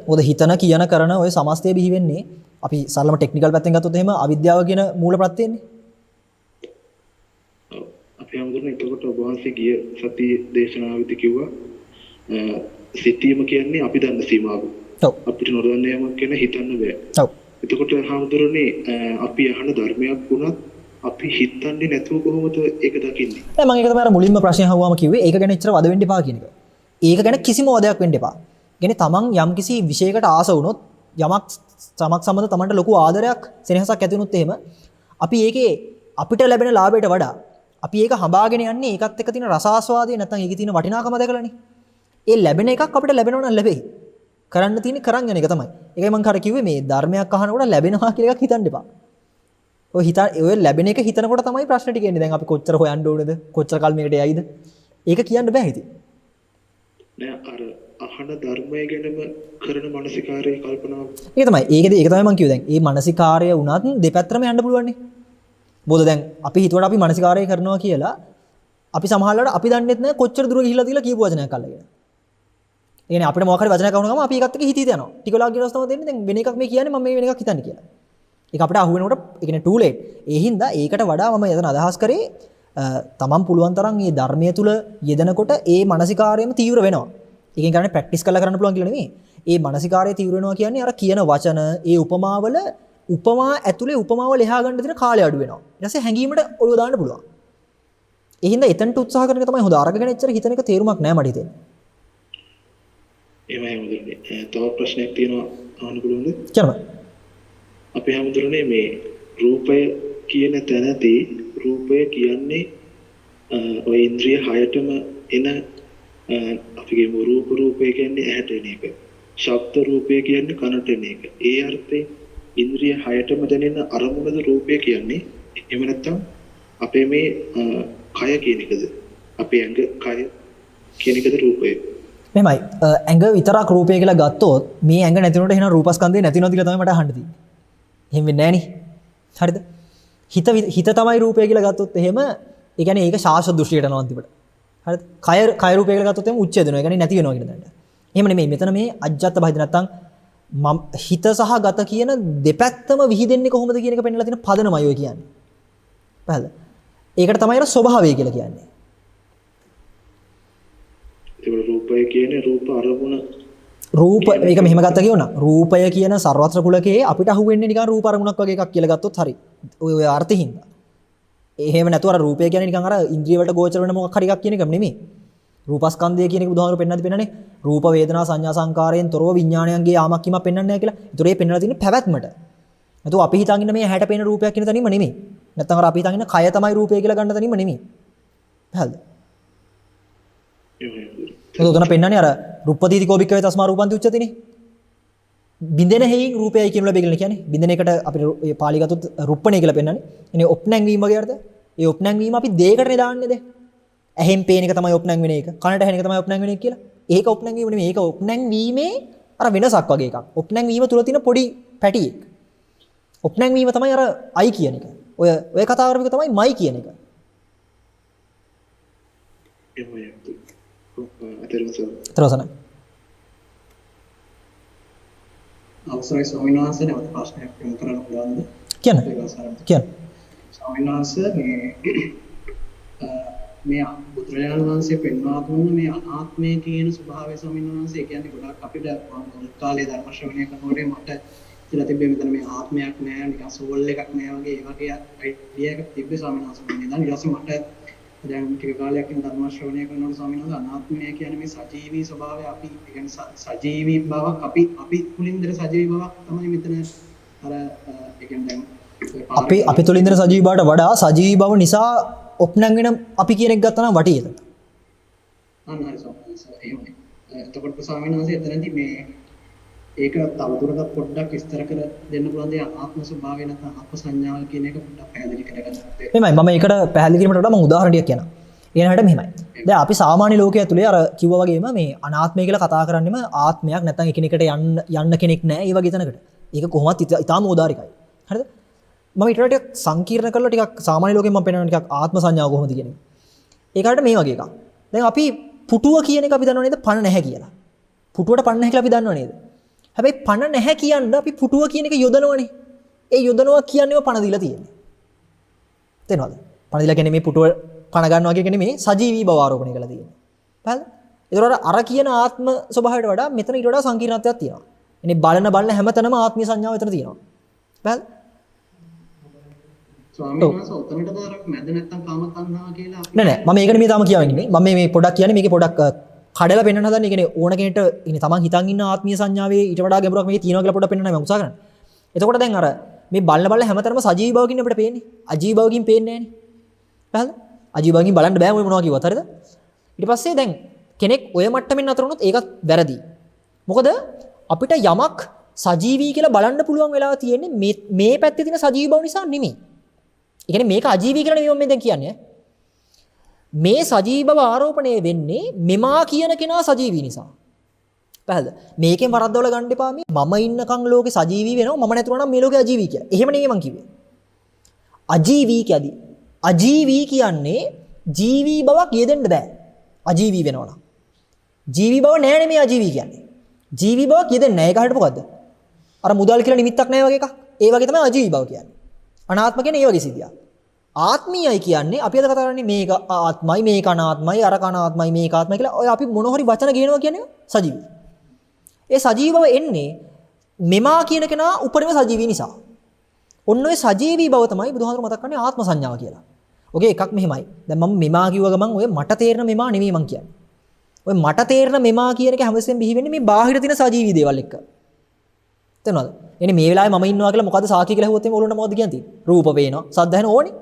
මොකද හිතන කියන කරන ඔය සමස්තය බිහි වෙන්නේ අපි සරලම ටෙක්නිකල් පැත්තෙන් ගත්තොත් එහෙම අවිද්‍යාව කියන මූල ප්‍රත්‍යයනේ. අපි හැමෝටම එතකොට ඔබ වහන්සේ ගිය සතියේ දේශනාවෙදි කිව්වා සිතීම කියන්නේ අපි දන්න සීමාව. ඔව්. අපිට නොදන්න යමක් ගැන හිතන්න බෑ. ඔව්. එතකොට හැමෝටනේ අපි අහන ධර්මයක් වුණත් අපි හිතන්නේ නැතුව කොහොමද ඒක දකින්නේ? නෑ මම ඒක තමයි අර මුලින්ම ප්‍රශ්නේ අහුවාම කිව්වේ ඒක ගැන එච්චර වද වෙන්න එපා කියන එක. ඒක ගැන කිසිම වදයක් වෙන්න එපා. කියන්නේ තමන් යම්කිසි විෂයකට ආස වුණොත් යමක් සම්බන්ධ තමන්ට ලොකු ආදරයක් සෙනෙහසක් ඇති වුණොත් එහෙම අපි ඒකේ අපිට ලැබෙන ලාභයට වඩා අපි ඒක හඹාගෙන යන්නේ ඒකත් එක්ක තියෙන රසාස්වාදය නැත්නම් ඒකේ තියෙන වටිනාකම දැකලානේ. ඒ ලැබෙන එකක් අපිට ලැබෙනව නම් ලැබෙයි. කරන්න තියෙන්නේ කරන් යන එක තමයි. ඒකයි මම කර කිව්වේ මේ ධර්මයක් අහනකොට ලැබෙනවා කියලා එකක් හිතන්න එපා. ඔය ලැබෙන එක හිතනකොට තමයි ප්‍රශ්න ටික එන්නේ. දැන් අපි කොච්චර හොයන්න ඕනේද? කොච්චර කල් මේකට යයිද? ඒක කියන්න බෑ ඉතින්. නෑ අර අහන ධර්මය ගැනම කරන මානසිකාරයේ කල්පනාව. ඒක තමයි. ඒක තමයි මම කිව්වේ දැන්. මේ මානසිකාරය වුණත් දෙපැත්තටම යන්න පුළුවන් නේ. මොකද දැන් අපි හිතුවට අපි මානසිකාරය කරනවා කියලා අපි සමහරවිට අපි දන්නෙත් නැහැ කොච්චර දුර ගිහිල්ලා තියලා කියපු වචනයක් අල්ලගෙන. ඒ කියන්නේ අපිට මොකක් හරි වචනයක් අහුන ගම අපි ඒකත් එක්ක හිතීත යනවා. ටික වෙලාවක් ගියනොත් තමයි දෙන්නේ දැන් වෙන එකක් මේ කියන්නේ මම මේ වෙන එකක් හිතන්නේ කියලා. ඒක අපිට අහු වෙනකොට ඒ කියන්නේ too late. ඒ හින්දා ඒකට වඩා මම එතන අදහස් කරේ තමන් පුළුවන් තරම් මේ ධර්මයේ තුල යෙදෙනකොට ඒ මානසිකාරයම තීව්‍ර වෙනවා. ඒකෙන් කරන්නේ ප්‍රැක්ටිස් කරලා කරන්න පුළුවන් කියලා නෙමෙයි. ඒ මානසිකාරය තීව්‍ර වෙනවා කියන්නේ අර කියන වචන, ඒ උපමාවල උපමා ඇතුලේ උපමාව ලියා ගන්න දෙන කාලය අඩු වෙනවා. ඊට පස්සේ හැංගීමට ඔළුව දාන්න පුළුවන්. ඒ හින්දා එතනට උත්සාහ කරන එක තමයි හොඳ. අරගෙන එච්චර හිතන එක තේරුමක් නැහැ මට හිතෙන්නේ. එහෙමයි හොඳනේ. තව ප්‍රශ්නයක් තියෙනවා අහන්න පුළුවන්ද? කියන්න. අපි හැමදෙරනේ මේ රූපය කියන තැනදී රූපය කියන්නේ ඔය ඉන්ද්‍රිය හයටම එන අපි කියමු රූපය කියන්නේ ඇහැට එන එක. ශබ්ද රූපය කියන්නේ කනට එන එක. ඒ අර්ථයෙන් ඉන්ද්‍රිය හයටම දැනෙන අරමුණද රූපය කියන්නේ. එහෙම නැත්නම් අපේ මේ කය කියන එකද? අපේ ඇඟ කය කියන එකද රූපය? මෙහෙමයි. ඇඟ විතරක් රූපය කියලා ගත්තොත් මේ ඇඟ නැතිනොට එහෙනම් රූපස්කන්ධය නැතිනොත් කියලා තමයි මට අහන්න තියෙන්නේ. එහෙම වෙන්නේ නැහැ නේ. හරිද? හිත තමයි රූපය කියලා ගත්තොත් එහෙම ඒ කියන්නේ ඒක ශාස්ත්‍ර දෘෂ්ටියට යනවා අන්තිමට. හරිද? කය රූපය කියලා ගත්තොත් එම උච්ඡේද වෙනවා. ඒ කියන්නේ නැති වෙනවා කියන දඬ. එහෙම නෙමෙයි. මෙතන මේ අජ්ජත් බහිද නැත්තම් හිත සහ ගත කියන දෙපැත්තම විහිදෙන්නේ කොහොමද කියන එක පෙන්නලා තියෙන පදනමයි ඔය කියන්නේ. පැහැදිලිද? ඒකට තමයි අර ස්වභාවය කියලා කියන්නේ. ඒක රූපය කියන්නේ රූප අරමුණ රූප මේක මෙහෙම ගත්තා කියවනම් රූපය කියන සර්වත්‍ර කුලකයේ අපිට අහුවෙන්නේ නිකන් රූප අරමුණක් වගේ එකක් කියලා ගත්තොත් හරි. ඔය අර්ථින්ද. එහෙම නැතුව අර රූපය කියන්නේ නිකන් අර ඉන්ද්‍රිය වලට ගෝචර වෙන මොකක් හරි එකක් කියන එක නෙමෙයි. රූපස්කන්ධය කියන එක බුදුහාමුදුරු පෙන්නද්දි පෙන්නන්නේ රූප වේදනා සංඥා සංකාරයෙන් තොරව විඥාණයන්ගේ යාමක් කීමක් පෙන්වන්නේ නැහැ කියලා. ඒතොර ඒ පෙන්නලා තියෙන්නේ පැවැත්මට. නැතුව අපි හිතන් ඉන්න මේ හැට පේන රූපයක් කියන තැනින්ම නෙමෙයි. නැත්තම් අර අපි හිතන් ඉන්න කය තමයි රූපය කියලා ගන්න තැනින්ම නෙමෙයි. පැහැදිලිද? ඒක උතන පෙන්නන්නේ අර රුප්පදීති කෝබික්කවේ තස්මා රූපන්ති උච්චතිනේ. බින්දෙන හේයින් රූපයයි කියන ලැබෙගල කියන්නේ. බින්දෙන එකට අපිට මේ පාළි ගත්තොත් රුප්පණේ කියලා පෙන්නන්නේ. එනේ ඔප්නැංවීම වගේ අර්ථය. ඒ ඔප්නැංවීම අපි දෙයකටනේ දාන්නේ දැන්. ඇහෙන් පේන එක තමයි ඔප්නැං වෙන එක. කනට ඇහෙන එක තමයි ඔප්නැං වෙන එක කියලා. ඒක ඔප්නැංවීම නෙමෙයි. ඒක ඔප්නැංවීමේ අර වෙනසක් වගේ එකක්. ඔප්නැංවීම තුල තියෙන පොඩි පැටියෙක්. ඔප්නැංවීම තමයි අර අයි කියන එක. ඔය කතා කරපු එක තමයි මයි කියන එක. තරසන. අවසරයි ස්වාමීන් වහන්සේ නැවත ප්‍රශ්නයක් යොමු කරන්න පුළුවන්ද? කියන්න. ස්වාමීන් වහන්සේ මේ බුදුරජාණන් වහන්සේ පෙන්වා දුන්න මේ අනාත්මය කියන ස්වභාවය ස්වාමීන් වහන්සේ කියන්නේ ගොඩක් අපිට කාලේ ධර්ම ශ්‍රවණය කරනකොට මට ඉතලා තිබ්බේ මෙතන මේ ආත්මයක් නෑ නිකන් සෝල් එකක් නෑ වගේ ඒ වගේ අයිඩියා එකක් තිබ්බේ ස්වාමීන් වහන්සේ. දැන් ඊට පස්සේ මට දැන් ටික කාලයක් ඉඳන් ධර්ම ශ්‍රවණය කරනකොට ස්වාමීන් වහන්සේ අනාත්මය කියන්නේ මේ සජීවී ස්වභාවය අපි කියන්නේ සජීවී බවක් අපි කුලින්දර සජීවී බවක් තමයි මෙතන අර ඒ කියන්නේ දැන් අපි තුලින්දර සජීවී බවට වඩා සජීවී බව නිසා ඔප්නං වෙන අපි කියන එක ගත්තා නම් වටේ එතන. අන්නහරි එහෙමයි. එතකොට ස්වාමීන් වහන්සේ එතනදී මේ ඒක තවදුරටත් පොඩ්ඩක් විස්තර කර දෙන්න පුළුවන් දේ ආත්ම ස්වභාවය නැත්නම් ආත්ම සංඥාව කියන එක පොඩ්ඩක් පැහැදිලි කරගන්න. මෙහෙමයි මම ඒකට පැහැදිලි කිරීමට වඩා මම උදාහරණයක් කියනවා. ඊනහට මෙහෙමයි. දැන් අපි සාමාන්‍ය ලෝකයේ ඇතුලේ අර කිව්වා වගේම මේ අනාත්මය කියලා කතා කරන්නේම ආත්මයක් නැත්නම් එකිනෙකට යන්න කෙනෙක් නැහැ. ඒ වගේ තැනකට. ඒක කොහොමවත් ඉතාම උදාරිකයි. හරිද? මම ඊට වඩා ටිකක් සංකීර්ණ කරලා ටිකක් සාමාන්‍ය ලෝකෙන් මම පෙන්නන ටිකක් ආත්ම සංඥාව කොහොමද කියන එක. ඒකට මේ වගේ එකක්. දැන් අපි පුටුව කියන එක අපි දන්නව නේද පණ නැහැ කියලා. පුටුවට පණ නැහැ කියලා අපි දන්නව නේද? හැබැයි පණ නැහැ කියන්න අපි පුටුව කියන එක යොදනවනේ. ඒ යොදනවා කියන්නේම පණ දීලා තියෙන්නේ. තේරෙනවද? පණ දීලා කියන්නේ මේ පුටුව පණ ගන්නවා කියන්නේ මේ සජීවී බව ආරෝපණය කරලා තියෙන්නේ. පැහැදිලිද? ඒතකොට අර කියන ආත්ම ස්වභාවයට වඩා මෙතන ඊට වඩා සංකීර්ණත්වයක් තියෙනවා. එනේ බලන හැමතැනම ආත්මීය සංඥාව එතන තියෙනවා. පැහැදිලිද? ස්වාමීන් වහන්සේ උතනට දාරක් මැද නැත්තම් කාම තණ්හා කියලා නෑ මම මේක නෙමෙයි තාම කියවන්නේ. මම මේ පොඩක් කියන්නේ මේකේ පොඩක් කඩලා පෙන්වන්න හදන්නේ. ඒ කියන්නේ ඕන කෙනෙක්ට ඉන්නේ තමන් හිතන් ඉන්න ආත්මීය සංඥාවේ ඊට වඩා ගැඹුරක් මේකේ තියෙනවා කියලා පොඩක් පෙන්වන්නයි මම උත්සාහ කරන්නේ. එතකොට දැන් අර මේ බලන හැමතැනම සජීවී බවකින් අපිට පේන්නේ. අජීවී බවකින් පේන්නේ නෑනේ. පැහැදිලිද? අජීවී බවකින් බලන්න බෑ ඔය මොනවා කිව්වත් හරිද? ඊට පස්සේ දැන් කෙනෙක් ඔය මට්ටමින් අතර වුණොත් ඒකත් වැරදි. මොකද අපිට යමක් සජීවී කියලා බලන්න පුළුවන් වෙලාව තියෙන්නේ මේ පැත්තේ තියෙන සජීවී බව නිසා නෙමෙයි. ඒ කියන්නේ මේක අජීවී කියලා නෙමෙයි මම දැන් කියන්නේ. මේ සජීවී බව ආරෝපණය වෙන්නේ මෙමා කියන කෙනා සජීවී නිසා. පැහැදිලිද? මේකෙන් වරද්දවල ගන්න එපා මේ මම ඉන්නකන් ලෝකේ සජීවී වෙනවා මම නැතුණා නම් මේ ලෝකේ අජීවී කියලා. එහෙම නෙමෙයි මං කිව්වේ. අජීවී කියන්නේ ජීවී බවක් යෙදෙන්න බෑ. අජීවී වෙනවා නම්. ජීවී බව නෑ නෙමෙයි අජීවී කියන්නේ. ජීවී බවක් යෙදෙන්නේ නෑ. ඒක හරියට මොකද්ද? අර මුදල් කියලා නිමිත්තක් නෑ වගේ එකක්. ඒ වගේ තමයි අජීවී බව කියන්නේ. අනාත්ම කියන්නේ ඒ වගේ සිද්ධියක්. ආත්මීයයි කියන්නේ අපි අද කතා කරන්නේ මේක ආත්මයි මේක අනාත්මයි අර කනාත්මයි මේක ආත්මයි කියලා ඔය අපි මොන හරි වචන ගේනවා කියන්නේ සජීවී. ඒ සජීවී බව එන්නේ මෙමා කියන කෙනා උපරිම සජීවී නිසා. ඔන්න ඔය සජීවී බව තමයි බුදුහාමුදුරුවෝ මතක් කරන්නේ ආත්ම සංඥාව කියලා. ඔගේ එකක් මෙහෙමයි. දැන් මම මෙමා කිව්ව ගමන් ඔය මට තේරෙන මෙමා නෙමෙයි මං කියන්නේ. ඔය මට තේරෙන මෙමා කියන එක හැමතිස්සෙම බිහි වෙන්නේ මේ බාහිර තියෙන සජීවී දේවල් එක්ක. තේරෙනවද? එනේ මේ වෙලාවේ මම ඉන්නවා කියලා මොකද්ද සාකි කියලා හුවොත් එimhe ඔලුන්ට මොකද්ද කියන්නේ? රූප පේනවා, සද්ද ඇහෙන ඕනේ.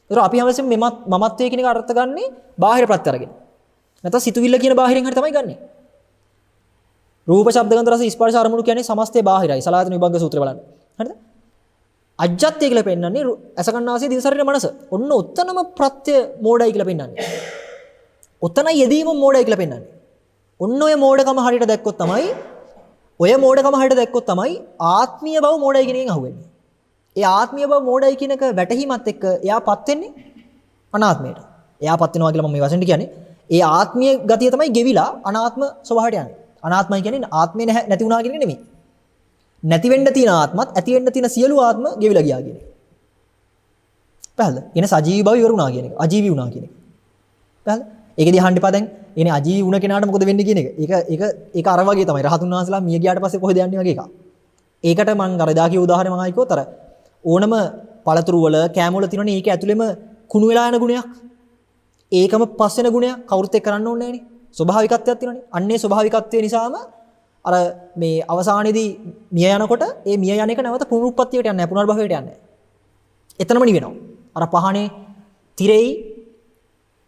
ඒතර අපි හැමතිස්සෙම මමත්වයේ කියන එක අර්ථ ගන්නේ බාහිර ප්‍රත්‍ය අරගෙන. නැත්නම් සිතුවිල්ල කියන බාහිරින් හරි තමයි ගන්නෙ. රූප, ශබ්ද, ගන්ධ, රස, ස්පර්ශ, අරමුණු කියන්නේ සමස්තය බාහිරයි. සලආයතන විභංග සූත්‍රය බලන්න. හරිද? අජ්ජත්ය කියලා පෙන්නන්නේ අසකන්නාසය දිව ශරීර මනස. ඔන්න ඔතනම ප්‍රත්‍ය මෝඩයි කියලා පෙන්නන්නේ. ඔතන යෙදීම මෝඩයි කියලා පෙන්නන්නේ. ඔන්න ඔය මෝඩකම හරියට දැක්කොත් තමයි ආත්මීය බව මෝඩයි කියන එකෙන් අහුවෙන්නේ. ඒ ආත්මීය බව මෝඩයි කියන එක වැටහීමත් එක්ක එයාපත් වෙන්නේ අනාත්මයට. එයාපත් වෙනවා කියලා මම මේ වචෙන්ට කියන්නේ. ඒ ආත්මීය ගතිය තමයි ගෙවිලා අනාත්ම ස්වභාවයට යන්නේ. අනාත්මයි කියන්නේ ආත්මේ නැති වුණා කියන එක නෙමෙයි. නැති වෙන්න තියෙන ආත්මත් ඇති වෙන්න තියෙන සියලු ආත්ම ගෙවිලා ගියා කියන එක. පැහැදිලිද? එන සජීවී බව ඉවර වුණා කියන එක. අජීවී වුණා කියන එක. පැහැදිලිද? ඒකෙදී අහන්න එපා දැන්. එනේ අජීවී වුණ කෙනාට මොකද වෙන්නේ කියන එක. ඒක අර වගේ තමයි. රහතුන් වහන්සේලා මිය ගියාට පස්සේ කොහෙද යන්නේ වගේ එකක්. ඒකට මම අර එදා කිව්ව උදාහරණය මම ආයිකෝ තර ඕනම පළතුරු වල කෑම වල තියෙනනේ ඒක ඇතුළෙම කුණු වෙලා යන ගුණයක්. ඒකම පස් වෙන ගුණයක් කවුරුත් එක්ක කරන්න ඕනේ නෑනේ. ස්වභාවිකත්වයක් තියෙනනේ. අන්නේ ස්වභාවිකත්වය නිසාම අර මේ අවසානයේදී මිය යනකොට ඒ මිය යන එක නැවත පුනරුත්පත්තියට යන්නේ නැහැ. පුනර්භවයට යන්නේ නැහැ. එතනම නිවෙනවා. අර පහනේ තිරෙයි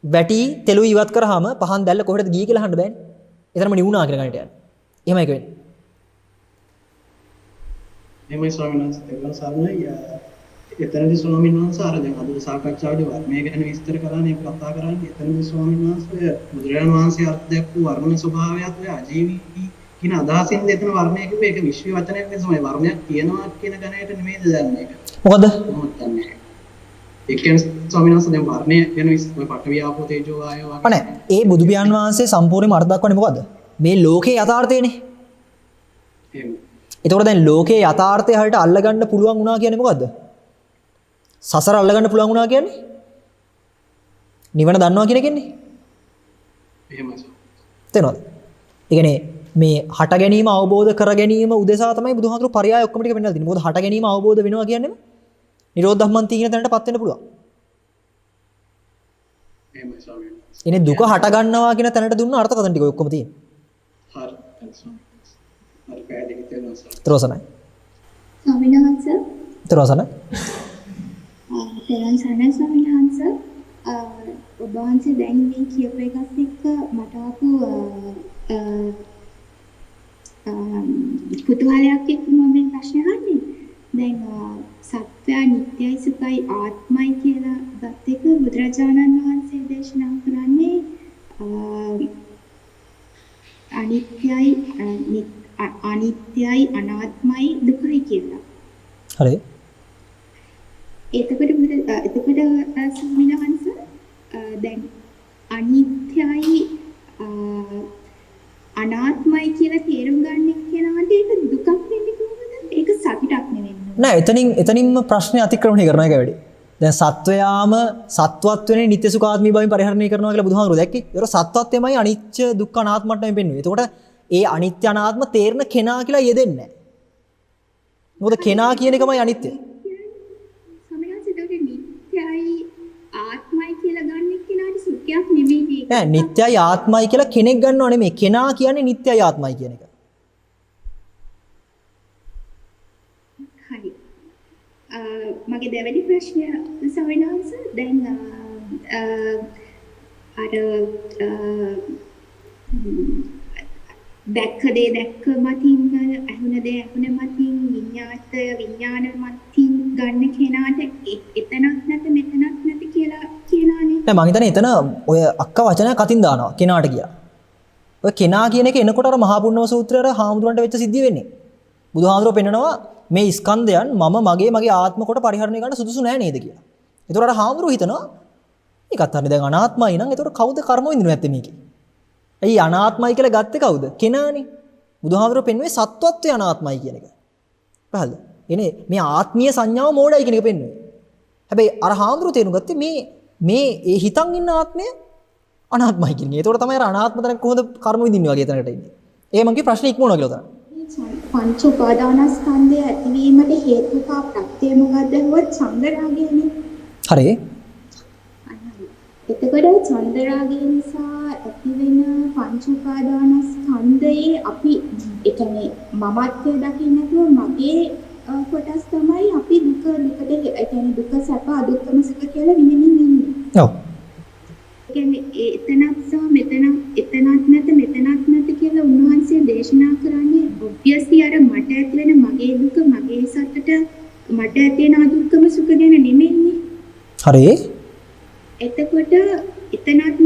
වැටි තෙලුයි ඉවත් කරාම පහන් දැල්ල කොහෙටද ගියේ කියලා අහන්න බෑනේ. එතනම නිවුණා කියලා ගන්නට යන්නේ. එහෙම එක වෙන්නේ. එහෙමයි ස්වාමීන් වහන්සේ දෙවන සරණයි. එතනදී ස්වාමීන් වහන්සේ අර දැන් අද සාකච්ඡාවේදී වර්ණය ගැන විස්තර කරන්නේ කතා කරන්නේ. එතනදී ස්වාමීන් වහන්සේ බුදුරජාණන් වහන්සේ අර්ථ දැක්වූ වර්ණ ස්වභාවයත් අජීවී කියන අදහසින් එතන වර්ණය කිව්වේ ඒක විශ්ව වචනයක් නෙවෙයි. වර්ණයක් කියනවා කියන ගණයට නෙමෙයිද දැන් මේක. මොකද? ඒ කියන්නේ ස්වාමීන් වහන්සේ දැන් වර්ණය ගැන විස්තර පඨවි ආපෝ තේජෝ ආයෝ වගේ. අනේ ඒ බුදු පියාණන් වහන්සේ සම්පූර්ණයෙන්ම අර්ථ දක්වන්නේ මොකද්ද? මේ ලෝකේ යථාර්ථයනේ. එහෙම. ඒතකොට දැන් ලෝකේ යථාර්ථය හරියට අල්ලගන්න පුළුවන් වුණා කියන්නේ මොකද්ද? සසර අල්ලගන්න පුළුවන් වුණා කියන්නේ? නිවන දන්නවා කියන එකනේ. එහෙමයි. තේරෙනවද? ඒ කියන්නේ මේ හට ගැනීම අවබෝධ කර ගැනීම උදෙසා තමයි බුදුහාමුදුරු පරයය ඔක්කොම ටික පෙන්නලා දෙන්නේ. මොකද හට ගැනීම අවබෝධ වෙනවා කියන්නේම නිරෝධ ධම්මන්ති කියන තැනටපත් වෙන්න පුළුවන්. එහෙමයි ස්වාමීන් වහන්සේ. ඉන්නේ දුක හට ගන්නවා කියන තැනට දුන්න අර්ථකථන ටික ඔක්කොම තියෙනවා. හරි. හරි පැහැදිලි කරනවා සර්. ත්‍රෝසනයි. ස්වාමීන් වහන්සේ ත්‍රෝසනයි. තෙරුවන් සරණයි ස්වාමීන් වහන්සේ. ඔබ වහන්සේ දැන් මේ කියපු එකත් එක්ක මට ආපු කුතුහලයක් එක්ක මම මේ ප්‍රශ්න අහන්නේ. දැන් සත්‍යය නිට්ටයයි සුඛයි ආත්මයි කියලා ගත් එක බුදුරජාණන් වහන්සේ දේශනා කරන්නේ අනිත්‍යයි අනාත්මයි දුකයි කියලා. හරි. එතකොට ස්වාමීන් වහන්සේ දැන් අනිත්‍යයි අනාත්මයි කියලා තේරුම් ගන්න කෙනාට ඒක දුකක් වෙන්නේ කොහොමද? ඒක සතුටක් නෙවෙයි. නෑ එතනින්ම ප්‍රශ්නේ අතික්‍රමණය කරනවා එක වැඩි. දැන් සත්වයාම සත්වත් වෙන්නේ නිත්‍ය සුඛාත්මී භාවයෙන් පරිහරණය කරනවා කියලා බුදුහාමුදුරුවෝ දැක්කේ. ඒතර සත්වත්වයමයි අනිත්‍ය දුක්ඛ අනාත්මට නෙමෙයි පෙන්වන්නේ. එතකොට ඒ අනිත්‍ය අනාත්ම තේරෙන කෙනා කියලා යෙදෙන්නේ නෑ. මොකද කෙනා කියන එකමයි අනිත්‍ය. ආත්මයි කියලා ගන්න කෙනාට සුඛයක් නෙමෙයි. නෑ නිත්‍යයි ආත්මයි කියලා කෙනෙක් ගන්නව නෙමෙයි. කෙනා කියන්නේ නිත්‍යයි ආත්මයි කියන එක. හරි. මගේ දෙවෙනි ප්‍රශ්නය ස්වාමීන් වහන්සේ දැන් දැක්ක දේ දැක්ක මතින් ඇහුණ දේ ඇහුණ මතින් විඥාන මතින් ගන්න කෙනාට එතනක් නැත මෙතනක් නැති කියලා කියලානේ. නෑ මං හිතන්නේ එතන ඔය අක්ක වචනයක් අතින් දානවා කෙනාට කියලා. ඔය කෙනා කියන එක එනකොට අර මහා පුණ්‍යව සූත්‍රයේ හාමුදුරන්ට වෙච්ච සිද්ධිය වෙන්නේ. බුදුහාමුදුරුවෝ පෙන්නනවා මේ ස්කන්ධයන් මගේ ආත්ම කොට පරිහරණය කරන්න සුදුසු නෑ නේද කියලා. ඒතකොට අර හාමුදුරුවෝ හිතනවා ඒකත් හරිය දැන් අනාත්මයි නම් ඒතකොට කවුද කර්ම විඳිනු නැත්තේ මේකේ? ඇයි අනාත්මයි කියලා ගත්තේ කවුද? කෙනානේ. බුදුහාමුදුරුවෝ පෙන්වුවේ සත්වත්වයේ අනාත්මයි කියන එක. පැහැදිලිද? එනේ මේ ආත්මීය සංඥාව මෝඩයි කියන එක පෙන්වුවේ. හැබැයි අර හාමුදුරුවෝ තේරුම් ගත්තේ මේ ඒ හිතන් ඉන්න ආත්මය අනාත්මයි කියන එක. ඒතකොට තමයි අර අනාත්ම තැනක කොහොමද කර්ම විඳින්නේ වගේ තැනකට ඉන්නේ. ඒ මගේ ප්‍රශ්නේ ඉක්මවනවා කියලා තමයි. පංච උපාදානස්කන්ධය ඇතිවීමට හේතුකා ප්‍රත්‍යය මොකක්ද? හොත් චන්දරාගයනේ. හරි. එතකොට චන්දරාගය නිසා ඇතිවෙන පංච උපාදානස්කන්ධයේ අපි ඒ කියන්නේ මමත්වය දකින්න නැතුව මගේ කොටස් තමයි අපි දුකට ඒ කියන්නේ දුක සැප අදුක්කම සුඛ කියලා විඳින්න ඉන්නේ. ඔව්. ඒ කියන්නේ එතනක් සහ එතනක් නැත කියලා උන්වහන්සේ දේශනා කරන්නේ obviously අර මට ඇති වෙන මගේ දුක මගේ සතුට මට ඇති වෙන අදුක්කම සුඛ ගැන නෙමෙයිනේ. හරි. එතකොට එතනක්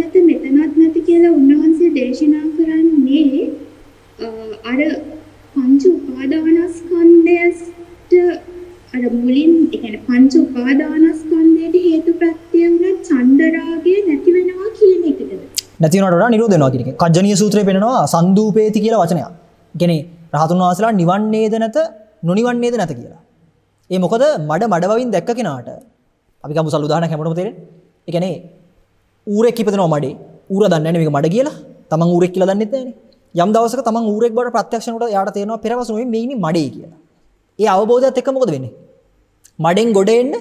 නැත කියලා උන්වහන්සේ දේශනා කරන්නේ අර පංච උපාදානස්කන්ධයට අර මුලින් ඒ කියන්නේ පංච උපාදානස්කන්ධයට හේතු ප්‍රත්‍ය වුණ චන්දරාගය නැති වෙනවට වඩා නිරෝධ වෙනවා කියන එක. කජ්ජනීය සූත්‍රයේ පෙන්නනවා සන්දූපේති කියලා වචනයක්. කියන්නේ රහතුන් වහන්සේලා නිවන්නේද නැත නොනිවන්නේද නැත කියලා. ඒ මොකද මඩ වවින් දැක්ක කෙනාට අපි ගමු සල් උදාහරණයක් හැමෝටම තේරෙන්නේ. ඒ කියන්නේ ඌරෙක් ඉපදෙනවා මඩේ. ඌර දන්නේ නැහැ මේක මඩ කියලා. තමන් ඌරෙක් කියලා දන්නෙත් නැහැනේ. යම් දවසක තමන් ඌරෙක් බවට ප්‍රත්‍යක්ෂ වෙනකොට එයාට තේරෙනවා පෙරවසු නෙමෙයි මේ ඉන්නේ මඩේ කියලා. ඒ අවබෝධයත් එක්ක මොකද වෙන්නේ? මඩෙන් ගොඩ එන්න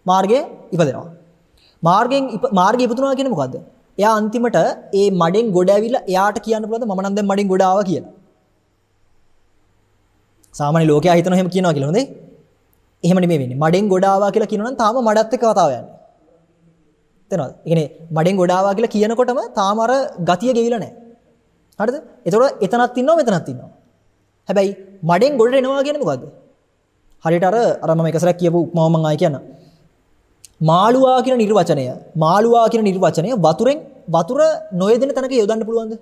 මාර්ගය ඉපදෙනවා. මාර්ගය ඉපදුනා කියන්නේ මොකද්ද? එයා අන්තිමට ඒ මඩෙන් ගොඩ ඇවිල්ලා එයාට කියන්න පුළුවන්ද මම නම් දැන් මඩෙන් ගොඩ ආවා කියලා. සාමාන්‍ය ලෝකයා හිතනවා එහෙම කියනවා කියලා හොඳේ. එහෙම නෙමෙයි වෙන්නේ. මඩෙන් ගොඩ ආවා කියලා කියනවනම් තාම මඩත් එක්ක කතාව යන්නේ. තේරෙනවද? ඒ කියන්නේ මඩෙන් ගොඩ ආවා කියලා කියනකොටම තාම අර ගතිය ගෙවිලා නැහැ. හරිද? ඒතකොට එතනක් ඉන්නවා මෙතනක් ඉන්නවා. හැබැයි මඩෙන් ගොඩට එනවා කියන්නේ මොකද්ද? හරියට අර මම එක සැරයක් කියපු උපමාව මම ආයෙ කියන්නම්. මාළුවා කියන නිර්වචනය වතුර නොයෙදෙන තැනක යොදන්න පුළුවන්ද?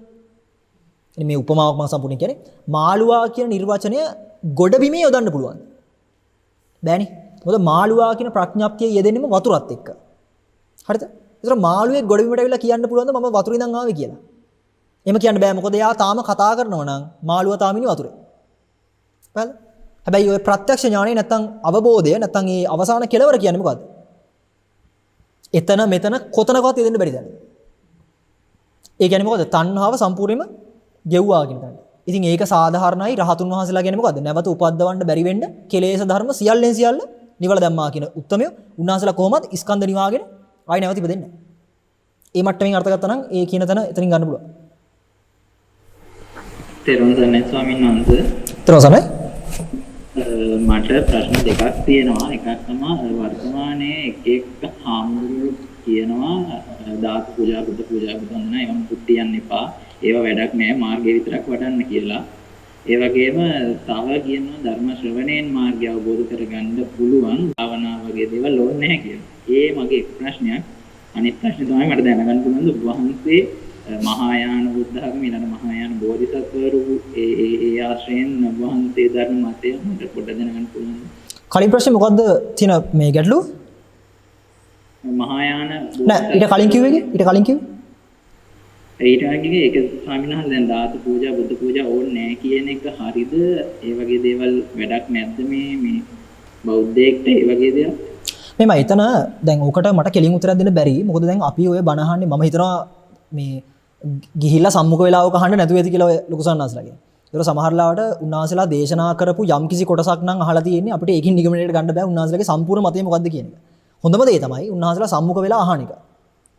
මේ උපමාවක් මම සම්පූර්ණයෙන් කියන්නේ මාළුවා කියන නිර්වචනය ගොඩබිමේ යොදන්න පුළුවන්ද? බෑනේ. මොකද මාළුවා කියන ප්‍රඥාප්තිය යෙදෙන්නේම වතුරත් එක්ක. හරිද? ඒතර මාළුවේ ගොඩබිමට ඇවිල්ලා කියන්න පුළුවන්ද මම වතුරේ ඉඳන් ආවේ කියලා? එහෙම කියන්න බෑ. මොකද එයා තාම කතා කරනවා නම් මාළුවා තාම ඉන්නේ වතුරේ. හරිද? හැබැයි ඔය ප්‍රත්‍යක්ෂ ඥානෙ නැත්තම් අවබෝධය නැත්තම් ඒ අවසාන කෙලවර කියන්නේ මොකද්ද? එතන මෙතන කොතනකවත් යෙදෙන්න බැරි දැන. ඒ කියන්නේ මොකද? තණ්හාව සම්පූර්ණයෙන්ම ගෙව්වා කියන තැන. ඉතින් ඒක සාධාරණයි රහතුන් වහන්සේලා කියන්නේ මොකද්ද? නැවත උපද්දවන්න බැරි වෙන්න කෙලෙස් ධර්ම සියල්ලෙන් සියල්ල නිවල දැම්මා කියන උත්තරමය උන්වහන්සේලා කොහොමද ස්කන්ධ නිවාගෙන ආයි නැවත ඉපදෙන්නේ. ඒ මට්ටමින් අර්ථ ගත්තා නම් ඒ කියන තැන එතනින් ගන්න පුළුවන්. තේරුම් ගන්න ස්වාමීන් වහන්සේ. තේරුම් ගන්නයි. මට ප්‍රශ්න දෙකක් තියෙනවා. එකක් තමයි වර්තමානයේ එක හාමුදුරුවෝ කියනවා ධාතු පූජා බුද්ධ පූජා කරන්න ඒවම පුත්තියන්න එපා. ඒවා වැඩක් නෑ මාර්ගය විතරක් වඩන්න කියලා. ඒ වගේම තව කියනවා ධර්ම ශ්‍රවණයෙන් මාර්ගය අවබෝධ කරගන්න පුළුවන් භාවනා වගේ දේවල් ඕනේ නැහැ කියලා. ඒ මගේ එක් ප්‍රශ්නයක්. අනිත් ප්‍රශ්නේ තමයි මට දැනගන්න පුළුවන් ඔබ වහන්සේ මහායාන බුද්ධ ධර්ම ඊළඟ මහායාන බෝධිසත්වරු ඒ ආශ්‍රයෙන් ඔබ වහන්සේ ධර්ම මතය මට පොඩ්ඩක් දැනගන්න පුළුවන්. කලින් ප්‍රශ්නේ මොකද්ද තියෙන මේ ගැටලුව? මහායාන නෑ ඊට කලින් කිව්වේ ඊට කලින් කිව්වේ ඊට වගේ ඒක ස්වාමීන් වහන්සේ දැන් ධාතු පූජා බුද්ධ පූජා ඕනේ නැහැ කියන එක හරිද? ඒ වගේ දේවල් වැඩක් නැද්ද මේ බෞද්ධයෙක්ට ඒ වගේ දේවල්? මෙම එතන දැන් ඕකට මට කෙලින් උත්තරයක් දෙන්න බැරි. මොකද දැන් අපි ඔය බණ අහන්නේ මම හිතනවා මේ ගිහිල්ලා සම්මුඛ වෙලාවක අහන්න නැතුව ඇති කියලා ඔය ලොකු සන්නාසලාගේ. ඒක සමහර ලාවට උන්වහන්සේලා දේශනා කරපු යම් කිසි කොටසක් නම් අහලා තියෙන්නේ අපිට ඒකින් නිගමනයට ගන්න බෑ උන්වහන්සේලාගේ සම්පූර්ණ මතය මොකද්ද කියන එක. හොඳම දේ තමයි උන්වහන්සේලා සම්මුඛ වෙලා අහන එක.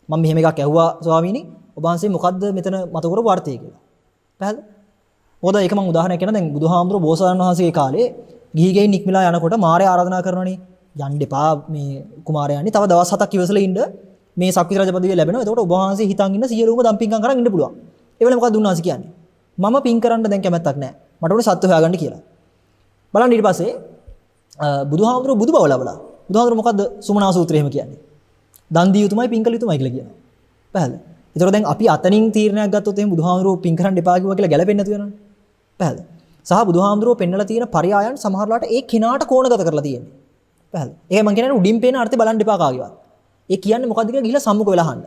මම මෙහෙම එකක් ඇහුවා ස්වාමීනි ඔබ වහන්සේ මොකද්ද මෙතන මත කරපු අර්ථය කියලා. පැහැදිලිද? මොකද ඒක මම උදාහරණයක් කියනවා දැන් බුදුහාමුදුරුවෝ බෝසතාණන් වහන්සේගේ කාලේ ගිහි ගෙයින් නික්මිලා යනකොට මාරයා ආරාධනා කරනවනේ යන්න එපා මේ කුමාරයානි තව දවස් 7ක් ඉවසලා ඉන්න මේ සක්විති රජ පදවිය ලැබෙනවා. එතකොට ඔබ වහන්සේ හිතන් ඉන්න සියලුම දම්පින්කම් කරන් ඉන්න පුළුවන්. ඒ වෙලාව මොකක්ද උන්වහන්සේ කියන්නේ? මම පින් කරන්න දැන් කැමැත්තක් නැහැ. මට ඕනේ සත්‍ය හොයාගන්න කියලා. බලන්න ඊට පස්සේ බුදුහාමුදුරුවෝ බුදු බව ලබලා. බුදුහාමුදුරුවෝ මොකද්ද සුමනා සූත්‍රය එහෙම කියන්නේ? දන් දී යුතුමයි පින් කළ යුතුමයි කියලා කියනවා. පැහැදිලිද? ඒතකොට දැන් අපි අතනින් තීරණයක් ගත්තොත් එහෙනම් බුදුහාමුදුරුවෝ පින් කරන්න එපා කිව්වා කියලා ගැලපෙන්නේ නැතු වෙනවනේ. පැහැදිලිද? සහ බුදුහාමුදුරුවෝ පෙන්නලා තියෙන පරයායන් සමහරලාට ඒ කෙනාට කෝණගත කරලා තියෙන්නේ. පැහැදිලිද? ඒක මම කියන්නේ උඩින් පේන අර්ථය බලන්න එපා කාගේවත්. ඒ කියන්නේ මොකද්ද කියලා ගිහිල්ලා සම්මුඛ වෙලා අහන්න.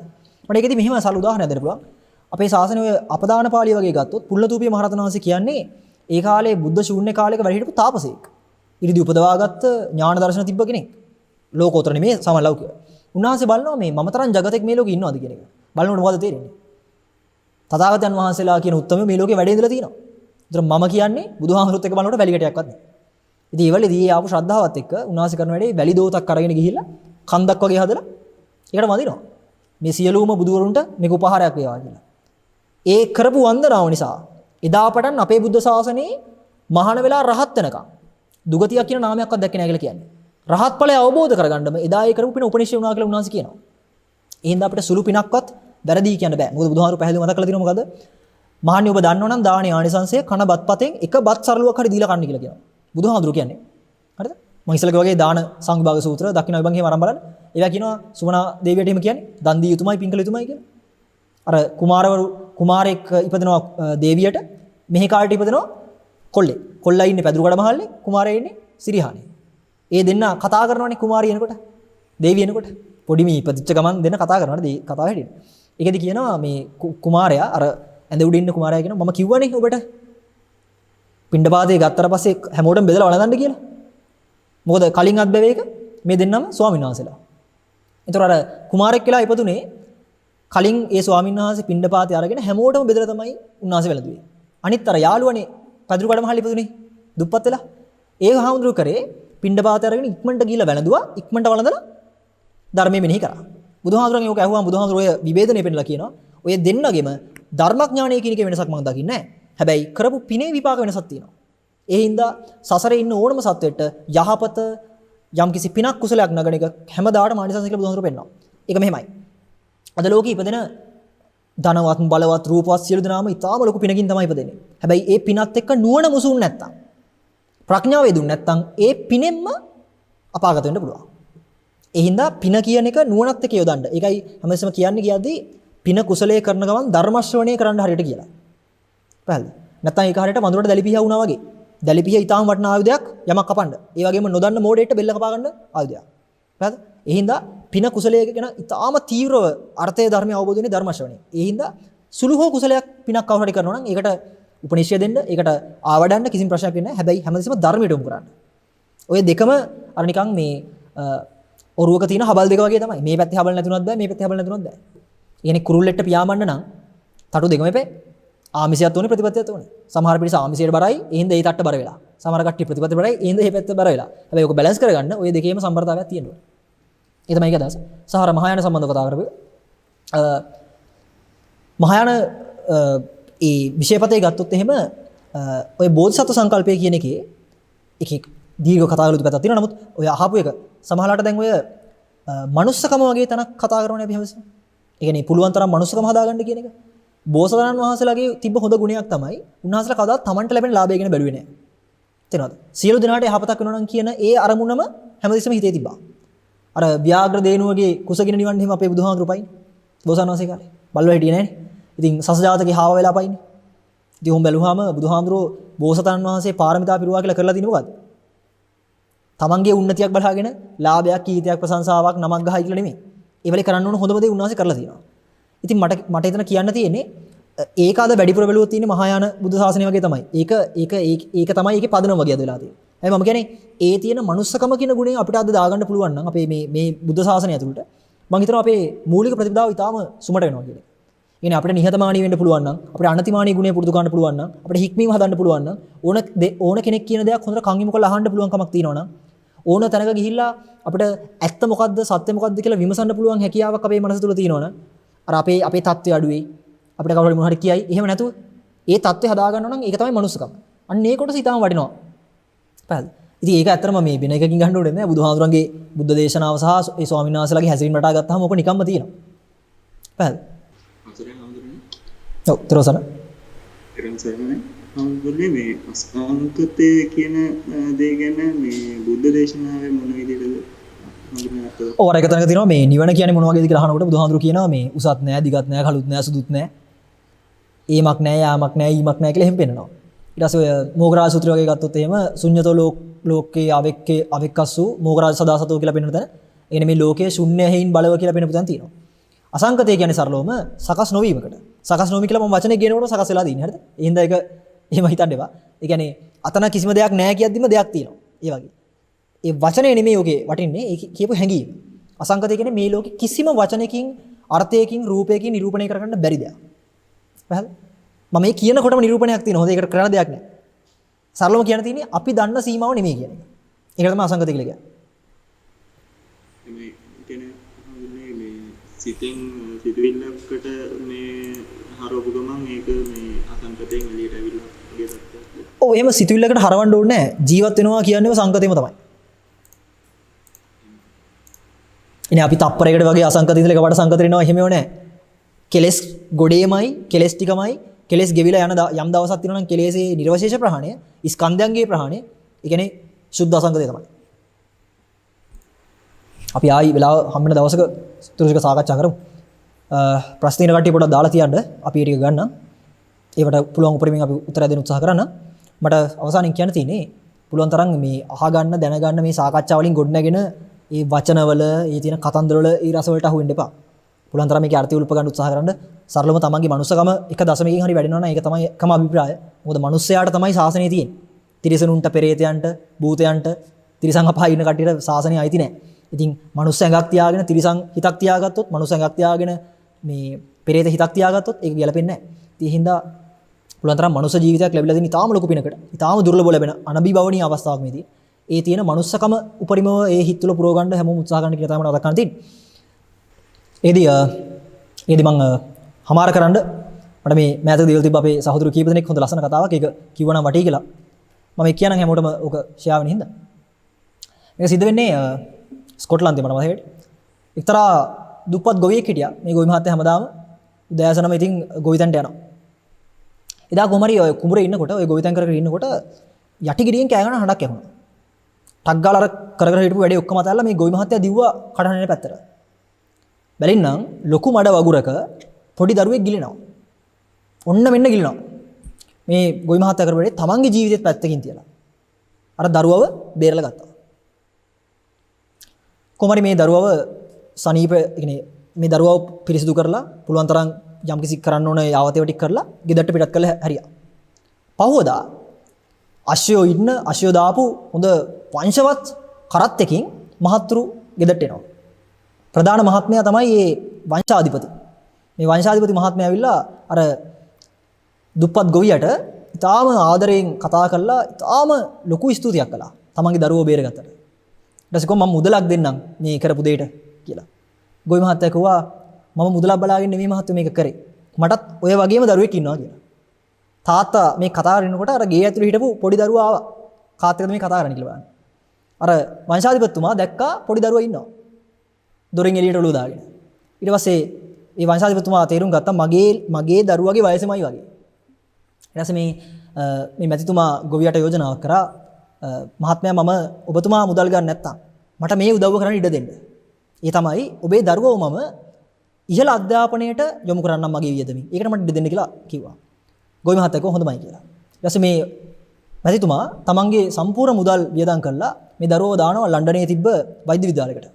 මට ඒකෙදි මෙහෙම සල් උදාහරණයක් දෙන්න පුළුවන්. අපේ ශාසනය ඔය අපදාන පාළිය වගේ ගත්තොත් පුල්ලතූපිය මහරහතන් වහන්සේ කියන්නේ ඒ කාලේ බුද්ධ ශූන්‍ය කාලයක වැඩ හිටපු තාපසයෙක්. ඉරිදි උපදවාගත්ත ඥාන දර්ශන තිබ්බ කෙනෙක්. ලෝකෝත්තර නෙමෙයි සමලෞකික. උන්වහන්සේ බලනවා මේ මම තරම් ජගතෙක් මේ ලෝකේ ඉන්නවද කියන එක. බලනකොට මොකද තේරෙන්නේ? තථාගතයන් වහන්සේලා කියන උත්තරම මේ ලෝකේ වැඩේ ඉඳලා තියෙනවා. ඒතර මම කියන්නේ බුදුහාමුදුරුවොත් එක්ක බලනකොට වැලි කැටයක්වත් නැහැ. ඉතින් ඒ වෙලේදී ආපු ශ්‍රද්ධාවත් එක්ක උන්වහන්සේ කරන වැඩේ වැලි දෝතක් අරගෙන ගිහිල්ලා කන්දක් වගේ හදලා ඒකට වදිනවා. මේ සියලුම බුදුවරුන්ට මේක උපහාරයක් වේවා කියලා. ඒ කරපු වන්දනාව නිසා එදා පටන් අපේ බුද්ධ ශාසනයේ මහාන වෙලා රහත් වෙනකම් දුගතියක් කියන නාමයක්වත් දැක්කේ නැහැ කියලා කියන්නේ. රහත් ඵලය අවබෝධ කරගන්නම එදා ඒ කරපු පින උපනිෂේ වුණා කියලා උන්වහන්සේ කියනවා. ඒ හින්දා අපිට සුළු පිනක්වත් වැරදි කියන්න බෑ. මොකද බුදුහාමුදුරු පැහැදිලිව මතක් කරලා තියෙනවා මොකද? මහන්නේ ඔබ දන්නවනම් දානේ ආනිසංසය කන බත්පතෙන් එක බත් සරලුවක් හරි දීලා කන්න කියලා කියනවා. බුදුහාමුදුරු කියන්නේ. හරිද? මම ඉස්සෙල්ලා වගේ දාන සංවිභාග සූත්‍ර දක්ෂිණ විභංගේ එහෙම අරන් බලන්න. ඒවා කියනවා සුමනා දේවියට එහෙම කියන්නේ දන් දී යුතුමයි පින් කළ යුතුමයි කියලා. අර කුමාරෙක් ඉපදෙනවා දේවියට මෙහි කාලට ඉපදෙනවා කොල්ලේ. කොල්ලා ඉන්නේ පැදුරුකඩ මහල්ලේ කුමාරයා ඉන්නේ සිරිහානේ. ඒ දෙන්න කතා කරනවානේ කුමාරිය එනකොට දේවිය එනකොට පොඩි මේ ඉපදිච්ච ගමන් දෙන්න කතා කරනවානේ කතාව හැටියට. ඒකෙදි කියනවා මේ කුමාරයා අර ඇඳ උඩ ඉන්න කුමාරයා කියනවා මම කිව්වනේ ඔබට පිණ්ඩපාතේ ගත්තට පස්සේ හැමෝටම බෙදලා වළඳන්න කියලා. මොකද කලින් අත්බැවේක මේ දෙන්නම ස්වාමීන් වහන්සේලා. ඒතර අර කුමාරෙක් කියලා ඉපදුනේ කලින් ඒ ස්වාමීන් වහන්සේ පිණ්ඩපාතේ අරගෙන හැමෝටම බෙදලා තමයි උන්වහන්සේ වැළඳුවේ. අනිත් අර යාළුවනේ පැදුරු කඩමහල් ඉපදුනේ දුප්පත් වෙලා. ඒ හාමුදුරුවෝ කරේ පිණ්ඩපාතේ අරගෙන ඉක්මනට ගිහිල්ලා වැළඳුවා ඉක්මනට වළඳලා ධර්මයේ මෙනෙහි කරා. බුදුහාමුදුරන් ඒක ඇහුවාම බුදුහාමුදුරෝ ඔය විවේදනය පෙන්නලා කියනවා ඔය දෙන්නගෙම ධර්මඥානය කියන එකේ වෙනසක් මම දකින්නේ නැහැ. හැබැයි කරපු පිනේ විපාක වෙනසක් තියෙනවා. ඒ හින්දා සසරේ ඉන්න ඕනම සත්වෙට යහපත යම්කිසි පිනක් කුසලයක් නගන එක හැමදාටම ආනිසංස කියලා බුදුහාමුදුරෝ පෙන්නනවා. ඒක මෙහෙමයි. අද ලෝකේ ඉපදෙන ධනවත් බලවත් රූපවත් සියලු දෙනාම ඊටාම ලොකු පිනකින් තමයි ඉපදෙන්නේ. හැබැයි ඒ පිනත් එක්ක නුවණ මුසුන් නැත්තම් ප්‍රඥාව වේදුන් නැත්තම් ඒ පිනෙන්ම අපාගත වෙන්න පුළුවන්. ඒ හින්දා පින කියන එක නුවණත් එක්ක යොදන්න. ඒකයි හැමතිස්සම කියන්නේ කියද්දී පින කුසලයේ කරන ගමන් ධර්ම ශ්‍රවණය කරන්න හරියට කියලා. පැහැදිලි. නැත්තම් ඒක හරියට වඳුරට දැලිපිහ වුණා වගේ. දැලිපිහ ඊටාම වටිනා ආයුධයක් යමක් කපන්න. ඒ වගේම නොදන්න මෝඩයට බෙල්ල කපා ගන්න ආයුධයක්. පැහැදිලි. ඒ හින්දා පින කුසලයේ ගැන ඊටාම තීව්‍රව අර්ථය ධර්මය අවබෝධ වෙන්නේ ධර්ම ශ්‍රවණය. ඒ හින්දා සුළු හෝ කුසලයක් පිනක් කවුරු හරි කරනවා නම් ඒකට උපනිෂය දෙන්න, ඒකට ආවඩන්න කිසිම ප්‍රශ්නයක් වෙන්නේ නැහැ. හැබැයි හැමතිස්සම ධර්මයට යොමු කරන්න. ඔය දෙකම අර නිකන් මේ ඔරුවක තියෙන හබල් දෙක වගේ තමයි. මේ පැත්තේ හබල් නැතුණත් බෑ, මේ පැත්තේ හබල් නැතුණත් බෑ. කියන්නේ කුරුල්ලෙට්ට පියාඹන්න නම් තටු දෙකම එපේ. ආමිෂයත් ඕනේ ප්‍රතිපත්තියත් ඕනේ. සමහර පිරිස ආමිෂයට බරයි, ඒ හින්දා ඒ තට්ට බර වෙලා. සමහර කට්ටිය ප්‍රතිපත්තියට බරයි, ඒ හින්දා මේ පැත්ත බර වෙලා. හැබැයි ඔක බැලන්ස් කරගන්න ඔය දෙකේම සම්බරතාවයක් තියෙනවා. ඒ තමයි ඒක අදහස. සහර මහායාන සම්බන්ධව කතා කරපු මහායාන ඒ විශේෂපතේ ගත්තොත් එහෙම ඔය බෝධිසත්ව සංකල්පය කියන එකේ එක දීර්ඝ කතා වලුත් පැත්තක් තියෙනවා. නමුත් ඔය අහපු එක සමහරලාට දැන් ඔය මනුස්සකම වගේ තනක් කතා කරනවානේ අපි හැමතිස්සෙම. ඒ කියන්නේ පුළුවන් තරම් මනුස්සකම හදාගන්න කියන එක. බෝසතාණන් වහන්සේලාගේ තිබ්බ හොඳ ගුණයක් තමයි උන්වහන්සේලා කවදාවත් Tamanට ලැබෙන ලාභය ගැන බැලුවේ නැහැ. තේරෙනවද? සියලු දෙනාට යහපතක් වෙනවා නම් කියන ඒ අරමුණම හැමතිස්සෙම හිතේ තිබ්බා. අර ව්‍යාග්‍ර දේනුවගේ කුසගින නිවන් එහෙම අපේ බුදුහාමුදුරු පයින්. බෝසතාණන් වහන්සේ කාලේ. බල්ලෝ හිටියේ නැහනේ. ඉතින් සසජාතකේ හාව වෙලා පයින්නේ. ඉතින් උන් බැලුවාම බුදුහාමුදුරෝ බෝසතාණන් වහන්සේ පාරමිතා පිරුවා කියලා කරලා තියෙන්නේ මොකද්ද? තමන්ගේ උන්නතියක් බලාගෙන ලාභයක් කීර්තියක් ප්‍රශංසාවක් නමක් ගහයි කියලා නෙමෙයි. ඒ වෙලේ කරන්න ඕන හොඳම දේ උන්වහන්සේ කරලා තියෙනවා. ඉතින් මට එතන කියන්න තියෙන්නේ ඒක අද වැඩිපුර බැලුවොත් තියෙන්නේ මහායාන බුදු සාසනය වගේ තමයි. ඒක තමයි ඒකේ පදනම වගේ අද වෙලා තියෙන්නේ. හැබැයි මම කියන්නේ ඒ තියෙන මනුස්සකම කියන ගුණය අපිට අද දාගන්න පුළුවන් නම් අපේ මේ බුද්ධ සාසනය ඇතුළට මම හිතනවා අපේ මූලික ප්‍රතිපදාව ඊටාම සුමට වෙනවා කියලා. කියන්නේ අපිට නිහතමානී වෙන්න පුළුවන් නම් අපිට අනතිමානී ගුණය පුරුදු කරන්න පුළුවන් නම් අපිට හික්මීම හදන්න පුළුවන් නම් ඕන කෙනෙක් කියන දෙයක් හොඳට කන් ඉමු කරලා අහන්න පුළුවන් කමක් තියෙනවා නම් ඕන තැනක ගිහිල්ලා අපිට ඇත්ත මොකද්ද සත්‍ය මොකද්ද කියලා විමසන්න පුළුවන් හැකියාවක් අපේ මනස තුල තියෙනවා නම් අර අපේ තත්ත්වය අඩුවේ අපිට කවුරු හරි මොනවා හරි කියයි එහෙම නැතුව ඒ තත්ත්වය හදා ගන්නවා නම් ඒක තමයි මනුස්සකම. අන්න ඒ කොටස ඊටම වටිනවා. පැහැදිලි. ඉතින් ඒක ඇත්තටම මේ වෙන එකකින් ගන්න ඕනේ නෑ. බුදුහාමුදුරන්ගේ බුද්ධ දේශනාව සහ ඒ ස්වාමීන් වහන්සේලාගේ හැසිරීම රටා ගත්තාම ඕක නිකම්ම තියෙනවා. පැහැදිලි. ඔව් තරසන. හාමුදුරනේ මේ අස්කාන්තය කියන දේ ගැන මේ බුද්ධ දේශනාවේ මොන විදිහටද හඳුන්වන්නේ? ඔව් අර එක තැනක තියෙනවා මේ නිවන කියන්නේ මොන වගේද කියලා අහනකොට බුදුහාඳුරු කියනවා මේ උසත් නෑ දිගත් නෑ කළුත් නෑ සුදුත් නෑ ඒමක් නෑ යාමක් නෑ ඊමක් නෑ කියලා එහෙම පෙන්නනවා. ඊට පස්සේ ඔය මොග්ගරාජ සූත්‍රය වගේ ගත්තොත් එහෙම ශුන්‍යතෝ ලෝකේ අවෙක්කස්සු මොග්ගරාජ සදාසතෝ කියලා පෙන්නන තැන එන්නේ මේ ලෝකයේ ශුන්‍ය හේයින් බලව කියලා පෙන්නපු තැන තියෙනවා. අසංකතය කියන්නේ සරලවම සකස් නොවීමකට. සකස් නොවීම කියලා මම වචනේ කියනකොට සකස් වෙලා තියෙන්නේ. හරිද? එහෙනම් ඒක එහෙම හිතන්න එපා. ඒ කියන්නේ අතන කිසිම දෙයක් නැහැ කියද්දිම දෙයක් තියෙනවා. ඒ වගේ. ඒ වචනේ නෙමෙයි ඔගේ වටින්නේ. ඒ කියපු හැඟීම. අසංකතය කියන්නේ මේ ලෝකේ කිසිම වචනයකින් අර්ථයකින් රූපයකින් නිරූපණය කරගන්න බැරි දෙයක්. පැහැදිලි? මම මේ කියනකොටම නිරූපණයක් තියෙනවා. හොඳ ඒකට කරන්න දෙයක් නැහැ. සරලවම කියන්න තියෙන්නේ අපි දන්න සීමාව නෙමෙයි කියන එක. ඒකට තමයි අසංකතය කියලා කියන්නේ. මේ කියන්නේ මේ සිතින් සිතුවිල්ලකට මේ හරවපු ගමන් ඒක මේ අසංකතයෙන් එළියට ඇවිල්ලා වගේ තත්ත්වයක්. ඔව් එහෙම සිතුවිල්ලකට හරවන්න ඕනේ නැහැ. ජීවත් වෙනවා කියන්නේ සංකතේම තමයි. ඉතින් අපි තප්පරයකට වගේ අසංකත ඉඳලා එකපාරට සංකතට එනවා එහෙමව නැහැ. කෙලස් ගොඩේමයි කෙලස් ටිකමයි කෙලස් ගෙවිලා යන යම් දවසක් තියෙනවා නම් කෙලෙසේ නිර්වශේෂ ප්‍රහාණය ස්කන්ධයන්ගේ ප්‍රහාණය ඒ කියන්නේ සුද්ධ අසංකතය තමයි. අපි ආයි වෙලාව හම්බෙන දවසක තුරුසික සාකච්ඡා කරමු. ප්‍රශ්න දින කට්ටිය පොඩ්ඩක් දාලා තියන්න අපි ටික ගන්නම්. ඒවට පුළුවන් උපරිමයෙන් අපි උත්තර දෙන්න උත්සාහ කරන්න. මට අවසානයෙන් කියන්න තියෙන්නේ පුළුවන් තරම් මේ අහගන්න දැනගන්න මේ සාකච්ඡා වලින් ගොඩනගෙන මේ වචනවල ඒ තියෙන කතන්දරවල ඒ රස වලට අහු වෙන්න එපා. පුළුවන් තරම් මේකේ අර්ථය උල්ප ගන්න උත්සාහ කරන්න. සරලවම තමන්ගේ මනුස්සකම 1.1කින් හරි වැඩෙනවා නම් ඒක තමයි එකම අභිප්‍රාය. මොකද මනුස්සයාට තමයි ශාසනය තියෙන්නේ. තිරිසනුන්ට, පෙරේතයන්ට, භූතයන්ට, තිරිසන් අපායේ ඉන්න කට්ටියට ශාසනය අයිති නැහැ. ඉතින් මනුස්ස ඇඟක් තියාගෙන තිරිසන් හිතක් තියාගත්තොත්, මනුස්ස ඇඟක් තියාගෙන මේ පෙරේත හිතක් තියාගත්තොත් ඒක ගැලපෙන්නේ නැහැ. ඒ හින්දා පුළුවන් තරම් මනුස්ස ජීවිතයක් ලැබිලා තියෙන ඉතාම ලොකු පිනකට, ඉතාම දුර්ලභව ලැබෙන අනබිබවණීය අවස්ථාවක් මේදී. ඒ තියෙන මනුස්සකම උපරිමව ඒ හිත් තුළ පුරව ගන්න හැමෝම උත්සාහ ගන්න කියලා තමයි මතක් කරන්න තියෙන්නේ. ඒදී මම හමාර කරන්න මට මේ මෑතක දේවල් තිබ්බ අපේ සහෝදරු කීප දෙනෙක් හොඳ ලස්සන කතාවක්. ඒක කිව්වනම් වටී කියලා. මම ඒක කියනනම් හැමෝටම ඕක ෂෙයා වෙන හින්දා. මේක සිද්ධ වෙන්නේ ස්කොට්ලන්තේ මට මතකයි. එක්තරා දුප්පත් ගොවියෙක් හිටියා. මේ ගොවි මහත්තයා හැමදාම උදෑසනම ඉතින් ගොවිතැනට යනවා. එදා කොමරි ඔය කුඹුරේ ඉන්නකොට, ඔය ගොවිතැන් කර කර ඉන්නකොට යටි ගෙඩියෙන් කෑ ගන්න හඬක් ඇහුණා. ටක් ගාලා අර කර කර හිටපු වැඩේ ඔක්කොම අතහැරලා මේ ගොවි මහත්තයා දිව්වා කඩහඬේ පැත්තට. බැලින්නම් ලොකු මඩ වගුරක පොඩි දරුවෙක් ගිලිනවා. ඔන්න මෙන්න ගිලිනවා. මේ ගොවි මහත්තයා කරපු වැඩේ තමන්ගේ ජීවිතේත් පැත්තකින් තියලා අර දරුවව බේරලා ගත්තා. කොමරි මේ දරුවව සනීප කියන්නේ මේ දරුවව පිරිසිදු කරලා පුළුවන් තරම් යම්කිසි කරන්න ඕන යාවතේව ටික කරලා ගෙදරට පිටත් කරලා හැරියා. පහවදා අශ්වයෝ දාපු හොඳ වංශවත් කරත් එකකින් මහත්තුරු ගෙදරට එනවා. ප්‍රධාන මහත්මයා තමයි මේ වංශාධිපති. මේ වංශාධිපති මහත්මයා ඇවිල්ලා අර දුප්පත් ගොවියට ඉතාම ආදරයෙන් කතා කරලා ඉතාම ලොකු ස්තුතියක් කළා. තමන්ගේ දරුවෝ බේරගත්තට. ඊට පස්සේ මම මුදලක් දෙන්නම් මේ කරපු දෙයට කියලා. ගොවි මහත්තයා කිව්වා මම මුදලක් බලාගෙන නෙමෙයි මහත්තයෝ මේක කරේ. මටත් ඔය වගේම දරුවෙක් ඉන්නවා කියලා. තාත්තා මේ කතා කරනකොට අර ගේ ඇතුලේ හිටපු පොඩි දරුවා ආවා. කාත් එක්කද මේ කතා කරන්නේ කියලා බලන්න. අර වංශාධිපතිතුමා දැක්කා පොඩි දරුවා ඉන්නවා. දොරෙන් එළියට ඔලුව දාගෙන. ඊට පස්සේ මේ වංශාධිපතිතුමා තේරුම් ගත්තා මගේ දරුවාගේ වයසමයි වගේ. ඊට පස්සේ මේ මැතිතුමා ගොවියට යෝජනාවක් කරා මහත්මයා මම ඔබතුමා මුදල් ගන්න නැත්තම් මට මේ උදව්ව කරන්න ඉඩ දෙන්න. ඒ තමයි ඔබේ දරුවව මම ඉහළ අධ්‍යාපනයට යොමු කරන්නම් මගේ වියදමින්. ඒකට මට ඉඩ දෙන්න කියලා කිව්වා. ගොවි මහත්තයා කිව්වා හොඳමයි කියලා. ඊට පස්සේ මේ මැතිතුමා තමන්ගේ සම්පූර්ණ මුදල් වියදම් කරලා මේ දරුවව දානවා ලන්ඩනයේ තිබ්බ වෛද්‍ය විද්‍යාලයකට.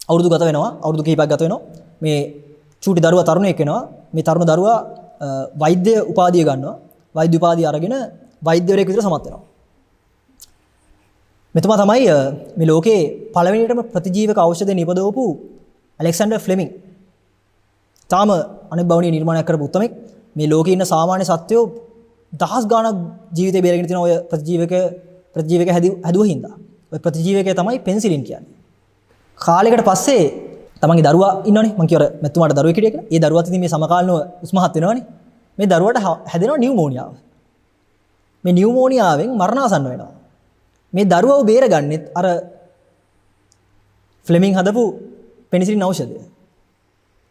අවුරුදු ගත වෙනවා. අවුරුදු කිහිපයක් ගත වෙනවා. මේ චූටි දරුවා තරුණයෙක් වෙනවා. මේ තරුණ දරුවා වෛද්‍ය උපාධිය ගන්නවා. වෛද්‍ය උපාධිය අරගෙන වෛද්‍යවරයෙක් විදිහට සමත් වෙනවා. මෙතුමා තමයි මේ ලෝකේ පළවෙනියටම ප්‍රතිජීවක ඖෂධ නිපදවපු ඇලෙක්සැන්ඩර් ෆ්ලෙමිං. තාම අනිබවණීය නිර්මාණයක් කරපු උත්තමෙක්. මේ ලෝකේ ඉන්න සාමාන්‍ය සත්වයෝ දහස් ගාණක් ජීවිතේ බේරගෙන තියෙන ඔය ප්‍රතිජීවක හැදුව හින්දා. ඔය ප්‍රතිජීවකය තමයි පෙන්සිලින් කියන්නේ. කාලයකට පස්සේ තමන්ගේ දරුවා ඉන්නවනේ මං කියවර මෙතුමාට දරුවෙක් හිටිය කියලා. ඒ දරුවාත් ඉතින් මේ සමකාලීනව උස්මහත් වෙනවනේ. මේ දරුවාට හැදෙනවා නියුමෝනියාව. මේ නියුමෝනියාවෙන් මරණාසන්න වෙනවා. මේ දරුවව බේරගන්නෙත් අර ෆ්ලෙමිං හදපු පෙනිසිලින් ඖෂධය.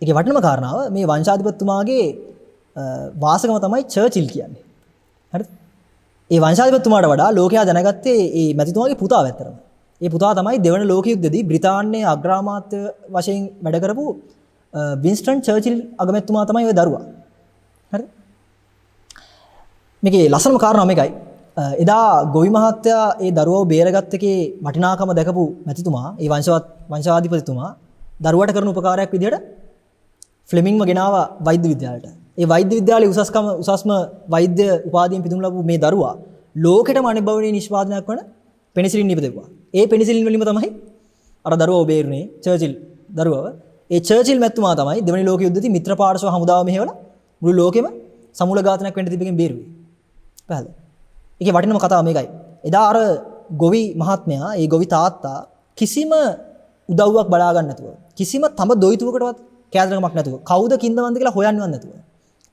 ඒකේ වටිනම කාරණාව මේ වංශාධිපතිතුමාගේ වාසකම තමයි චර්චිල් කියන්නේ. හරිද? ඒ වංශාධිපතිතුමාට වඩා ලෝකයා දැනගත්තේ මේ මැතිතුමාගේ පුතා වැත්තරම. ඒ පුතා තමයි දෙවන ලෝක යුද්ධයේදී බ්‍රිතාන්‍යයේ අග්‍රාමාත්‍ය වශයෙන් වැඩ කරපු වින්ස්ටන් චර්චිල් අගමැතිතුමා තමයි ওই දරුවා. හරිද? මේකේ ලස්සනම කාරණාව මේකයි. එදා ගොවි මහත්තයා ඒ දරුවව බේරගත් එකේ වටිනාකම දැකපු මැතිතුමා, ඒ වංශාධිපතිතුමා දරුවට කරන උපකාරයක් විදිහට ෆ්ලෙමින්ව ගෙනාවා වෛද්‍ය විද්‍යාලයට. ඒ වෛද්‍ය විද්‍යාලයේ උසස්ම වෛද්‍ය උපාධියෙන් පිදුම් ලැබු මේ දරුවා ලෝකෙටම අනිබවණීය නිෂ්පාදනයක් වන පෙනිසිලින් නිපදවුවා. ඒ පෙනිසිලින් වලින්ම තමයි අර දරුවව බේරුනේ චර්චිල් දරුවව. ඒ චර්චිල් මැතිතුමා තමයි දෙවනි ලෝක යුද්ධයේදී මිත්‍ර පාර්ශ්ව හමුදාව මෙහෙवला මුළු ලෝකෙම සමූල ඝාතනයක් වෙන්න තිබෙකින් බේරුවේ. පැහැදිලි. ඒකේ වටිනම කතාව මේකයි. එදා අර ගොවි මහත්මයා, ඒ ගොවි තාත්තා කිසිම උදව්වක් බලා ගන්න නැතුව, කිසිම තම දොයිතුවකටවත් කෑදරකමක් නැතුව, කවුද කින්දවන්ද කියලා හොයන්නවත් නැතුව,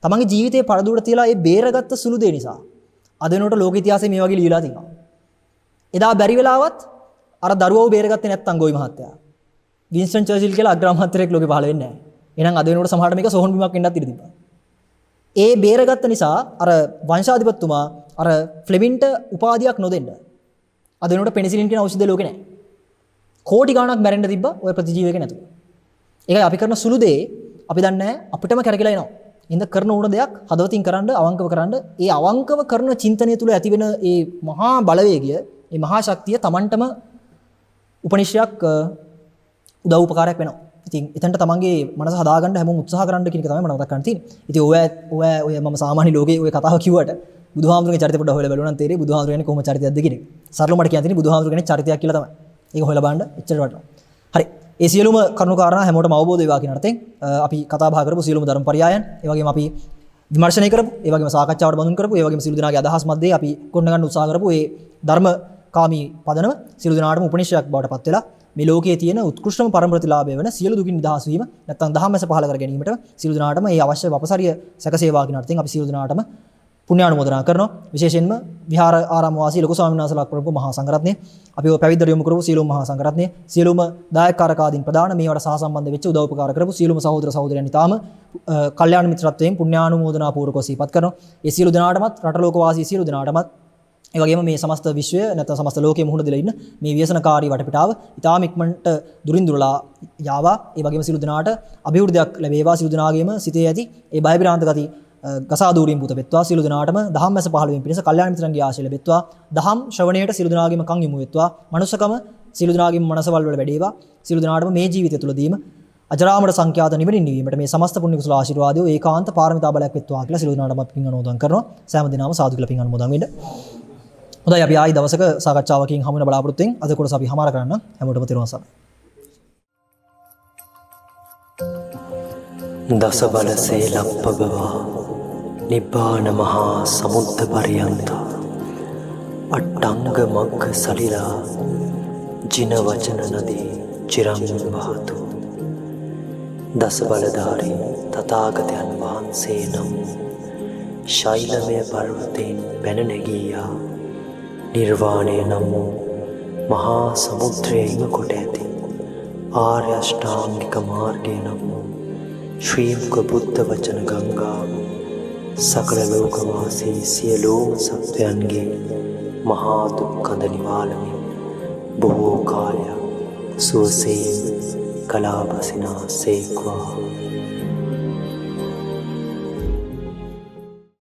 තමන්ගේ ජීවිතේ පරදුරට තියලා ඒ බේරගත්ත සුළු දේ නිසා අද වෙනකොට ලෝක ඉතිහාසයේ මේ වගේ ලියලා තියෙනවා. එදා බැරි වෙලාවත් අර දරුවව බේරගත්තේ නැත්තම් ගොවි මහත්තයා. වින්ස්ටන් චර්චිල් කියලා අග්‍රාමාත්‍යයෙක් ලෝකේ පහළ වෙන්නේ නැහැ. එහෙනම් අද වෙනකොට සමහරට මේක සෝහන් බිමක් වෙන්නත් ඉඩ තිබ්බා. ඒ බේරගත්ත නිසා අර වංශාධිපතිතුමා අර ෆ්ලෙමින්ට උපාධියක් නොදෙන්න අද වෙනකොට පෙනිසිලින් කියන ඖෂධය ලෝකේ නැහැ. කෝටි ගණනක් මැරෙන්න තිබ්බා ඔය ප්‍රතිජීවක නැතුව. ඒකයි අපි කරන සුළු දේ අපි දන්නේ නැහැ අපිටම කරකිලා එනවා. ඉඳ කරන ඕන දෙයක් හදවතින් කරන්න, අවංකව කරන්න. ඒ අවංකව කරන චින්තනය තුළ ඇතිවෙන ඒ මහා බලවේගය, ඒ මහා ශක්තිය Tamanටම උපනිශ්‍රයක් උදව් උපකාරයක් වෙනවා. ඉතින් එතනට තමන්ගේ මනස හදාගන්න හැමෝම උත්සාහ කරන්න කියන එක තමයි මම මතක් කරන්න තියෙන්නේ. ඉතින් ඔය මම සාමාන්‍ය ලෝකේ ඔය කතාව කිව්වට බුදුහාමුදුරගේ චරිතය පොඩ්ඩක් හොයලා බලුවා නම් තේරෙයි බුදුහාමුදුර කියන්නේ කොහොම චරිතයක්ද කියන එක. සරලව මට කියන්න තියෙන්නේ බුදුහාමුදුර කියන්නේ චරිතයක් කියලා තමයි. ඒක හොයලා බලන්න එච්චර වටිනවා. හරි. ඒ සියලුම කරුණු කාරණා හැමෝටම අවබෝධ වේවා කියන අර්ථයෙන් අපි කතා බහ කරපු සියලුම ධර්ම පරයයන්, ඒ වගේම අපි විමර්ශනය කරපු, ඒ වගේම සාකච්ඡාවට බඳුන් කරපු, ඒ වගේම සියලු දෙනාගේ අදහස් මැද්දේ අපි ගොඩ ගන්න උත්සාහ කරපු ඒ ධර්මකාමී පදනම සියලු දෙනාටම උපනිෂයක් බවට පත් වෙලා මේ ලෝකයේ තියෙන උත්කෘෂ්ඨම පරම ප්‍රතිලාභය වෙන සියලු දුකින් නිදහස් වීම නැත්නම් ධම්මස පහල කර ගැනීමට සියලු දෙනාටම මේ අවශ්‍ය වපසරිය සැකසේවා කියන අර්ථයෙන් අපි සියලු දෙනාටම පුණ්‍යානුමෝදනා කරනවා. විශේෂයෙන්ම විහාර ආරාම වාසී ලොකු ස්වාමීන් වහන්සේලා ප්‍රමුඛ මහා සංඝරත්නය, අපි පැවිද්දට යොමු කරපු සියලුම මහා සංඝරත්නය, සියලුම දායකකාරකාදීන් ප්‍රදාන මේවට සහසම්බන්ධ වෙච්ච උදව් උපකාර කරපු සියලුම සහෝදර සහෝදරයන් ඊටාම කල්යාණ මිත්‍රත්වයෙන් පුණ්‍යානුමෝදනා පූර්වකව සිහිපත් කරනවා. ඒ සියලු දෙනාටමත් රට ලෝක වාසී සියලු දෙනාටමත් ඒ වගේම මේ සමස්ත විශ්වය නැත්නම් සමස්ත ලෝකයේ මුහුණ දෙලා ඉන්න මේ ව්‍යසනකාරී වටපිටාව ඊටාම ඉක්මනට දුරින් දුරලා යාවා. ඒ වගේම සියලු දෙනාට අභිවෘද්ධියක් ලැබේවා. සියලු දෙනාගේම සිතේ ඇති ඒ බය බිරාන්ත ගති ගසා දූරින් පුත වෙත්වා. සියලු දෙනාටම ධම්මස පහළ වීම පිණිස කල්යාණ මිත්‍රන්ගේ ආශය ලැබෙත්වා. දහම් ශ්‍රවණයට සියලු දෙනාගේම කන් යොමු වෙත්වා. මනුස්සකම සියලු දෙනාගේම මනසවල් වල වැඩේවා. සියලු දෙනාටම මේ ජීවිතය තුළදීම අජරාමර සංඛ්‍යාත නිවනින් නිවීමට මේ සමස්ත පුණ්‍ය කුසල ආශිර්වාදය ඒකාන්ත පාරමිතා බලයක් වෙත්වා කියලා සියලු දෙනාටම පින් අනුමෝදන් කරනවා. සෑම දිනම සාදු කියලා පින් අනුමෝදන් වෙන්න. හොඳයි අපි ආයි දවසක සාකච්ඡාවකින් හමු වෙන බලාපොරොත්තු වෙන අද කොටස අපි හමාර කරන්න හැමෝටම තෙරුවන් සරණයි. දස බල සේලප්පගවා නිබ්බාන මහා සමුද්ද පරියන්ත අට්ටංග මග්ග සලිලා ජින වචන නදී චිරං වහතු. දස බලධාරී තථාගතයන් වහන්සේ නම් ශෛලමය පර්වතයෙන් පැන නැගීයා නිර්වාණය නම් වූ මහා සමුද්‍රයේම කොට ඇති ආර්ය අෂ්ටාංගික මාර්ගය නම් වූ ශ්‍රී මුක බුද්ධ වචන ගංගා සකල ලෝකවාසී සියලුම සත්වයන්ගේ මහා දුක් කඳ නිවාලමින් බොහෝ කාලයක් සුවසේ කලාපසිනා සේක්වා.